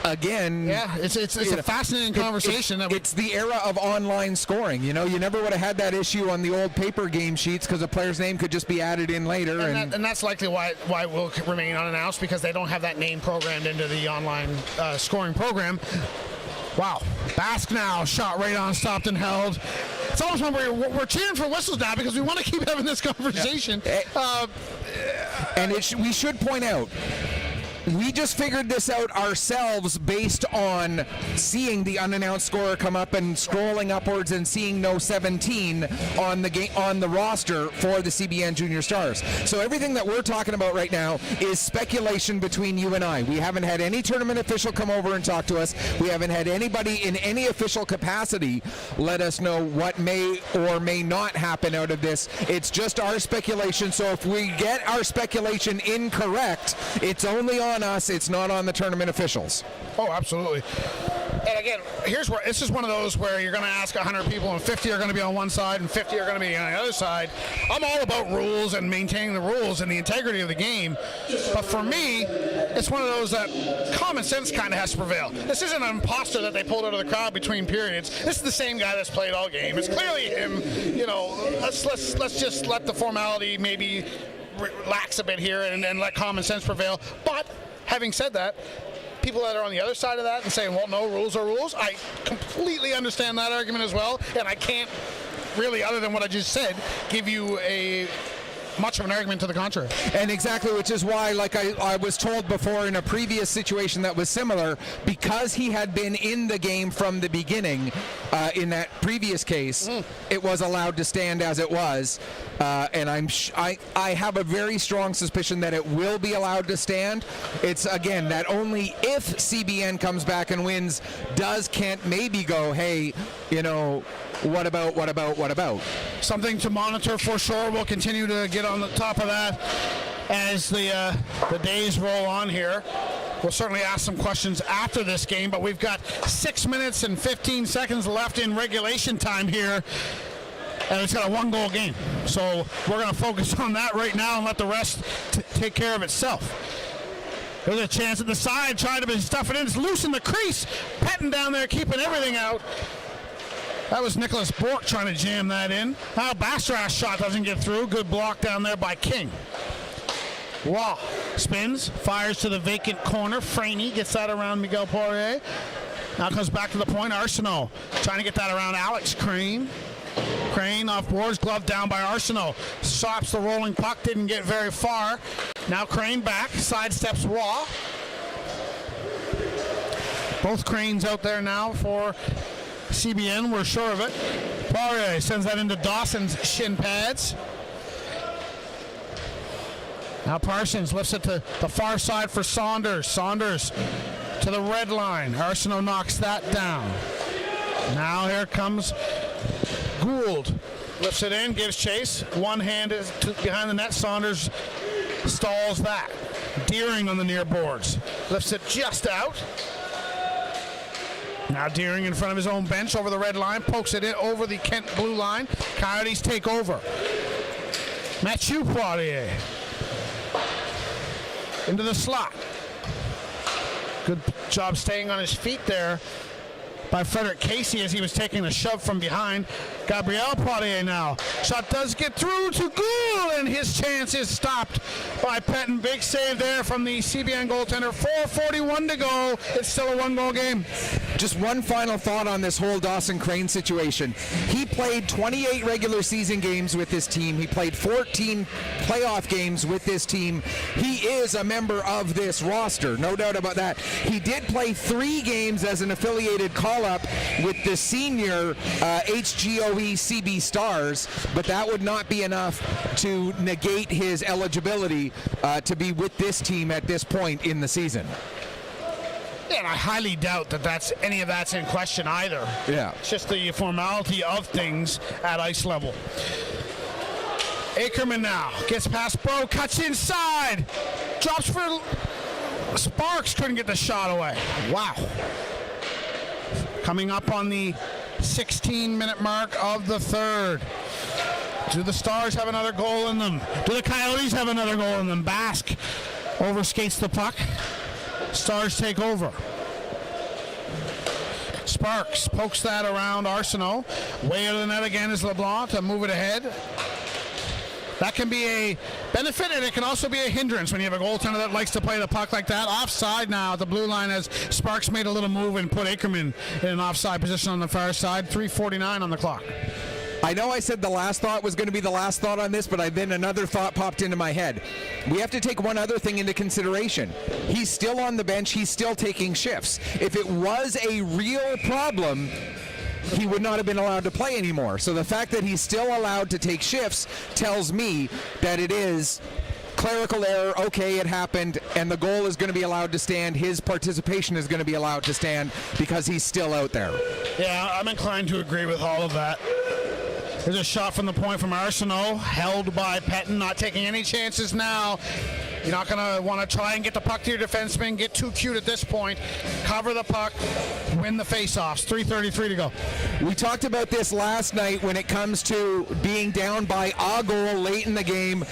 again, yeah, it's a fascinating conversation. It's the era of online scoring. You know, you never would have had that issue on the old paper game sheets because a player's name could just be added in later. And that's likely why it will remain unannounced, because they don't have that name programmed into the online scoring program. Wow. Basque now, shot right on, stopped and held. It's almost when we're cheering for whistles now because we want to keep having this conversation. Yeah. And we should point out, we just figured this out ourselves based on seeing the unannounced scorer come up and scrolling upwards and seeing no 17 on the roster for the CBN Junior Stars. So everything that we're talking about right now is speculation between you and I. We haven't had any tournament official come over and talk to us. We haven't had anybody in any official capacity let us know what may or may not happen out of this. It's just our speculation. So if we get our speculation incorrect, it's only on us, it's not on the tournament officials. Oh, absolutely. And again, this is one of those where you're going to ask 100 people and 50 are going to be on one side and 50 are going to be on the other side. I'm all about rules and maintaining the rules and the integrity of the game. But for me, it's one of those that common sense kind of has to prevail. This isn't an imposter that they pulled out of the crowd between periods. This is the same guy that's played all game. It's clearly him. You know, let's just let the formality maybe relax a bit here and let common sense prevail. But having said that, people that are on the other side of that and saying, well, no, rules are rules, I completely understand that argument as well, and I can't really, other than what I just said, give you much of an argument to the contrary. And exactly, which is why, like I was told before in a previous situation that was similar, because he had been in the game from the beginning, in that previous case, it was allowed to stand as it was. And I have a very strong suspicion that it will be allowed to stand. It's, again, that only if CBN comes back and wins does Kent maybe go, hey, you know, what about? Something to monitor for sure. We'll continue to get on the top of that as the days roll on here. We'll certainly ask some questions after this game, but we've got 6 minutes and 15 seconds left in regulation time here. And it's got a one-goal game. So we're going to focus on that right now and let the rest take care of itself. There's a chance at the side, trying to stuff it in. It's loose in the crease. Pettin down there keeping everything out. That was Nicholas Bork trying to jam that in. Now Bastrash's shot doesn't get through. Good block down there by King. Wow. Spins, fires to the vacant corner. Franey gets that around Miguel Poirier. Now comes back to the point. Arsenault trying to get that around Alex Crane. Crane off boards, glove down by Arsenault. Stops the rolling puck, didn't get very far. Now Crane back, sidesteps Waugh. Both Cranes out there now for CBN, we're sure of it. Poirier sends that into Dawson's shin pads. Now Parsons lifts it to the far side for Saunders. Saunders to the red line. Arsenault knocks that down. Now here comes Gould. Lifts it in, gives chase. One hand is behind the net. Saunders stalls that. Deering on the near boards. Lifts it just out. Now Deering in front of his own bench over the red line. Pokes it in over the Kent blue line. Coyotes take over. Mathieu Poirier into the slot. Good job staying on his feet there by Frederick Casey as he was taking a shove from behind. Gabriel Poirier now. Shot does get through to Gould, and his chance is stopped by Pettin. Big save there from the CBN goaltender. 4:41 to go. It's still a one-goal game. Just one final thought on this whole Dawson Crane situation. He played 28 regular season games with this team. He played 14 playoff games with this team. He is a member of this roster, no doubt about that. He did play 3 games as an affiliated call-up with the senior HGOE CB Stars, but that would not be enough to negate his eligibility to be with this team at this point in the season. Yeah, and I highly doubt that any of that's in question either. Yeah. It's just the formality of things at ice level. Ackerman now gets past Bro, cuts inside, drops for Sparks, couldn't get the shot away. Wow. Coming up on the 16-minute mark of the third. Do the Stars have another goal in them? Do the Coyotes have another goal in them? Basque overskates the puck. Stars take over. Sparks pokes that around Arsenault. Way out of the net again is LeBlanc to move it ahead. That can be a benefit, and it can also be a hindrance when you have a goaltender that likes to play the puck like that. Offside now at the blue line as Sparks made a little move and put Ackerman in an offside position on the far side. 3:49 on the clock. I know I said the last thought was going to be the last thought on this, but then another thought popped into my head. We have to take one other thing into consideration. He's still on the bench. He's still taking shifts. If it was a real problem, he would not have been allowed to play anymore. So the fact that he's still allowed to take shifts tells me that it is clerical error. Okay, it happened, and the goal is going to be allowed to stand. His participation is going to be allowed to stand because he's still out there. Yeah, I'm inclined to agree with all of that. There's a shot from the point from Arsenault, held by Pettin, not taking any chances now. You're not going to want to try and get the puck to your defenseman, get too cute at this point. Cover the puck, win the faceoffs. 3:33 to go. We talked about this last night when it comes to being down by a goal late in the game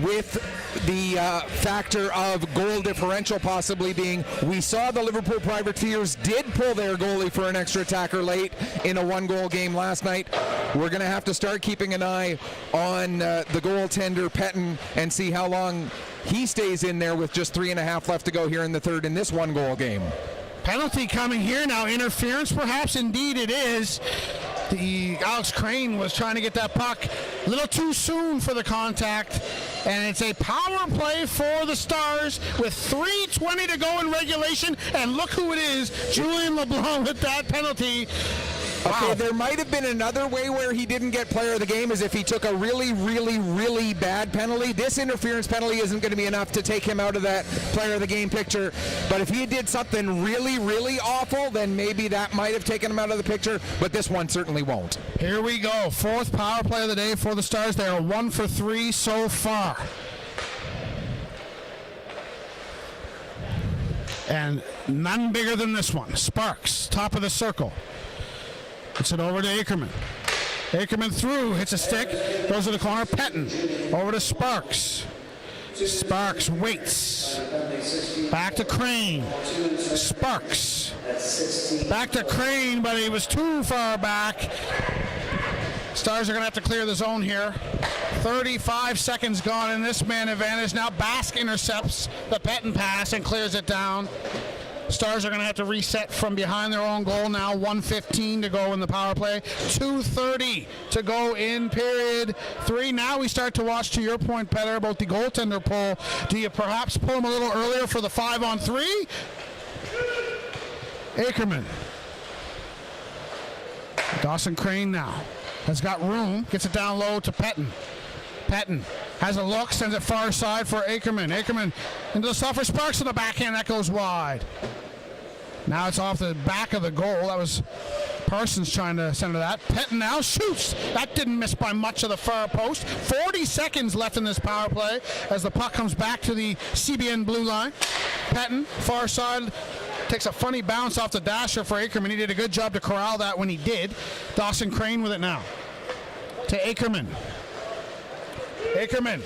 with the factor of goal differential possibly being, we saw the Liverpool Privateers did pull their goalie for an extra attacker late in a one-goal game last night. We're going to have to start keeping an eye on the goaltender, Pettin, and see how long he stays in there with just 3.5 left to go here in the third in this one-goal game. Penalty coming here now. Interference, perhaps. Indeed it is. The Alex Crane was trying to get that puck a little too soon for the contact, and it's a power play for the Stars with 3:20 to go in regulation, and look who it is, Julien LeBlanc with that penalty. Okay, Wow. there might have been another way where he didn't get player of the game, is if he took a really, really, really bad penalty. This interference penalty isn't going to be enough to take him out of that player of the game picture. But if he did something really, really awful, then maybe that might have taken him out of the picture. But this one certainly won't. Here we go. Fourth power play of the day for the Stars. They are 1 for 3 so far. And none bigger than this one. Sparks, top of the circle. Gets it over to Ackerman. Ackerman through, hits a stick, goes to the corner. Pettin over to Sparks. Sparks waits. Back to Crane. Sparks. Back to Crane, but he was too far back. Stars are going to have to clear the zone here. 35 seconds gone in this man advantage. Now Bask intercepts the Pettin pass and clears it down. Stars are going to have to reset from behind their own goal now. 1:15 to go in the power play. 2:30 to go in period 3. Now we start to watch, to your point, Petter, about the goaltender pull. Do you perhaps pull him a little earlier for the 5-on-3? Ackerman. Dawson Crane now has got room. Gets it down low to Pettin. Pettin has a look, sends it far side for Ackerman. Ackerman into the slot for Sparks to the backhand. That goes wide. Now it's off the back of the goal. That was Parsons trying to send to that. Pettin now shoots. That didn't miss by much of the far post. 40 seconds left in this power play as the puck comes back to the CBN blue line. Pettin, far side, takes a funny bounce off the dasher for Ackerman. He did a good job to corral that when he did. Dawson Crane with it now. To Ackerman. Ackerman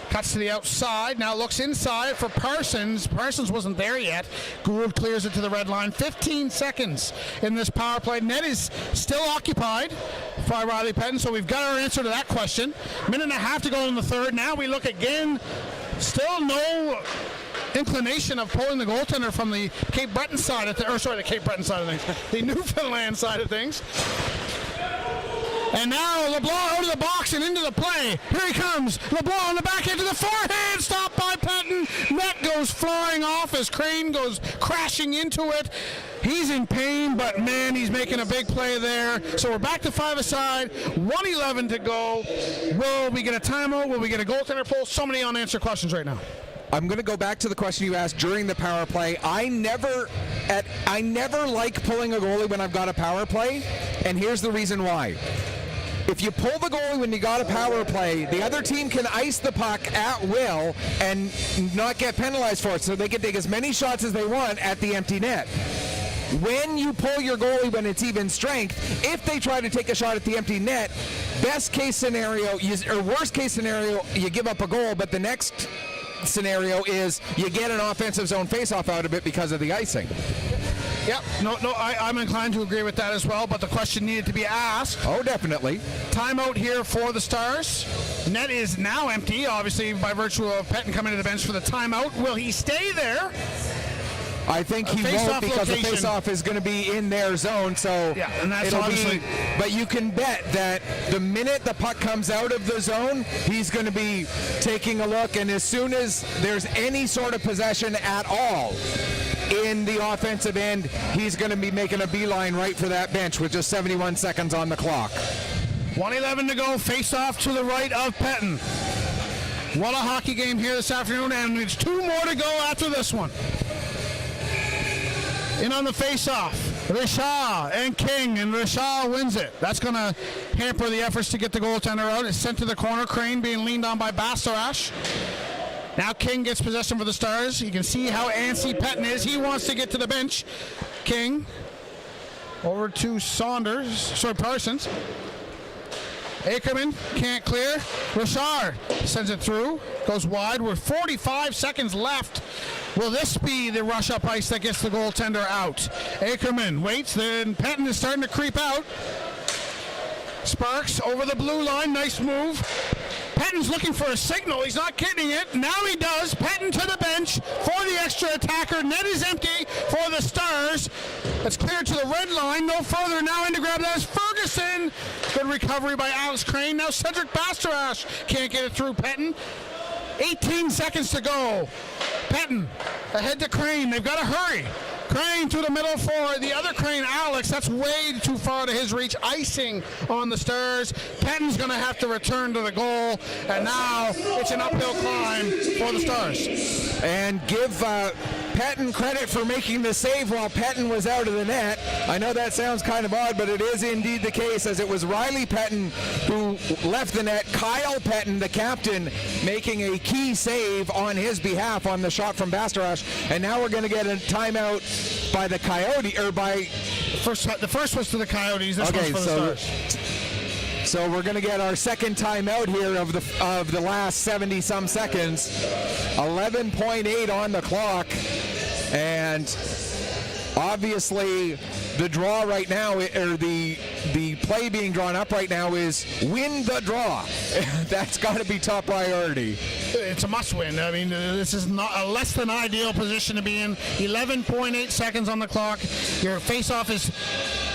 cuts to the outside, now looks inside for Parsons. Parsons wasn't there yet. Gould clears it to the red line. 15 seconds in this power play. Net is still occupied by Riley Pettin, so we've got our answer to that question. Minute and a half to go in the third. Now we look again. Still no inclination of pulling the goaltender from the Cape Breton side of the Cape Breton side of things. The Newfoundland side of things. And now LeBlanc out of the box and into the play. Here he comes. LeBlanc on the back end to the forehand. Stopped by Pettin. Net goes flying off as Crane goes crashing into it. He's in pain, but man, he's making a big play there. So we're back to 5-a-side. 1:11 to go. Will we get a timeout? Will we get a goaltender pull? So many unanswered questions right now. I'm going to go back to the question you asked during the power play. I never like pulling a goalie when I've got a power play, and here's the reason why. If you pull the goalie when you got a power play, the other team can ice the puck at will and not get penalized for it, so they can take as many shots as they want at the empty net. When you pull your goalie when it's even strength, if they try to take a shot at the empty net, best case scenario, or worst case scenario, you give up a goal, but the next scenario is you get an offensive zone faceoff out of it because of the icing. Yep, I'm inclined to agree with that as well, but the question needed to be asked. Oh, definitely. Timeout here for the Stars. Net is now empty, obviously, by virtue of Pettin coming to the bench for the timeout. Will he stay there? I think he won't, because the face-off is going to be in their zone, so yeah, and that's it'll obviously. But you can bet that the minute the puck comes out of the zone, he's going to be taking a look, and as soon as there's any sort of possession at all in the offensive end, he's going to be making a beeline right for that bench with just 71 seconds on the clock. 1:11 to go, face-off to the right of Pettin. What a hockey game here this afternoon, and there's 2 more to go after this one. In on the face-off, Richard and King, and Richard wins it. That's going to hamper the efforts to get the goaltender out. It's sent to the corner. Crane being leaned on by Bastarash. Now King gets possession for the Stars. You can see how antsy Pettin is. He wants to get to the bench. King over to Parsons. Ackerman can't clear. Richard sends it through. Goes wide with 45 seconds left. Will this be the rush-up ice that gets the goaltender out? Ackerman waits, then Pettin is starting to creep out. Sparks over the blue line, nice move. Pettin's looking for a signal, he's not getting it. Now he does. Pettin to the bench for the extra attacker. Net is empty for the Stars. It's cleared to the red line, no further. Now in to grab that is Ferguson. Good recovery by Alex Crane. Now Cedric Bastarash can't get it through Pettin. 18 seconds to go. Pettin ahead to Crane. They've got to hurry. Crane to the middle for the other Crane, Alex. That's way too far to his reach. Icing on the Stars. Pettin's going to have to return to the goal. And now it's an uphill climb for the Stars. And give Pettin credit for making the save while Pettin was out of the net. I know that sounds kind of odd, but it is indeed the case, as it was Riley Pettin who left the net. Kyle Pettin, the captain, making a key save on his behalf on the shot from Bastarash. And now we're going to get a timeout by the Coyote, or by... The first was to the Coyotes. This one's for the Stars. So we're going to get our second timeout here of the last 70-some seconds. 11.8 on the clock. And obviously the draw right now, or the play being drawn up right now, is win the draw. That's got to be top priority. It's a must-win. I mean, this is not a less than ideal position to be in. 11.8 seconds on the clock. Your face-off is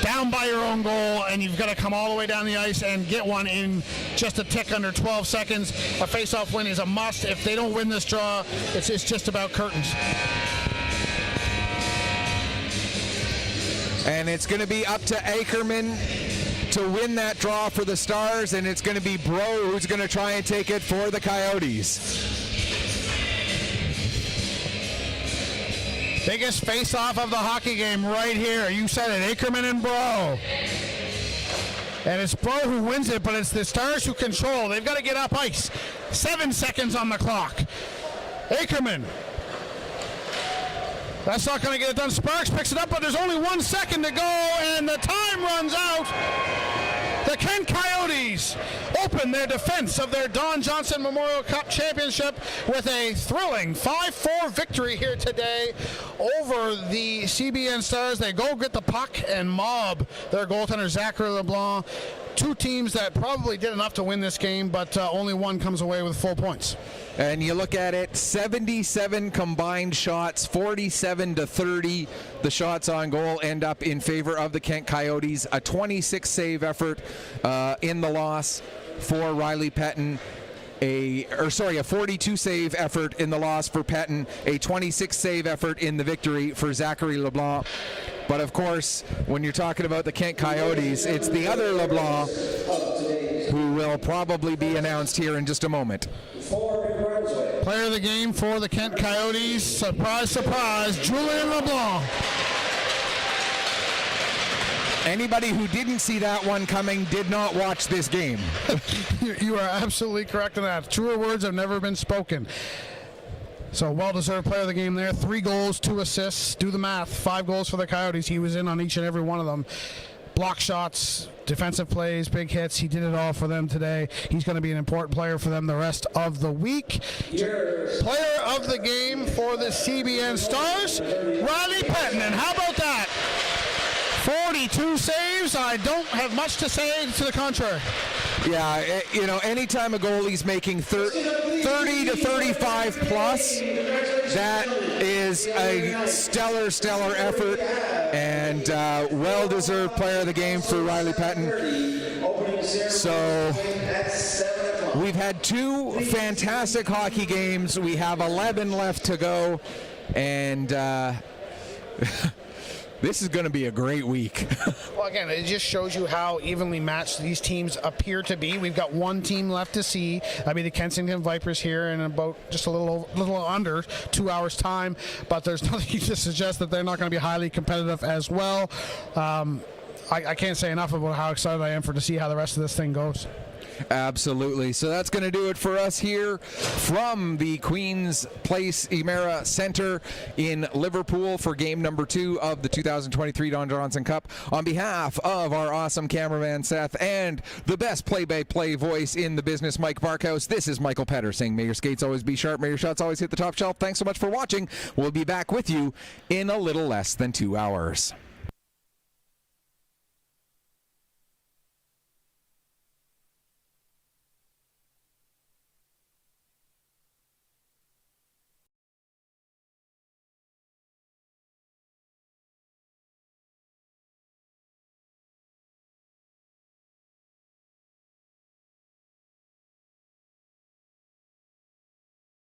down by your own goal, and you've got to come all the way down the ice and get one in just a tick under 12 seconds. A face-off win is a must. If they don't win this draw, it's just about curtains. And it's going to be up to Ackerman to win that draw for the Stars, and it's going to be Bro who's going to try and take it for the Coyotes. Biggest face-off of the hockey game right here. You said it, Ackerman and Bro. And it's Bro who wins it, but it's the Stars who control. They've got to get up ice. 7 seconds on the clock. Ackerman. That's not going to get it done. Sparks picks it up, but there's only 1 second to go, and the time runs out. The Kent Coyotes open their defense of their Don Johnson Memorial Cup Championship with a thrilling 5-4 victory here today over the CBN Stars. They go get the puck and mob their goaltender, Zachary LeBlanc. Two teams that probably did enough to win this game, but only one comes away with full points. And you look at it, 77 combined shots, 47-30. The shots on goal end up in favor of the Kent Coyotes. A 26 save effort in the loss for Riley Pettin. A 42 save effort in the loss for Pettin. A 26 save effort in the victory for Zachary LeBlanc. But of course, when you're talking about the Kent Coyotes, it's the other LeBlanc who will probably be announced here in just a moment. Player of the game for the Kent Coyotes, surprise, surprise, Julien LeBlanc. Anybody who didn't see that one coming did not watch this game. You are absolutely correct in that. Truer words have never been spoken. So well-deserved player of the game there. 3 goals, 2 assists. Do the math. 5 goals for the Coyotes. He was in on each and every one of them. Block shots, defensive plays, big hits. He did it all for them today. He's going to be an important player for them the rest of the week. Player of the game for the CBN Stars, Riley Pettin. And how about that? 42 saves. I don't have much to say to the contrary. Yeah, you know, anytime a goalie's making 30 to 35 plus, that is a stellar effort, and well-deserved player of the game for Riley Pettin. So we've had 2 fantastic hockey games. We have 11 left to go, and this is going to be a great week. Well, again, it just shows you how evenly matched these teams appear to be. We've got 1 team left to see. That'll be the Kensington Vipers here in about just a little under 2 hours' time. But there's nothing to suggest that they're not going to be highly competitive as well. I can't say enough about how excited I am to see how the rest of this thing goes. Absolutely. So that's going to do it for us here from the Queen's Place Emera Center in Liverpool for game number 2 of the 2023 Don Johnson Cup. On behalf of our awesome cameraman Seth and the best play-by-play voice in the business, Mike Barkhouse, this is Michael Petter saying may your skates always be sharp, may your shots always hit the top shelf. Thanks so much for watching. We'll be back with you in a little less than 2 hours.